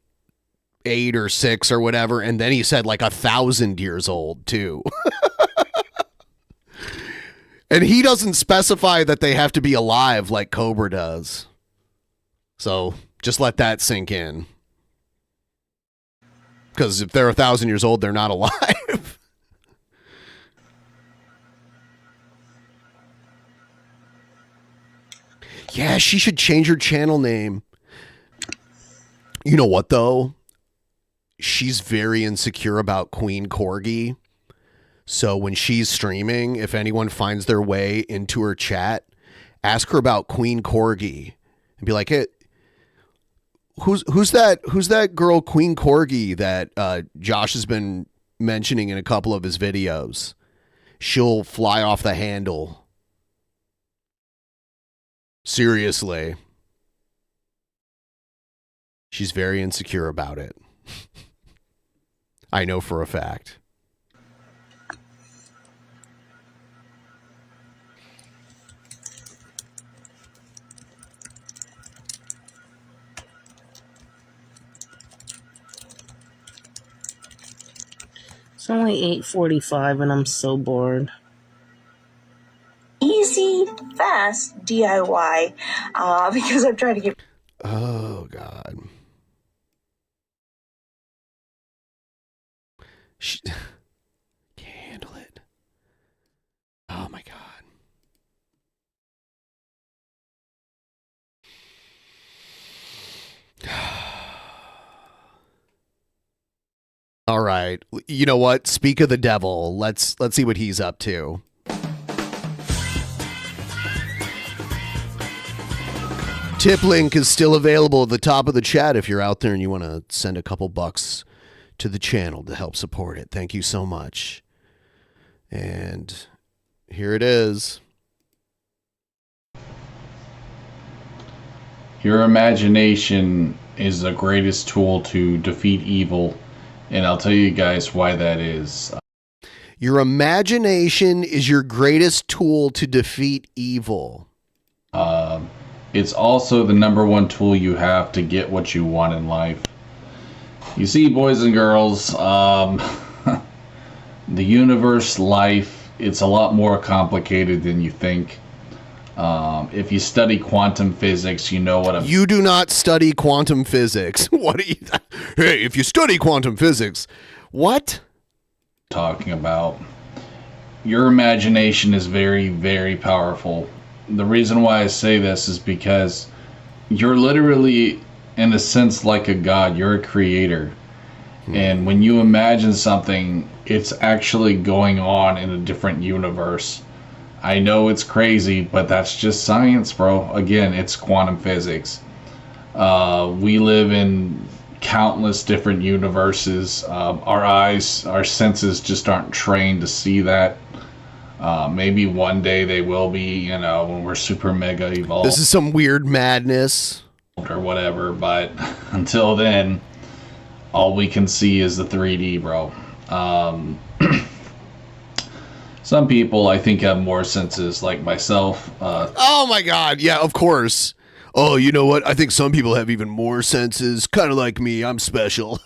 8 or 6 or whatever, and then he said like 1,000 years old too. And he doesn't specify that they have to be alive like Cobra does. So just let that sink in. Because if they're 1,000 years old, they're not alive. Yeah, she should change her channel name. You know what, though? She's very insecure about Queen Corgi. So when she's streaming, if anyone finds their way into her chat, ask her about Queen Corgi. And be like, hey, who's that girl Queen Corgi that Josh has been mentioning in a couple of his videos? She'll fly off the handle. Seriously. She's very insecure about it. I know for a fact. It's only 8:45 and I'm so bored. Easy, fast DIY because I'm trying to get... Oh, God. She can't handle it. Oh, my God. All right. You know what? Speak of the devil. Let's see what he's up to. Tip link is still available at the top of the chat if you're out there and you want to send a couple bucks to the channel to help support it. Thank you so much. And here it is. Your imagination is the greatest tool to defeat evil, and I'll tell you guys why that is. Your imagination is your greatest tool to defeat evil. It's also the #1 tool you have to get what you want in life. You see, boys and girls, the universe, life, it's a lot more complicated than you think. If you study quantum physics, you know what I'm... You do not study quantum physics. What are you... Hey, if you study quantum physics, what? Talking about. Your imagination is very, very powerful. The reason why I say this is because you're literally, in a sense, like a god. You're a creator. And when you imagine something, it's actually going on in a different universe. I know it's crazy, but that's just science, bro. Again, it's quantum physics. We live in countless different universes. Our eyes, our senses just aren't trained to see that. Maybe one day they will be, you know, when we're super mega evolved. This is some weird madness. Or whatever, but until then, all we can see is the 3D, bro. Some people, I think, have more senses, like myself. Oh my God, yeah, of course. Oh, you know what? I think some people have even more senses. Kind of like me, I'm special.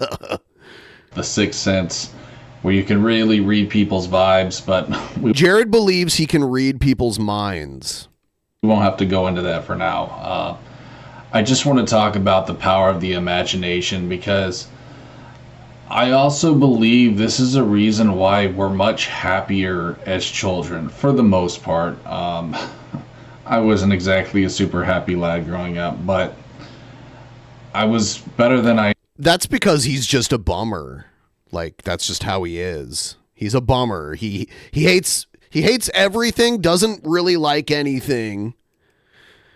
The sixth sense, where you can really read people's vibes, but... Jared believes he can read people's minds. We won't have to go into that for now. I just want to talk about the power of the imagination, because I also believe this is a reason why we're much happier as children, for the most part. I wasn't exactly a super happy lad growing up, but I was better than I... That's because he's just a bummer. Like, that's just how he is. He's a bummer. He hates everything, doesn't really like anything.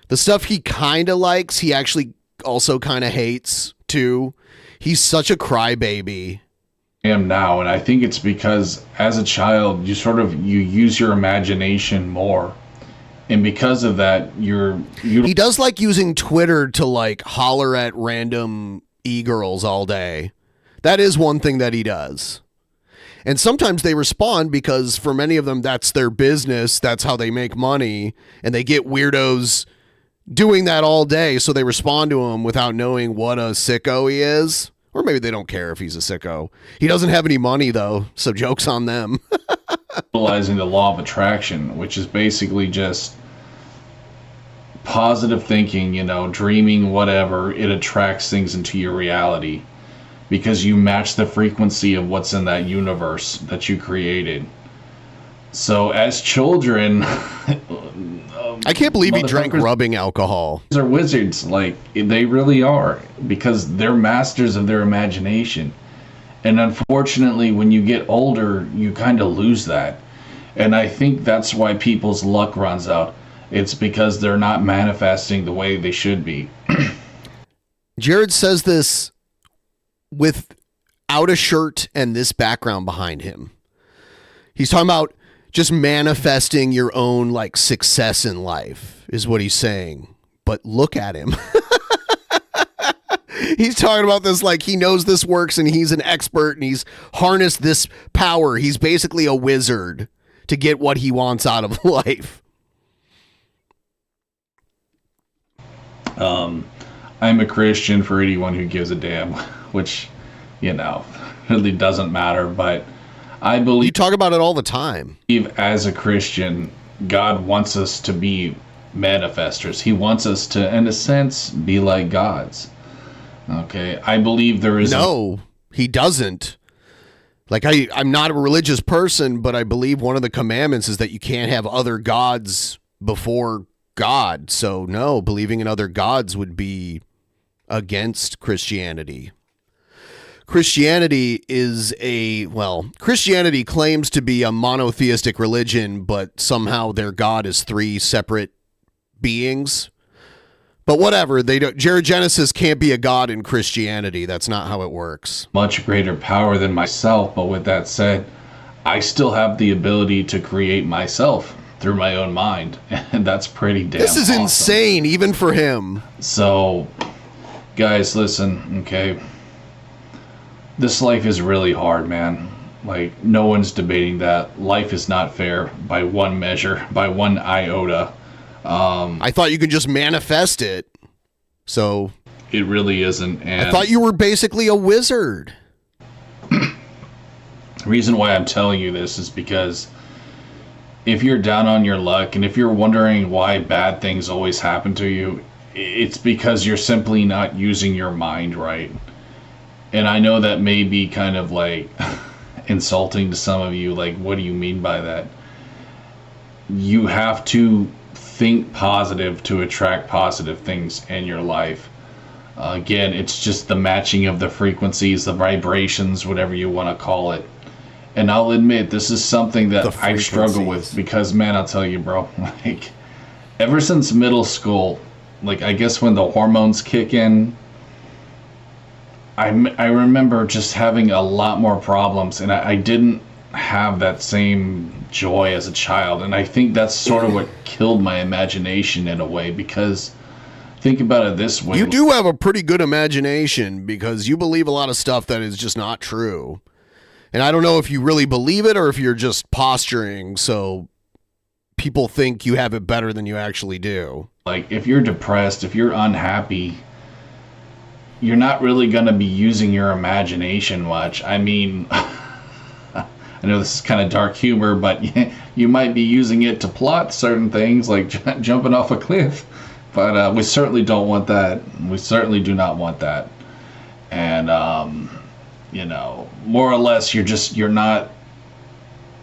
The stuff he kind of likes, he actually also kind of hates, too. He's such a crybaby. I am now, and I think it's because as a child, you use your imagination more. And because of that, he does like using Twitter to like holler at random e-girls all day. That is one thing that he does. And sometimes they respond because for many of them, that's their business. That's how they make money. And they get weirdos doing that all day. So they respond to him without knowing what a sicko he is. Or maybe they don't care if he's a sicko. He doesn't have any money, though. So joke's on them. Utilizing the law of attraction, which is basically just positive thinking, dreaming, whatever. It attracts things into your reality because you match the frequency of what's in that universe that you created. So as children, I can't believe he drank rubbing alcohol. These are wizards, like they really are, because they're masters of their imagination. And unfortunately, when you get older, you kind of lose that. And I think that's why people's luck runs out. It's because they're not manifesting the way they should be. Jared says this without a shirt and this background behind him. He's talking about just manifesting your own like success in life is what he's saying. But look at him. He's talking about this like he knows this works and he's an expert and he's harnessed this power. He's basically a wizard to get what he wants out of life. I'm a Christian for anyone who gives a damn, which, really doesn't matter. But I believe... You talk about it all the time. As a Christian, God wants us to be manifestors. He wants us to, in a sense, be like gods. Okay, I believe there is... No, he doesn't. Like, I'm not a religious person, but I believe one of the commandments is that you can't have other gods before God. So, no, believing in other gods would be against Christianity. Christianity Christianity claims to be a monotheistic religion, but somehow their God is three separate beings. But whatever, Jared Genesis can't be a god in Christianity. That's not how it works. Much greater power than myself, but with that said, I still have the ability to create myself through my own mind, and that's pretty damn This is awesome. insane, even for him. So, guys, listen, okay? This life is really hard, man. Like, no one's debating that. Life is not fair by one measure, by one iota. I thought you could just manifest it. So it really isn't. And I thought you were basically a wizard. The reason why I'm telling you this is because if you're down on your luck and if you're wondering why bad things always happen to you, it's because you're simply not using your mind right. And I know that may be kind of like insulting to some of you. Like, what do you mean by that? You have to think positive to attract positive things in your life. Again, it's just the matching of the frequencies, the vibrations, whatever you want to call it. And I'll admit, this is something that I struggle with because, man, I'll tell you, bro, like, ever since middle school, like, I guess when the hormones kick in, I remember just having a lot more problems, and I didn't have that same joy as a child. And I think that's sort of what killed my imagination in a way, because think about it this way. You do have a pretty good imagination because you believe a lot of stuff that is just not true. And I don't know if you really believe it or if you're just posturing so people think you have it better than you actually do. Like, if you're depressed, if you're unhappy, you're not really going to be using your imagination much. I mean, I know this is kind of dark humor, but you might be using it to plot certain things, like jumping off a cliff. But we certainly don't want that. We certainly do not want that. And you know, more or less, you're no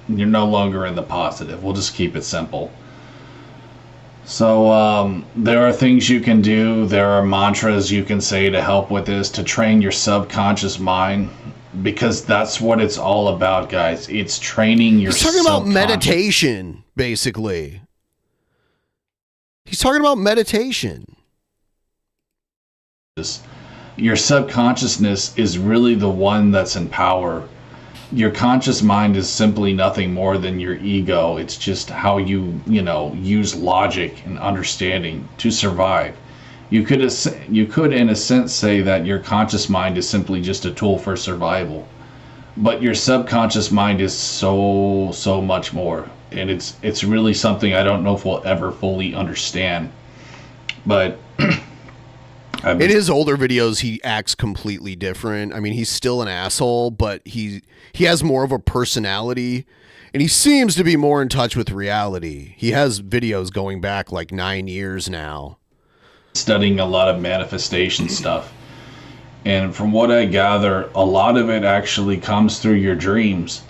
longer in the positive. We'll just keep it simple. So there are things you can do. There are mantras you can say to help with this, to train your subconscious mind, because that's what it's all about, guys. It's training your He's talking about meditation, basically. He's talking about meditation. Your subconsciousness is really the one that's in power. Your conscious mind is simply nothing more than your ego. It's just how you use logic and understanding to survive. You could in a sense say that your conscious mind is simply just a tool for survival. But your subconscious mind is so much more. And it's really something I don't know if we'll ever fully understand. But in his older videos, he acts completely different. I mean, he's still an asshole, but he has more of a personality, and he seems to be more in touch with reality. He has videos going back like 9 years now. Studying a lot of manifestation stuff. And from what I gather, a lot of it actually comes through your dreams.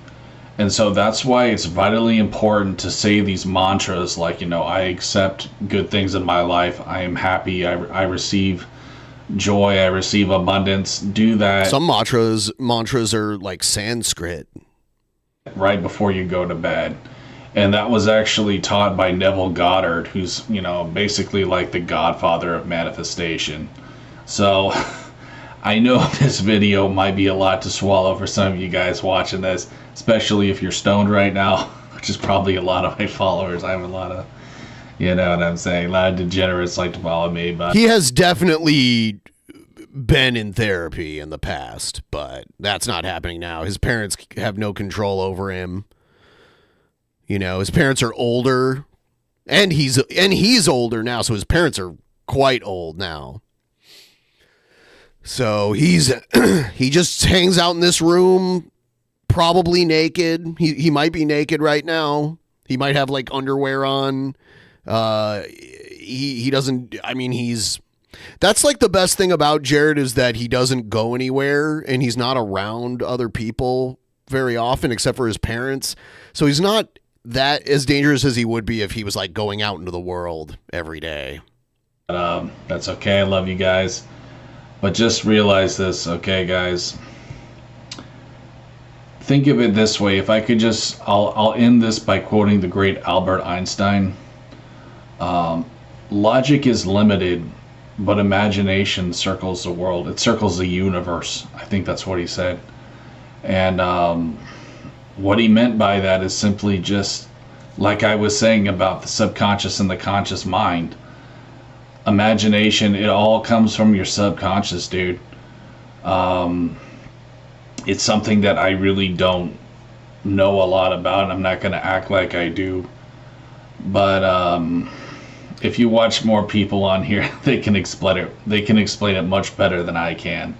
And so that's why it's vitally important to say these mantras like, I accept good things in my life. I am happy. I receive joy. I receive abundance. Do that. Some mantras are like Sanskrit. Right before you go to bed. And that was actually taught by Neville Goddard, who's, basically like the godfather of manifestation. So I know this video might be a lot to swallow for some of you guys watching this, especially if you're stoned right now, which is probably a lot of my followers. I have a lot of, you know what I'm saying, a lot of degenerates like to follow me. But he has definitely been in therapy in the past, but that's not happening now. His parents have no control over him. His parents are older, and he's older now, so his parents are quite old now. So he just hangs out in this room, probably naked. He might be naked right now. He might have like underwear on. He doesn't. I mean, that's like the best thing about Jared is that he doesn't go anywhere and he's not around other people very often, except for his parents. So he's not that as dangerous as he would be if he was like going out into the world every day. That's okay. I love you guys. But just realize this, okay, guys? Think of it this way. If I could I'll end this by quoting the great Albert Einstein. Logic is limited, but imagination circles the world. It circles the universe. I think that's what he said. And what he meant by that is simply just, like I was saying about the subconscious and the conscious mind. Imagination, it all comes from your subconscious, dude. It's something that I really don't know a lot about. I'm not going to act like I do. But if you watch more people on here, they can explain it. They can explain it much better than I can.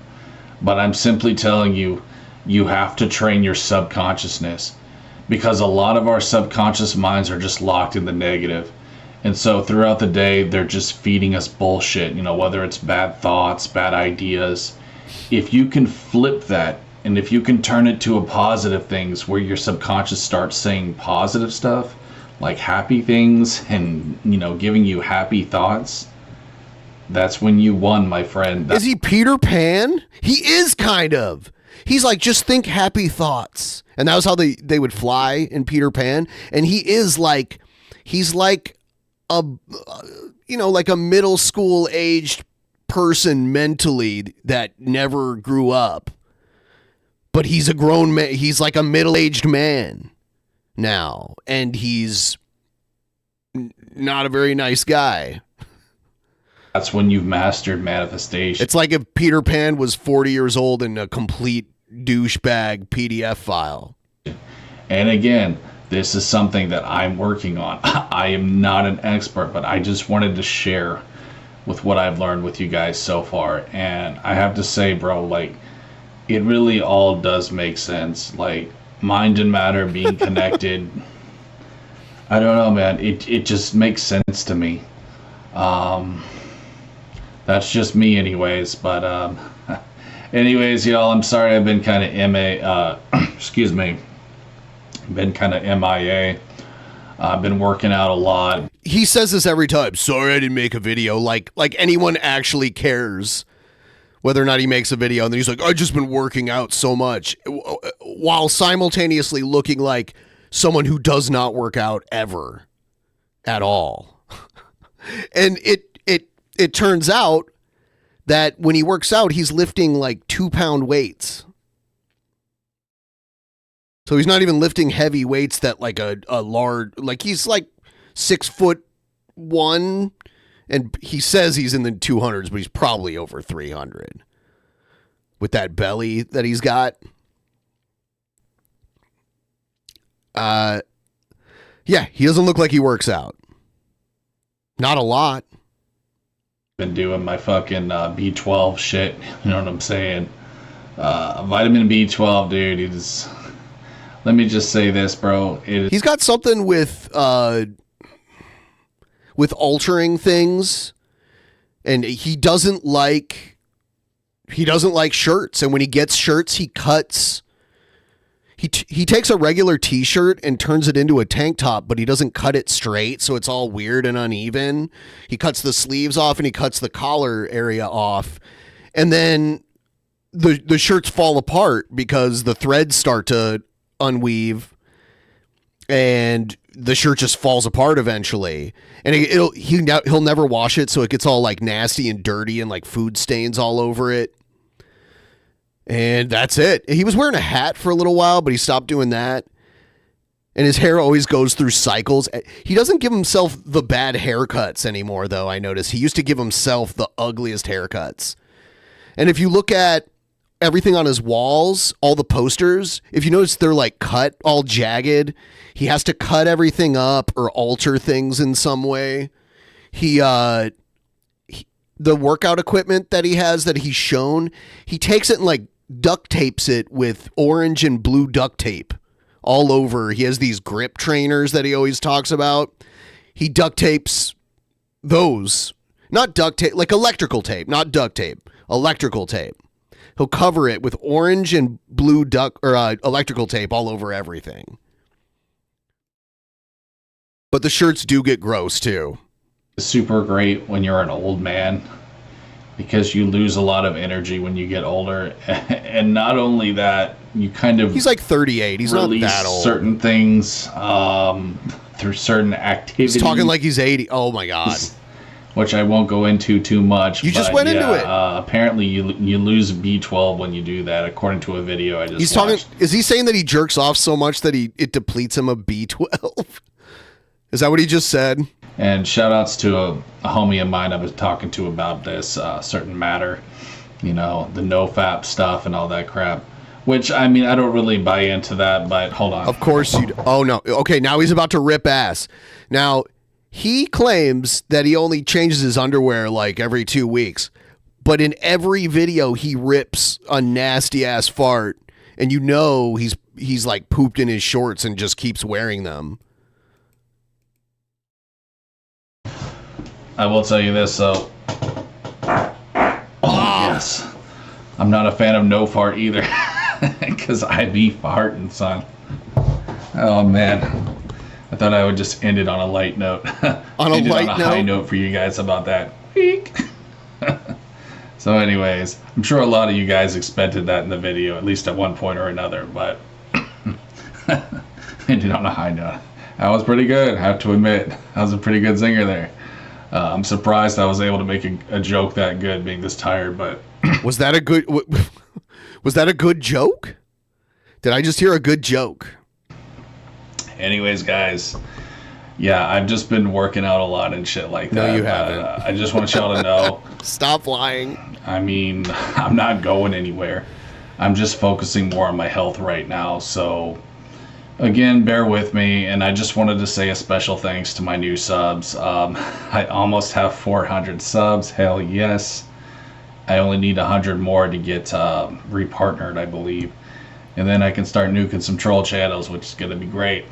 But I'm simply telling you, you have to train your subconsciousness, because a lot of our subconscious minds are just locked in the negative. And so throughout the day, they're just feeding us bullshit, whether it's bad thoughts, bad ideas. If you can flip that, and if you can turn it to a positive things where your subconscious starts saying positive stuff, like happy things and, giving you happy thoughts, that's when you won, my friend. Is he Peter Pan? He is kind of. He's like, just think happy thoughts. And that was how they would fly in Peter Pan. And he's like a middle school aged person mentally that never grew up. But he's a grown man. He's like a middle-aged man now. And he's not a very nice guy. That's when you've mastered manifestation. It's like if Peter Pan was 40 years old and a complete douchebag PDF file. And again, this is something that I'm working on. I am not an expert, but I just wanted to share with what I've learned with you guys so far. And I have to say, bro, like, it really all does make sense. Like, mind and matter being connected. I don't know, man. It just makes sense to me. That's just me anyways, but anyways, y'all, I'm sorry I've been kind of excuse me, been kind of MIA. I've been working out a lot. He says this every time. Sorry I didn't make a video. Like anyone actually cares whether or not he makes a video. And then he's like, I've just been working out so much, while simultaneously looking like someone who does not work out ever at all. And it turns out that when he works out, he's lifting like 2-pound weights. So he's not even lifting heavy weights that like a large, like he's like 6'1", and he says he's in the 200s, but he's probably over 300 with that belly that he's got. Yeah, he doesn't look like he works out. Not a lot. Been doing my fucking B12 shit. You know what I'm saying? Vitamin B12, dude. He's. Let me just say this, bro. He's got something with altering things, and he doesn't like shirts. And when he gets shirts, he cuts. He takes a regular t-shirt and turns it into a tank top, but he doesn't cut it straight, so it's all weird and uneven. He cuts the sleeves off and he cuts the collar area off, and then the shirts fall apart because the threads start to unweave, and the shirt just falls apart eventually. And he'll never wash it, so it gets all like nasty and dirty and like food stains all over it. And that's it. He was wearing a hat for a little while, but he stopped doing that. And his hair always goes through cycles. He doesn't give himself the bad haircuts anymore, though, I noticed. He used to give himself the ugliest haircuts. And if you look at everything on his walls, all the posters, if you notice they're like cut, all jagged. He has to cut everything up or alter things in some way. The workout equipment that he has that he's shown, he takes it and like duct tapes it with orange and blue duct tape all over. He has these grip trainers that he always talks about. He duct tapes those, not duct tape, like electrical tape, not duct tape, electrical tape. He'll cover it with orange and blue electrical tape all over everything. But the shirts do get gross too. It's super great when you're an old man, because you lose a lot of energy when you get older. And not only that, you kind of... He's like 38. He's not that old. Certain things through certain activities. He's talking like he's 80. Oh my God. Which I won't go into too much. You just went into it. Apparently you lose B12 when you do that, according to a video I just watched. Is he saying that he jerks off so much that it depletes him of B12? Is that what he just said? And shout outs to a homie of mine I was talking to about this certain matter, you know, the no-fap stuff and all that crap. Which, I mean, I don't really buy into that, but hold on. Of course you... Oh, no. Okay, now he's about to rip ass. Now, he claims that he only changes his underwear like every 2 weeks. But in every video, he rips a nasty-ass fart. And you know he's like pooped in his shorts and just keeps wearing them. I will tell you this, though. Yes. I'm not a fan of no fart either. Because I be farting, son. Oh, man. I thought I would just end it on a light note. On a high note for you guys about that. So anyways, I'm sure a lot of you guys expected that in the video, at least at one point or another, but ended on a high note. That was pretty good, I have to admit. I was a pretty good singer there. I'm surprised I was able to make a joke that good being this tired, but... Was that a good joke? Did I just hear a good joke? Anyways, guys, yeah, I've just been working out a lot and shit like that. No, you haven't. I just want y'all to know. Stop lying. I mean, I'm not going anywhere. I'm just focusing more on my health right now, so... Again, bear with me, and I just wanted to say a special thanks to my new subs. I almost have 400 subs, hell yes. I only need 100 more to get repartnered, I believe. And then I can start nuking some troll channels, which is going to be great.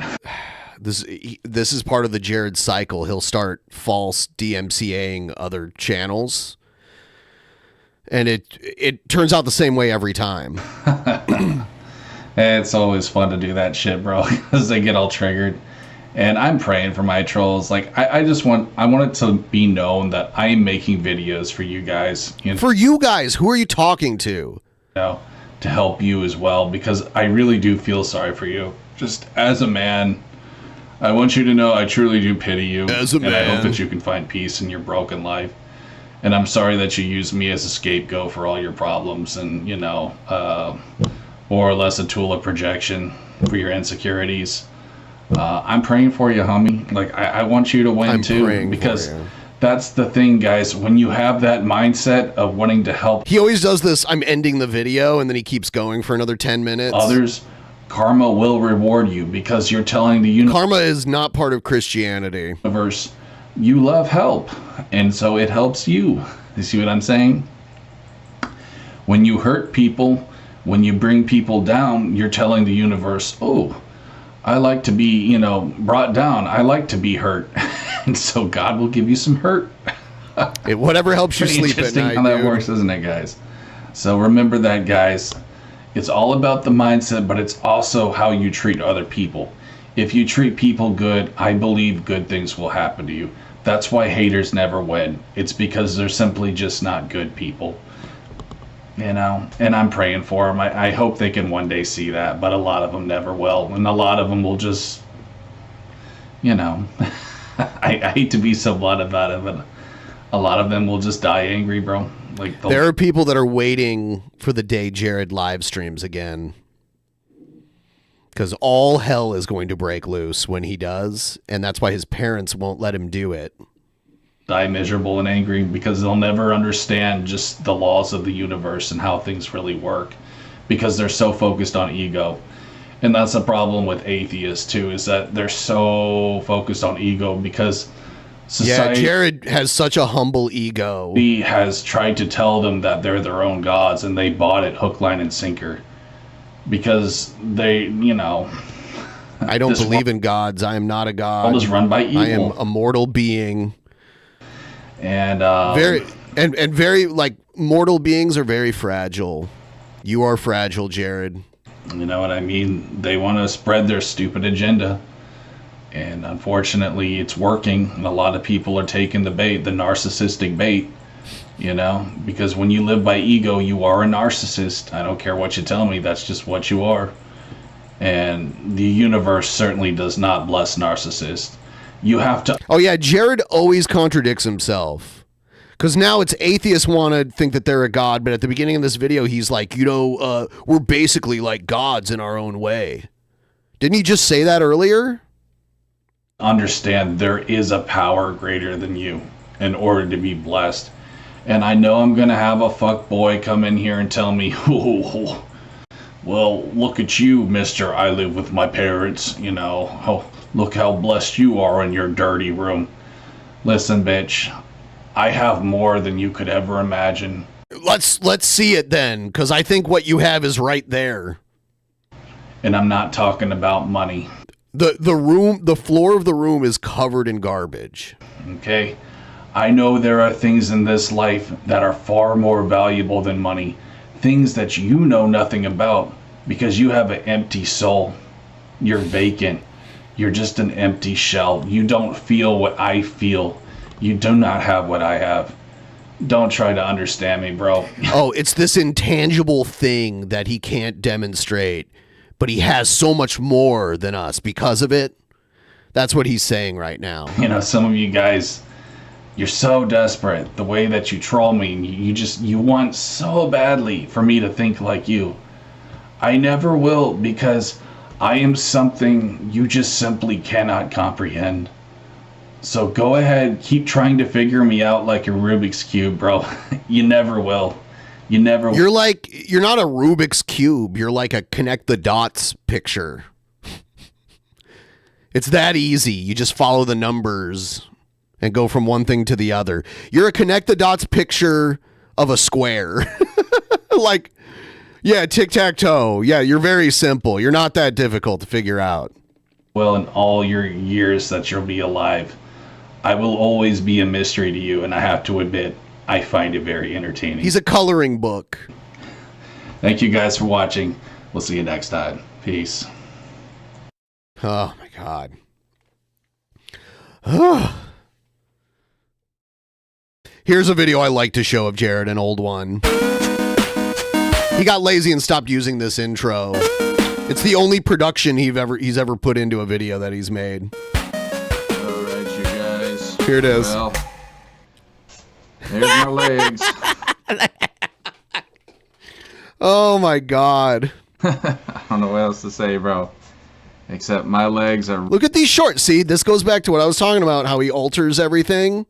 This is part of the Jared cycle. He'll start false DMCAing other channels, and it turns out the same way every time. It's always fun to do that shit, bro, because they get all triggered. And I'm praying for my trolls. Like, I want it to be known that I am making videos for you guys. For you guys, who are you talking to? You know, to help you as well, because I really do feel sorry for you. Just as a man, I want you to know I truly do pity you. As a man. And I hope that you can find peace in your broken life. And I'm sorry that you use me as a scapegoat for all your problems and, you know, more or less a tool of projection for your insecurities. I'm praying for you, homie. Like, I want you to win too, because that's the thing, guys. When you have that mindset of wanting to help, he always does this. I'm ending the video, and then he keeps going for another 10 minutes. Others, karma will reward you, because you're telling the universe. Karma is not part of Christianity. Universe, you love help, and so it helps you. You see what I'm saying? When you hurt people, when you bring people down, you're telling the universe, oh, I like to be, you know, brought down. I like to be hurt. And so God will give you some hurt. Whatever helps you sleep at night, how that works, isn't it, guys? So remember that, guys. It's all about the mindset, but it's also how you treat other people. If you treat people good, I believe good things will happen to you. That's why haters never win. It's because they're simply just not good people. You know, and I'm praying for them. I hope they can one day see that, but a lot of them never will. And a lot of them will just, you know, I hate to be so blunt about it, but a lot of them will just die angry, bro. Like, there are people that are waiting for the day Jared live streams again, because all hell is going to break loose when he does, and that's why his parents won't let him do it. Die miserable and angry, because they'll never understand just the laws of the universe and how things really work, because they're so focused on ego. And that's the problem with atheists too, is that they're so focused on ego, because society, Jared has such a humble ego. He has tried to tell them that they're their own gods, and they bought it hook, line, and sinker, because they, you know, I don't believe in gods. I am not a god. All is run by evil. I am a mortal being. And very like mortal beings are very fragile. You are fragile, Jared. You know what I mean? They want to spread their stupid agenda, and unfortunately it's working, and a lot of people are taking the bait, the narcissistic bait, you know, because when you live by ego, you are a narcissist. I don't care what you tell me, that's just what you are. And the universe certainly does not bless narcissists. You have to. Oh yeah, Jared always contradicts himself. Because now it's atheists want to think that they're a god, but at the beginning of this video, he's like, you know, we're basically like gods in our own way. Didn't he just say that earlier? Understand there is a power greater than you in order to be blessed. And I know I'm going to have a fuck boy come in here and tell me, oh, well, look at you, mister. I live with my parents, you know. Oh, look how blessed you are in your dirty room. Listen, bitch, I have more than you could ever imagine. Let's see it then, because I think what you have is right there. And I'm not talking about money. The floor of the room is covered in garbage. Okay? I know there are things in this life that are far more valuable than money. Things that you know nothing about, because you have an empty soul. You're vacant. You're just an empty shell. You don't feel what I feel. You do not have what I have. Don't try to understand me, bro. Oh, it's this intangible thing that he can't demonstrate, but he has so much more than us because of it. That's what he's saying right now. You know, some of you guys, you're so desperate. The way that you troll me, you want so badly for me to think like you. I never will, because I am something you just simply cannot comprehend. So go ahead, keep trying to figure me out like a Rubik's Cube, bro. You never will. You never will. You're not a Rubik's Cube. You're like a connect the dots picture. It's that easy. You just follow the numbers and go from one thing to the other. You're a connect the dots picture of a square. Like, yeah, tic-tac-toe. Yeah, you're very simple. You're not that difficult to figure out. well in all your years that you'll be alive. I will always be a mystery to you, and I have to admit, I find it very entertaining. He's a coloring book. Thank you guys for watching. We'll see you next time. Peace. Oh my God. Here's a video I like to show of Jared, an old one. He got lazy and stopped using this intro. It's the only production he's ever put into a video that he's made. All right, you guys. Here it is. Well, there's my legs. Oh my God. I don't know what else to say, bro. Except my legs are... Look at these shorts. See, this goes back to what I was talking about, how he alters everything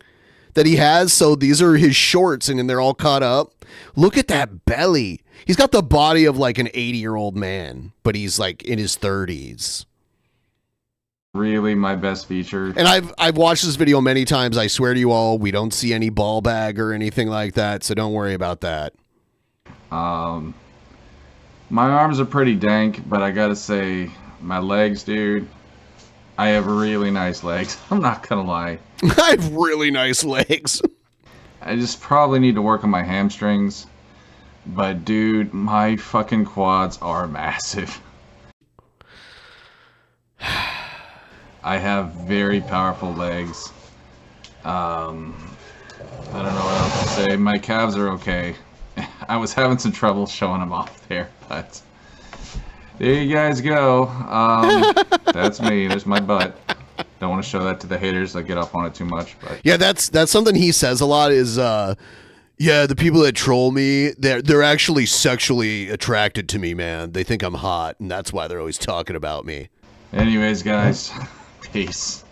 that he has. So these are his shorts and they're all cut up. Look at that belly. He's got the body of like an 80-year-old man, but he's like in his 30s. Really my best feature. And I've watched this video many times. I swear to you all, we don't see any ball bag or anything like that, so don't worry about that. My arms are pretty dank, but I gotta say, my legs, dude, I have really nice legs. I'm not gonna lie. I have really nice legs. I just probably need to work on my hamstrings. But dude, my fucking quads are massive. I have very powerful legs. I don't know what else to say. My calves are okay. I was having some trouble showing them off there, but there you guys go. That's me. There's my butt. Don't want to show that to the haters. I get up on it too much. But yeah, that's something he says a lot is, yeah, the people that troll me, they're actually sexually attracted to me, man. They think I'm hot, and that's why they're always talking about me. Anyways, guys, peace.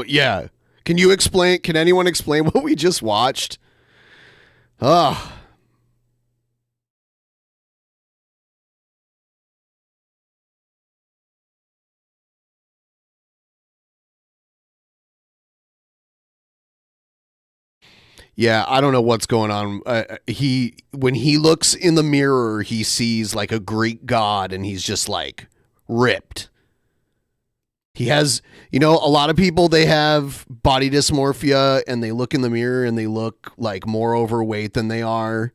Yeah. Can anyone explain what we just watched? Oh. Yeah, I don't know what's going on. When he looks in the mirror, he sees like a Greek god and he's just like ripped. He has, a lot of people, they have body dysmorphia and they look in the mirror and they look like more overweight than they are.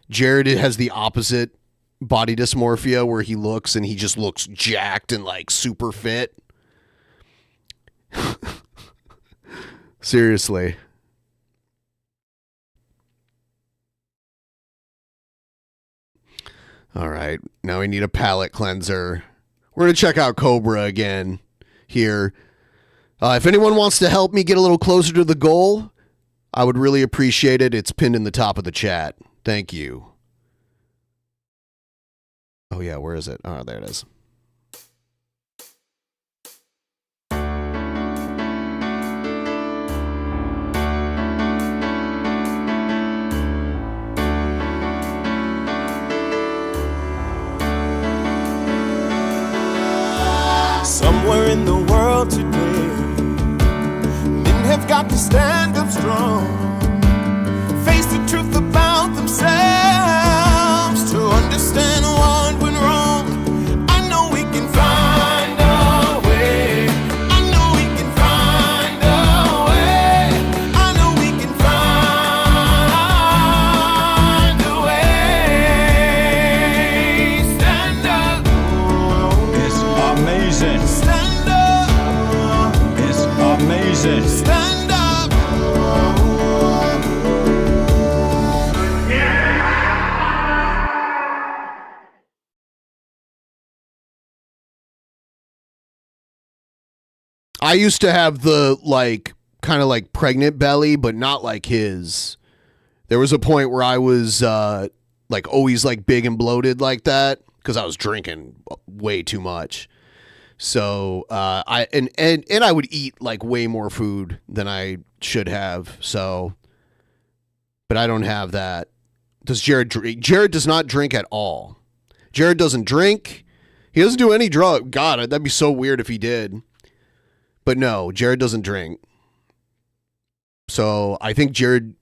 Jared has the opposite body dysmorphia where he looks and he just looks jacked and like super fit. Seriously. All right, now we need a palate cleanser. We're going to check out Cobra again here. If anyone wants to help me get a little closer to the goal, I would really appreciate it. It's pinned in the top of the chat. Thank you. Oh, yeah, where is it? Oh, there it is. Somewhere in the world today, men have got to stand up strong, face the truth about themselves, to understand what went wrong. I know we can find a way. I know we can find a way. I know we can find a way. Stand up. It's amazing. Stand up. It's amazing. Stand up. I used to have the kind of like pregnant belly, but not like his. There was a point where I was always like big and bloated like that because I was drinking way too much. So I would eat like way more food than I should have. So, but I don't have that. Does Jared drink? Jared does not drink at all. Jared doesn't drink. He doesn't do any drug. God, that'd be so weird if he did. But no, Jared doesn't drink. So I think Jared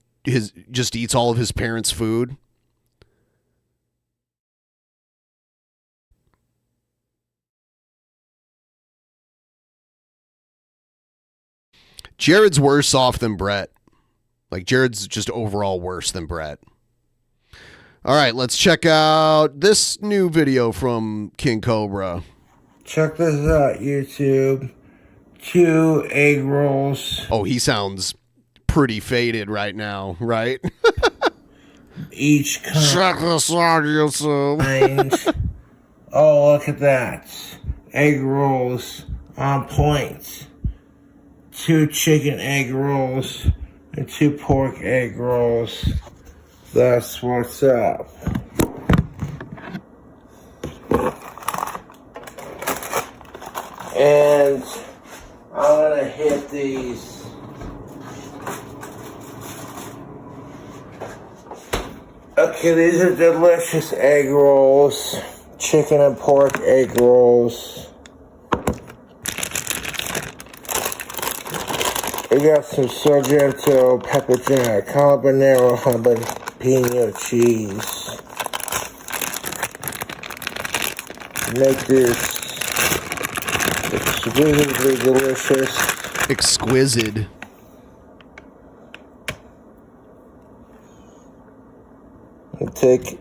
just eats all of his parents' food. Jared's worse off than Brett. Like, Jared's just overall worse than Brett. All right, let's check out this new video from King Cobra. Check this out, YouTube. 2 egg rolls. Oh, he sounds pretty faded right now, right? Each kind. Check this out, YouTube. Oh, look at that. Egg rolls on point. 2 chicken egg rolls and 2 pork egg rolls. That's what's up. And I'm gonna hit these. Okay, these are delicious egg rolls. Chicken and pork egg rolls. We got some Sargento, pepper jack, habanero, jalapeno cheese. Make this exquisitely delicious. Exquisite. We'll take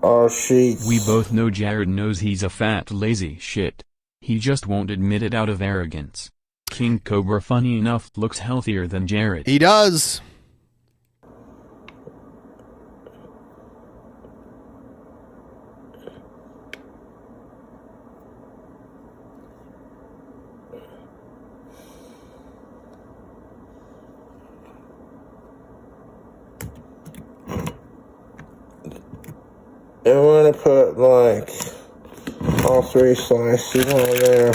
our sheets. We both know Jared knows he's a fat lazy shit. He just won't admit it out of arrogance. King Cobra, funny enough, looks healthier than Jared. He does. And we're gonna put like all 3 slices on there.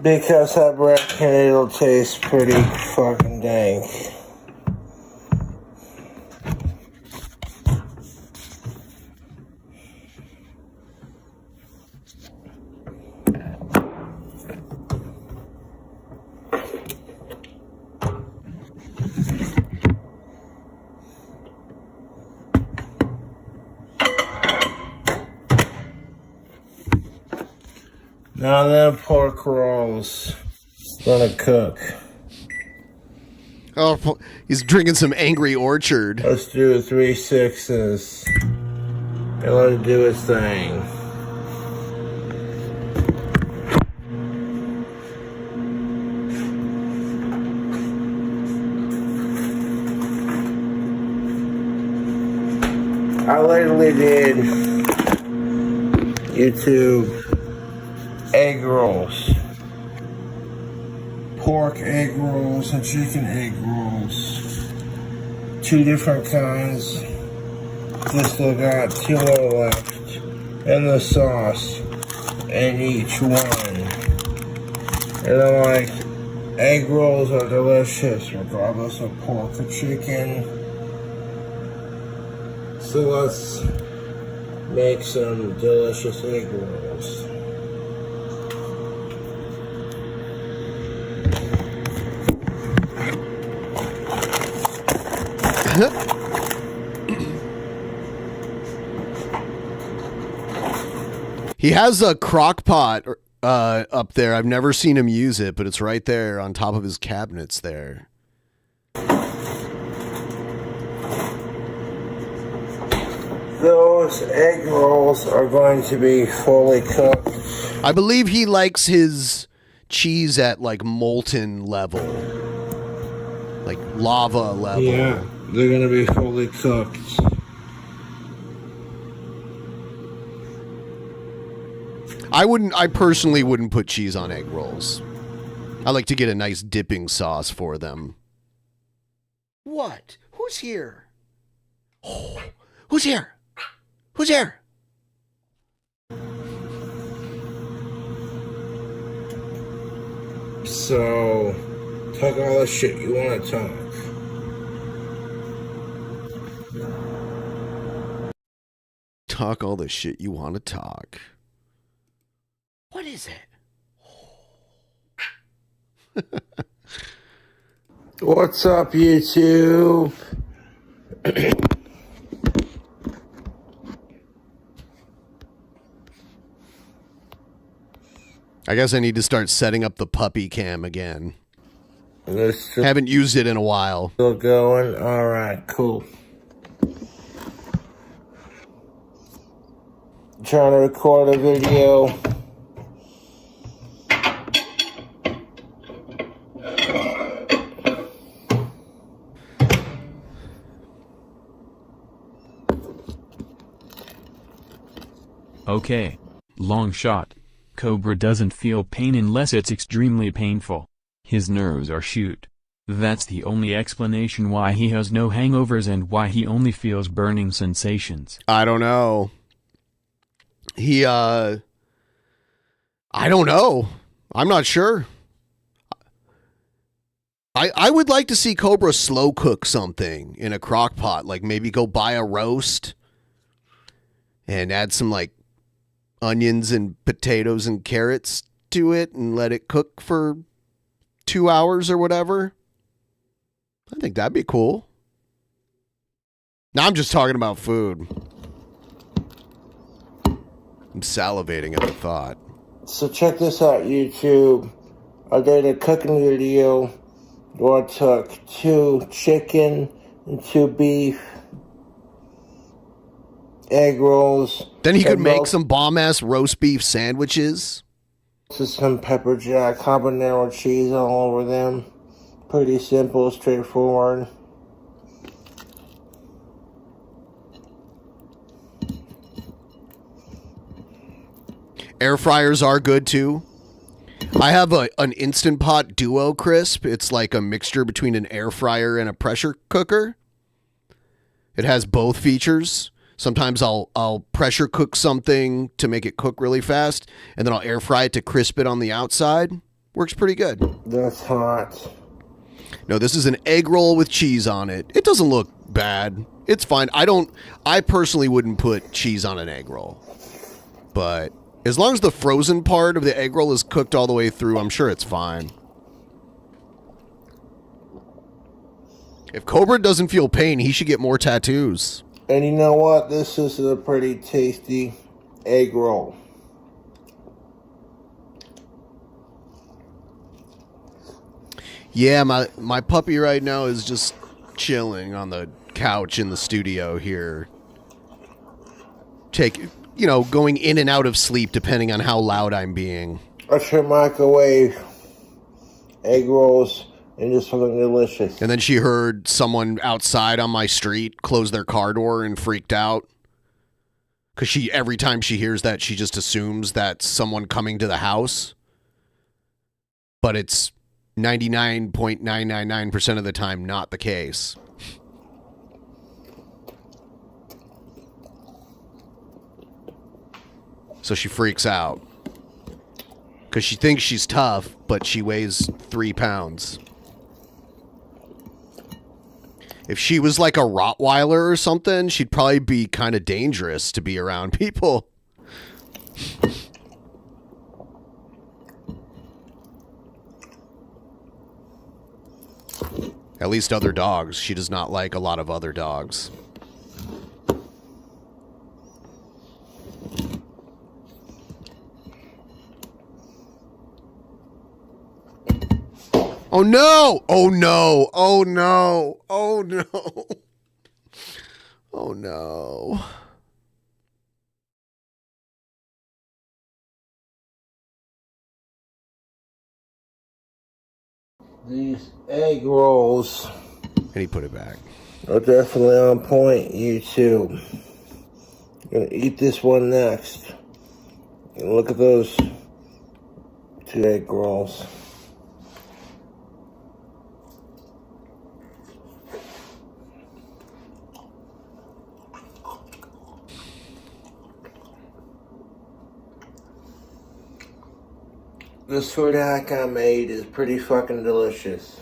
Because I reckon it'll taste pretty fucking dank. Now them pork rolls gonna cook. Oh, he's drinking some Angry Orchard. Let's do 3 6s and let it do its thing. I literally did YouTube egg rolls, pork egg rolls and chicken egg rolls, 2 different kinds. Just still got 2 more left, and the sauce in each one. And I'm like, egg rolls are delicious regardless of pork or chicken. So let's make some delicious egg rolls. He has a crock pot up there. I've never seen him use it, but it's right there on top of his cabinets there. Those egg rolls are going to be fully cooked. I believe he likes his cheese at like molten level. Like lava level. Yeah, they're going to be fully cooked. I personally wouldn't put cheese on egg rolls. I like to get a nice dipping sauce for them. What? Who's here? Oh, who's here? Who's here? So, talk all the shit you want to talk. Talk all the shit you want to talk. What is it? What's up, YouTube? I guess I need to start setting up the puppy cam again. Haven't used it in a while. Still going? Alright, cool. Trying to record a video. Okay. Long shot. Cobra doesn't feel pain unless it's extremely painful. His nerves are shoot. That's the only explanation why he has no hangovers and why he only feels burning sensations. I don't know. I don't know. I'm not sure. I would like to see Cobra slow cook something in a crock pot. Like maybe go buy a roast and add some like onions and potatoes and carrots to it and let it cook for 2 hours or whatever. I think that'd be cool. Now I'm just talking about food. I'm salivating at the thought. So check this out, YouTube. I did a cooking video where I took 2 chicken and 2 beef egg rolls. Then he could make some bomb-ass roast beef sandwiches. Just some pepper jack, habanero cheese all over them. Pretty simple, straightforward. Air fryers are good too. I have an Instant Pot Duo Crisp. It's like a mixture between an air fryer and a pressure cooker. It has both features. Sometimes I'll pressure cook something to make it cook really fast, and then I'll air fry it to crisp it on the outside. Works pretty good. That's hot. No, this is an egg roll with cheese on it. It doesn't look bad. It's fine. I personally wouldn't put cheese on an egg roll. But as long as the frozen part of the egg roll is cooked all the way through, I'm sure it's fine. If Cobra doesn't feel pain, he should get more tattoos. And you know what? This is a pretty tasty egg roll. Yeah, my puppy right now is just chilling on the couch in the studio here. Going in and out of sleep depending on how loud I'm being. I should microwave egg rolls into something delicious. And then she heard someone outside on my street close their car door and freaked out. Because every time she hears that, she just assumes that's someone coming to the house. But it's 99.999% of the time not the case. So she freaks out. Because she thinks she's tough, but she weighs 3 pounds. If she was like a Rottweiler or something, she'd probably be kind of dangerous to be around people. At least other dogs. She does not like a lot of other dogs. Oh no! Oh no! Oh no! Oh no! Oh no. These egg rolls. And he put it back. Are definitely on point, YouTube. Gonna eat this one next. And look at those 2 egg rolls. This food hack I made is pretty fucking delicious.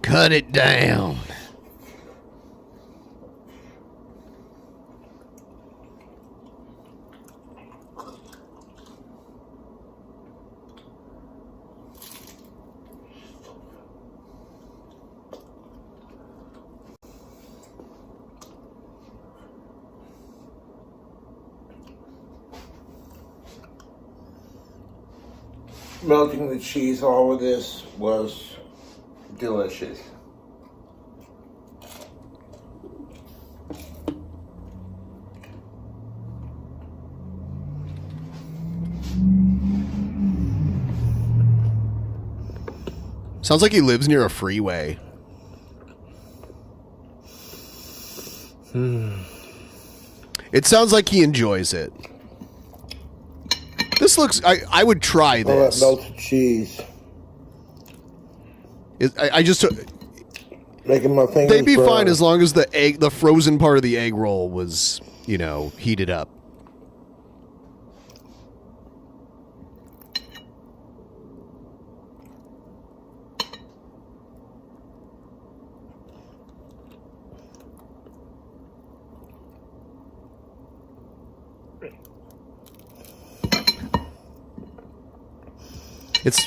Cut it down. Melting the cheese all over this was delicious. Sounds like he lives near a freeway. It sounds like he enjoys it. This looks... I would try this. All that melted cheese. I just... Making my fingers They'd be burn. fine as long as the frozen part of the egg roll was, you know, heated up.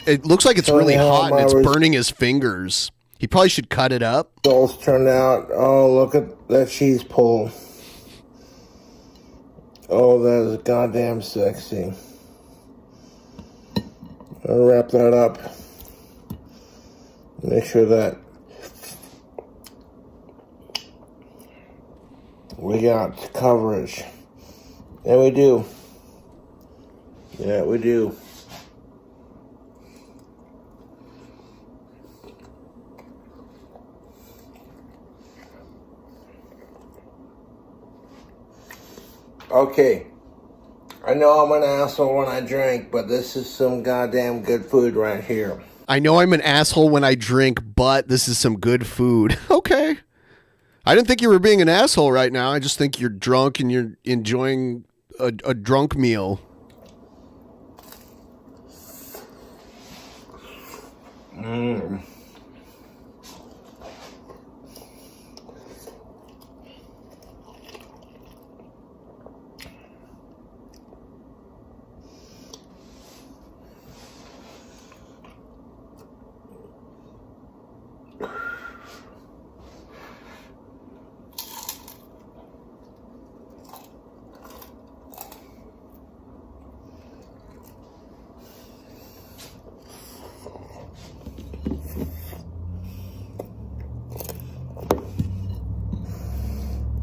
It looks like it's really hot and it's burning his fingers. He probably should cut it up. Those turned out. Oh, look at that cheese pull. Oh, that is goddamn sexy. I'll wrap that up. Make sure that we got coverage. And we do. Yeah, we do. Okay, I know I'm an asshole when I drink, but this is some goddamn good food right here. I know I'm an asshole when I drink, but this is some good food. Okay. I didn't think you were being an asshole right now. I just think you're drunk and you're enjoying a drunk meal. Mmm.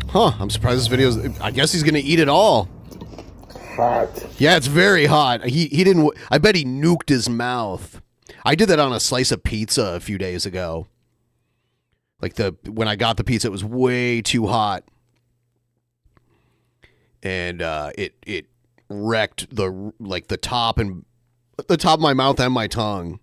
Huh, I'm surprised this video's... I guess he's gonna eat it all. Hot. Yeah, it's very hot. He didn't... I bet he nuked his mouth. I did that on a slice of pizza a few days ago. Like when I got the pizza, it was way too hot. And it wrecked the top of my mouth and my tongue.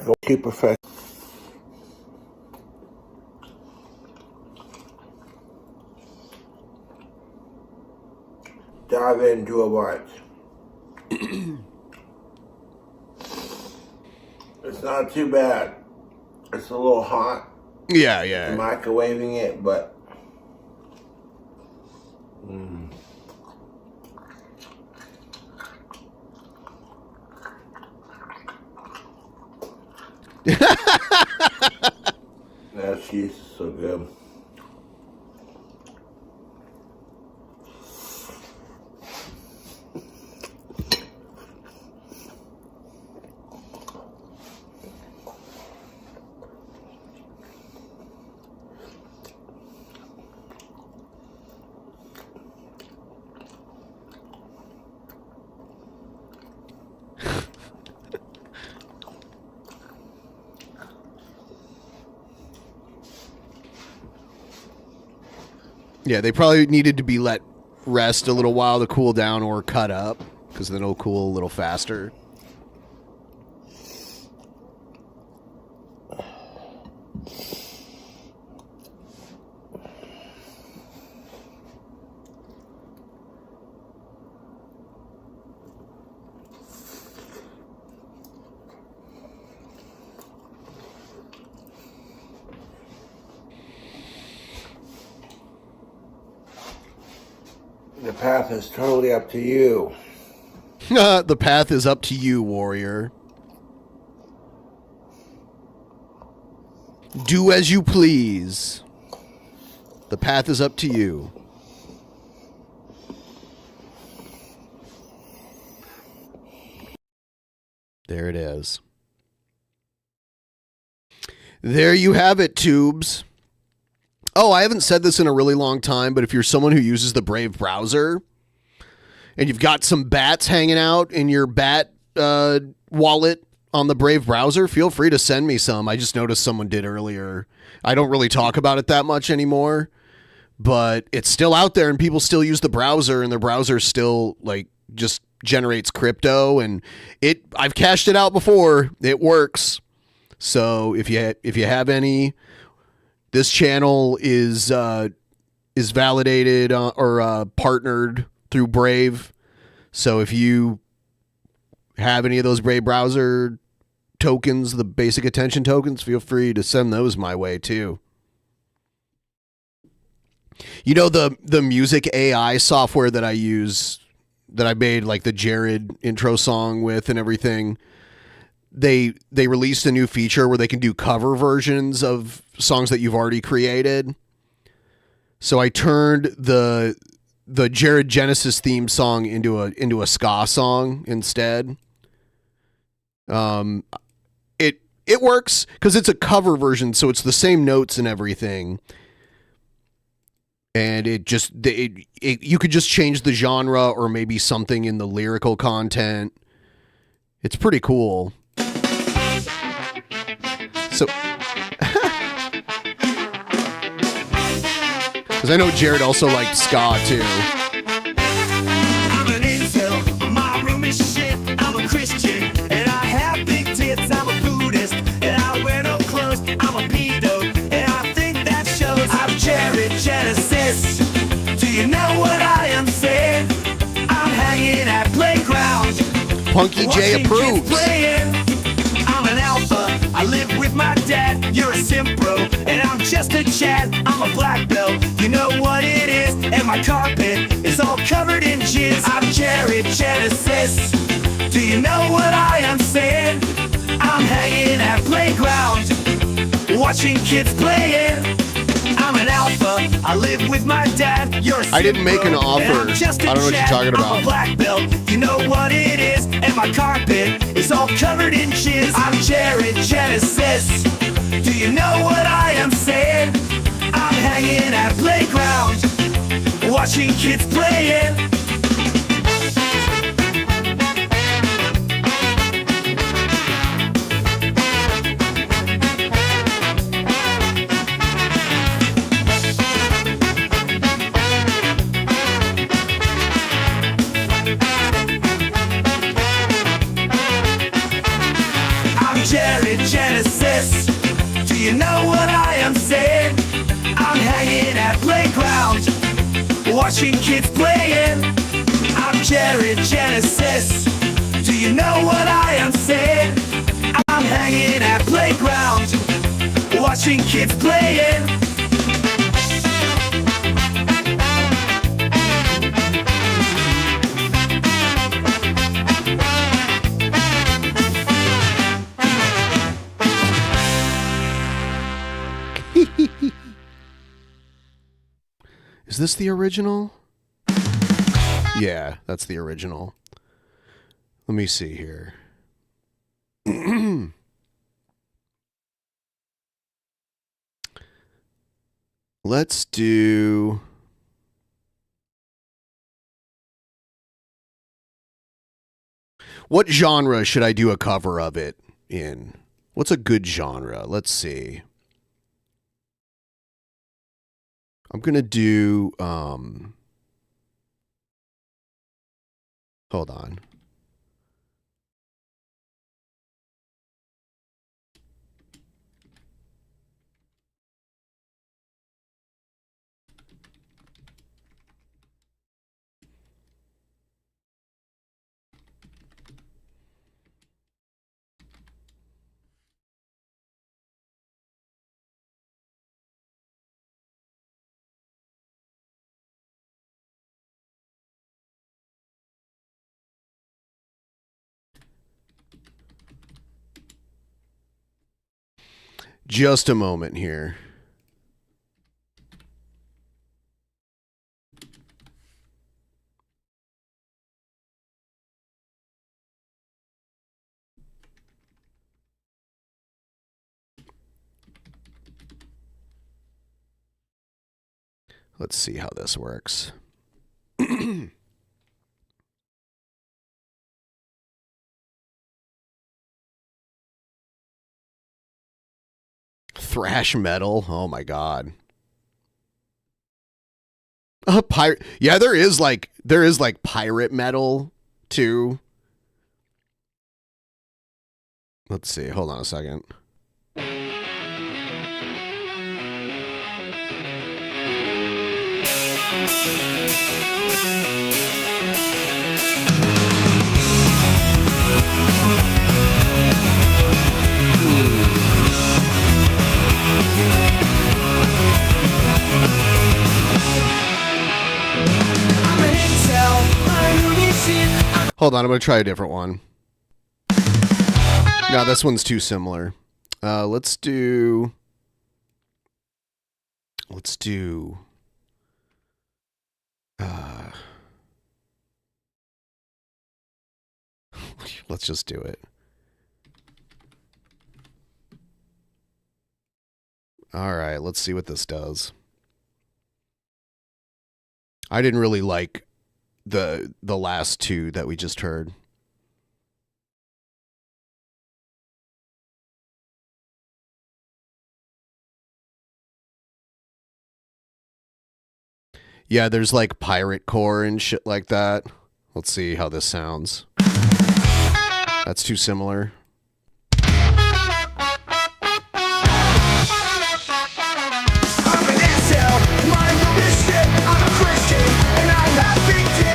Go keep perfect. Dive into a bite. It's not too bad. It's a little hot. Yeah, yeah. Microwaving it, but that cheese is so good. Yeah, they probably needed to be let rest a little while to cool down or cut up, because then it'll cool a little faster. The path is totally up to you. The path is up to you, warrior. Do as you please. The path is up to you. There it is. There you have it, tubes. Oh, I haven't said this in a really long time, but if you're someone who uses the Brave browser and you've got some bats hanging out in your bat wallet on the Brave browser, feel free to send me some. I just noticed someone did earlier. I don't really talk about it that much anymore, but it's still out there and people still use the browser, and their browser still like just generates crypto, and I've cashed it out before. It works. So if you have any, this channel is validated or partnered through Brave. So if you have any of those Brave browser tokens, the basic attention tokens, feel free to send those my way too. You know, the music AI software that I use, that I made like the Jared intro song with and everything, they released a new feature where they can do cover versions of songs that you've already created. So I turned the Jared Genesis theme song into a ska song instead. It works because it's a cover version, so it's the same notes and everything. And you could just change the genre or maybe something in the lyrical content. It's pretty cool. So, because I know Jared also liked ska too. I'm an incel, my room is shit. I'm a Christian, and I have big tits. I'm a Buddhist, and I wear no clothes. I'm a pedo, and I think that shows. I'm Jared Genesis. Do you know what I am saying? I'm hanging at playgrounds. Punky J approves. I'm an alpha. I live with my dad. You're a simp bro, and I'm just a Chad. I'm a black belt. You know what it is, and my carpet is all covered in jizz. I'm Jared Genesis. Do you know what I am saying? I'm hanging at playgrounds, watching kids playing. I'm an alpha. I live with my dad. You're a I didn't make an offer. I don't know what you're talking about. I'm a black belt. You know what it is, and my carpet is all covered in jizz. I'm Jared Genesis. Do you know what I am saying? I'm hanging at playgrounds, watching kids playing. Jared Genesis. Do you know what I am saying? I'm hanging at playgrounds, watching kids playing. I'm Jared Genesis. Do you know what I am saying? I'm hanging at playgrounds, watching kids playing. Is this the original? Yeah, that's the original. Let me see here. Let's do... What genre should I do a cover of it in? What's a good genre? Let's see. I'm going to do, hold on. just a moment here. Let's see how this works. Thrash metal. Oh my god. Pirate. Yeah, there is like pirate metal too. Let's see. Hold on a second. Hold on, I'm going to try a different one. No, this one's too similar. Let's do... Let's just do it. All right, let's see what this does. I didn't really like the last two that we just heard. Yeah, there's like pirate core and shit like that. Let's see how this sounds. That's too similar.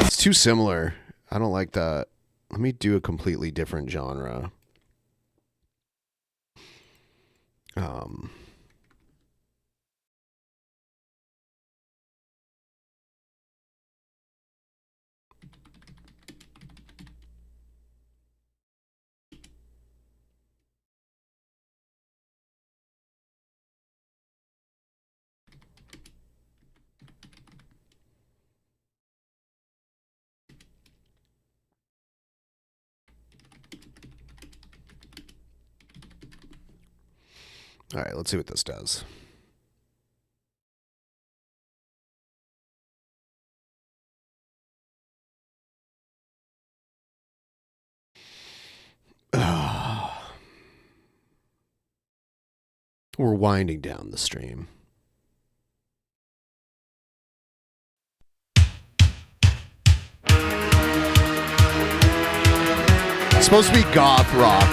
It's too similar. I don't like that. Let me do a completely different genre. All right, let's see what this does. We're winding down the stream. It's supposed to be goth rock.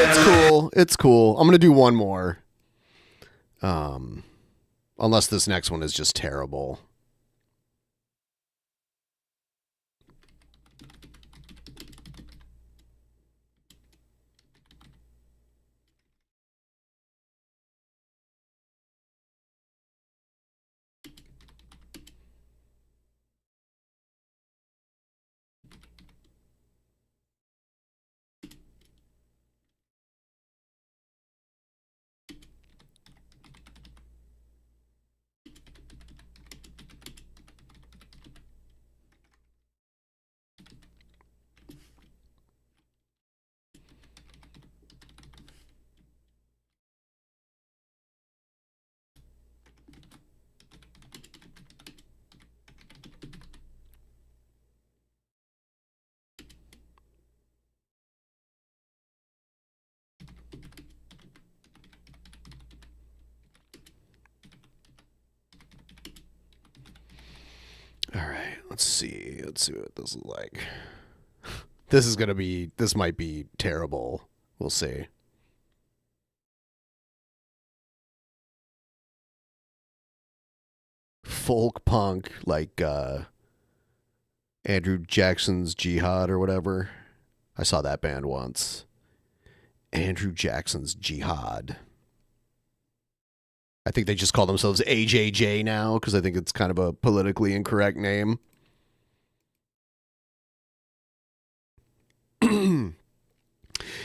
It's cool. It's cool. I'm gonna do one more. Unless this next one is just terrible. All right, let's see. Let's see what this is like. This might be terrible. We'll see. Folk punk, like Andrew Jackson's Jihad or whatever. I saw that band once. Andrew Jackson's Jihad. I think they just call themselves AJJ now because I think it's kind of a politically incorrect name.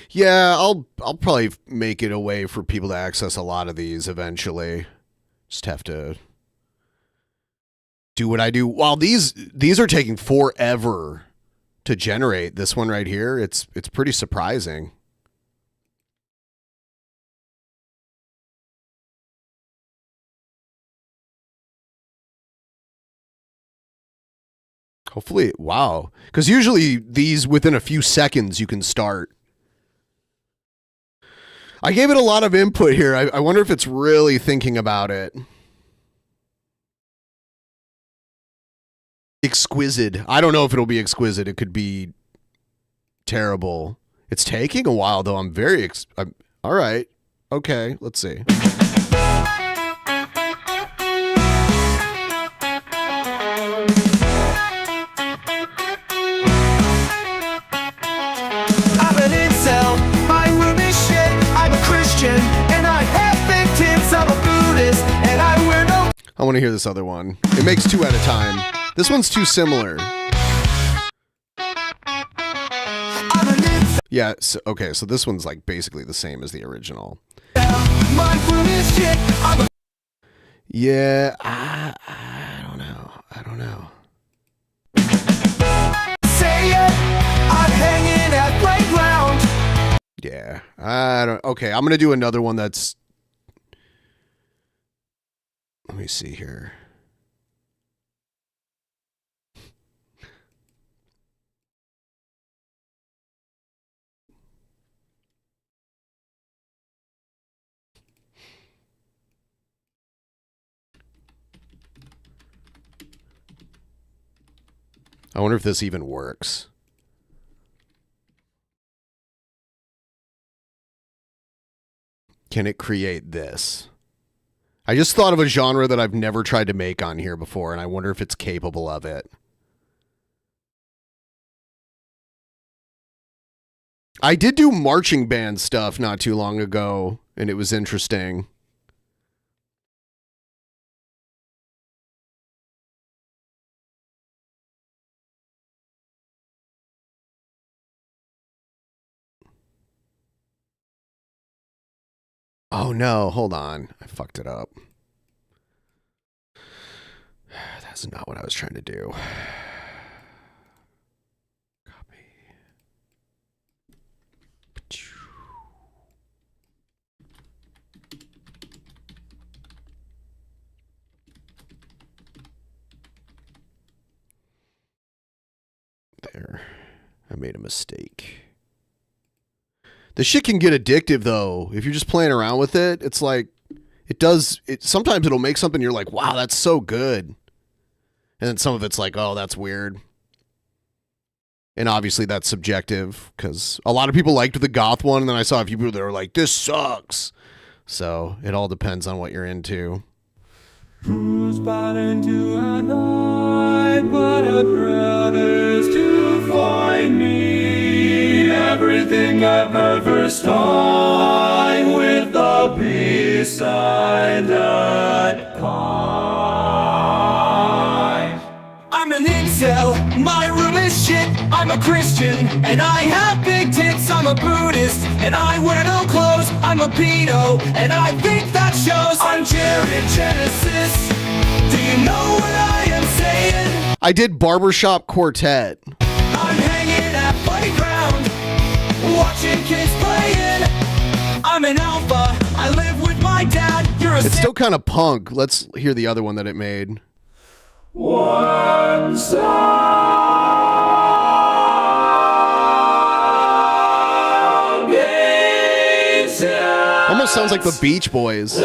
Yeah, I'll probably make it a way for people to access a lot of these eventually. Just have to do what I do. While these are taking forever to generate, this one right here, it's pretty surprising. Hopefully, wow. Because usually these, within a few seconds, you can start. I gave it a lot of input here. I wonder if it's really thinking about it. Exquisite. I don't know if it'll be exquisite. It could be terrible. It's taking a while, though. I'm all right. Okay, let's see. I want to hear this other one. It makes two at a time. This one's too similar. Yeah, so, okay, so this one's like basically the same as the original. Yeah, I don't know. I don't know. Say it, I'm hanging at playground. Yeah, I don't. Okay, I'm gonna do another one that's. Let me see here. I wonder if this even works. Can it create this? I just thought of a genre that I've never tried to make on here before, and I wonder if it's capable of it. I did do marching band stuff not too long ago, and it was interesting. Oh no, hold on. I fucked it up. That's not what I was trying to do. Copy. There. I made a mistake. This shit can get addictive though. If you're just playing around with it, it's like sometimes it'll make something you're like, wow, that's so good. And then some of it's like, oh, that's weird. And obviously that's subjective because a lot of people liked the goth one, and then I saw a few people that were like, this sucks. So it all depends on what you're into. Who's bought into a night, but a brothers to find me? Everything I've ever started with the peasant. I'm an incel, my room is shit. I'm a Christian, and I have big tits. I'm a Buddhist, and I wear no clothes. I'm a pedo, and I think that shows. I'm Jared Genesis. Do you know what I am saying? I did Barbershop Quartet. I'm hanging at playground, watching kids playing. I'm an alpha, I live with my dad. You're a It's still kind of punk. Let's hear the other one that it made. one song. Almost sounds like the Beach Boys.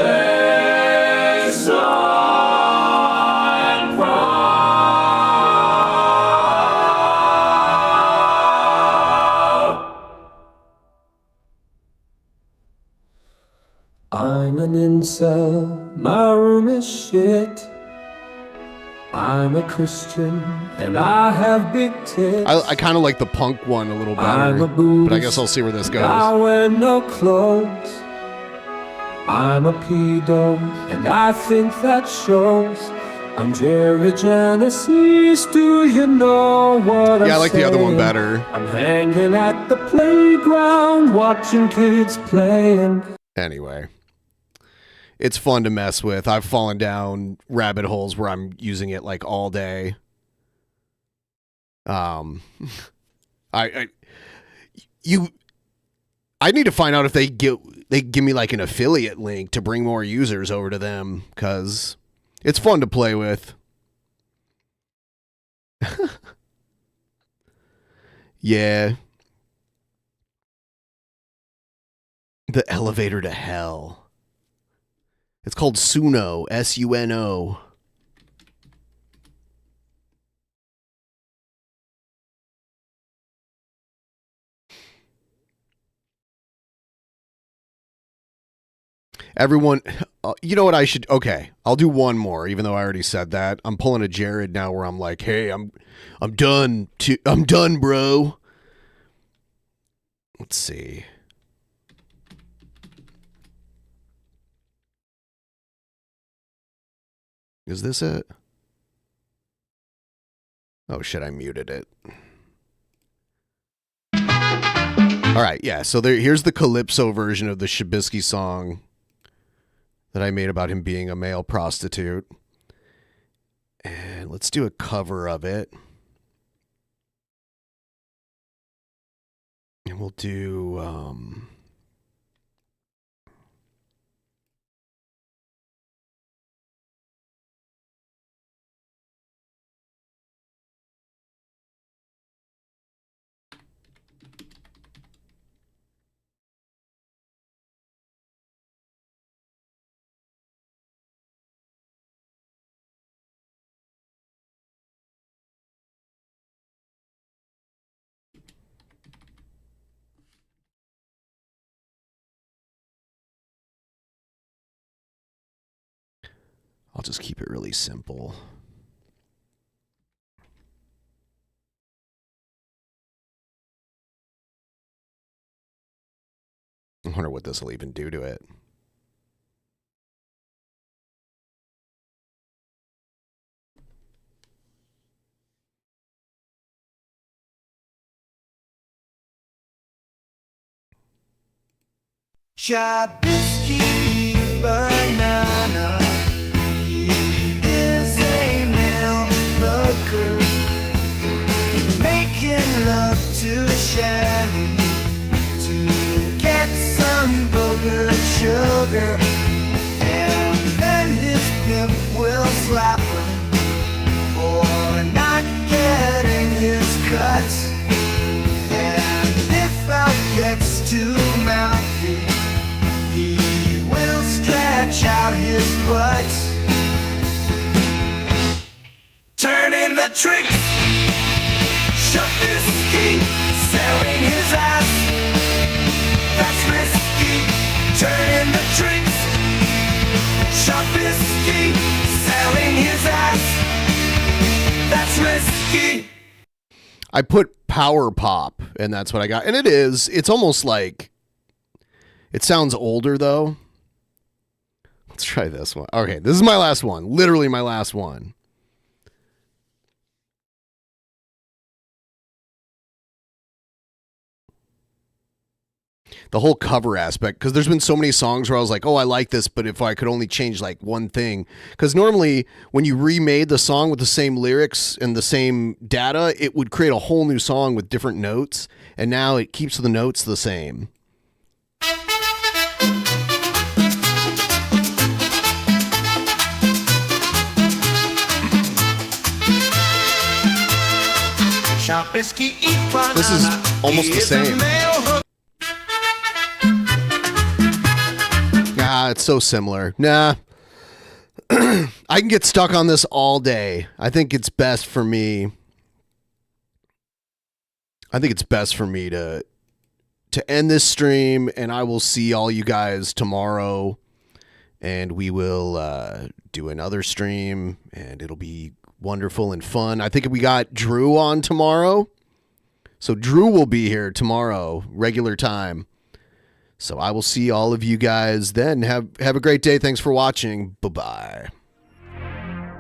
I'm an incel, my room is shit. I'm a Christian, and I have big tits. I kind of like the punk one a little I'm better, a Buddhist, but I guess I'll see where this goes. I wear no clothes. I'm a pedo, and I think that shows. I'm Jerry Genesis, do you know what I'm Yeah, I like the other one saying? better. I'm hanging at the playground, watching kids playing. Anyway, it's fun to mess with. I've fallen down rabbit holes where I'm using it like all day. I need to find out if they give me like an affiliate link to bring more users over to them, because it's fun to play with. Yeah. The elevator to hell. It's called Suno, S-U-N-O. Everyone, you know what I should, okay, I'll do one more, even though I already said that. I'm pulling a Jared now where I'm like, hey, I'm done, I'm done, bro. Let's see. Is this it? Oh shit, I muted it. All right, yeah, so here's the Calypso version of the Shabisky song that I made about him being a male prostitute. And let's do a cover of it. And we'll do, I'll just keep it really simple. I wonder what this will even do to it. Shabisky banana. He is a male looker, making love to Shelly to get some booger sugar, and then his pimp will slap him for not getting his cut. And if Al gets too mouthy, he will stretch out his butt. Turning the trick, shut this key. risky, selling his ass. That's risky. I put power pop, and that's what I got. And it is. It's almost like... It sounds older, though. Let's try this one. Okay, this is my last one. Literally my last one. The whole cover aspect, because there's been so many songs where I was like, oh, I like this, but if I could only change like one thing. Because normally when you remade the song with the same lyrics and the same data, it would create a whole new song with different notes. And now it keeps the notes the same. This is almost the same. Nah, it's so similar. Nah. I can get stuck on this all day. I think it's best for me. To end this stream, and I will see all you guys tomorrow, and we will do another stream, and it'll be wonderful and fun. I think we got Drew on tomorrow. So Drew will be here tomorrow, regular time. So I will see all of you guys then. Have a great day. Thanks for watching. Bye-bye.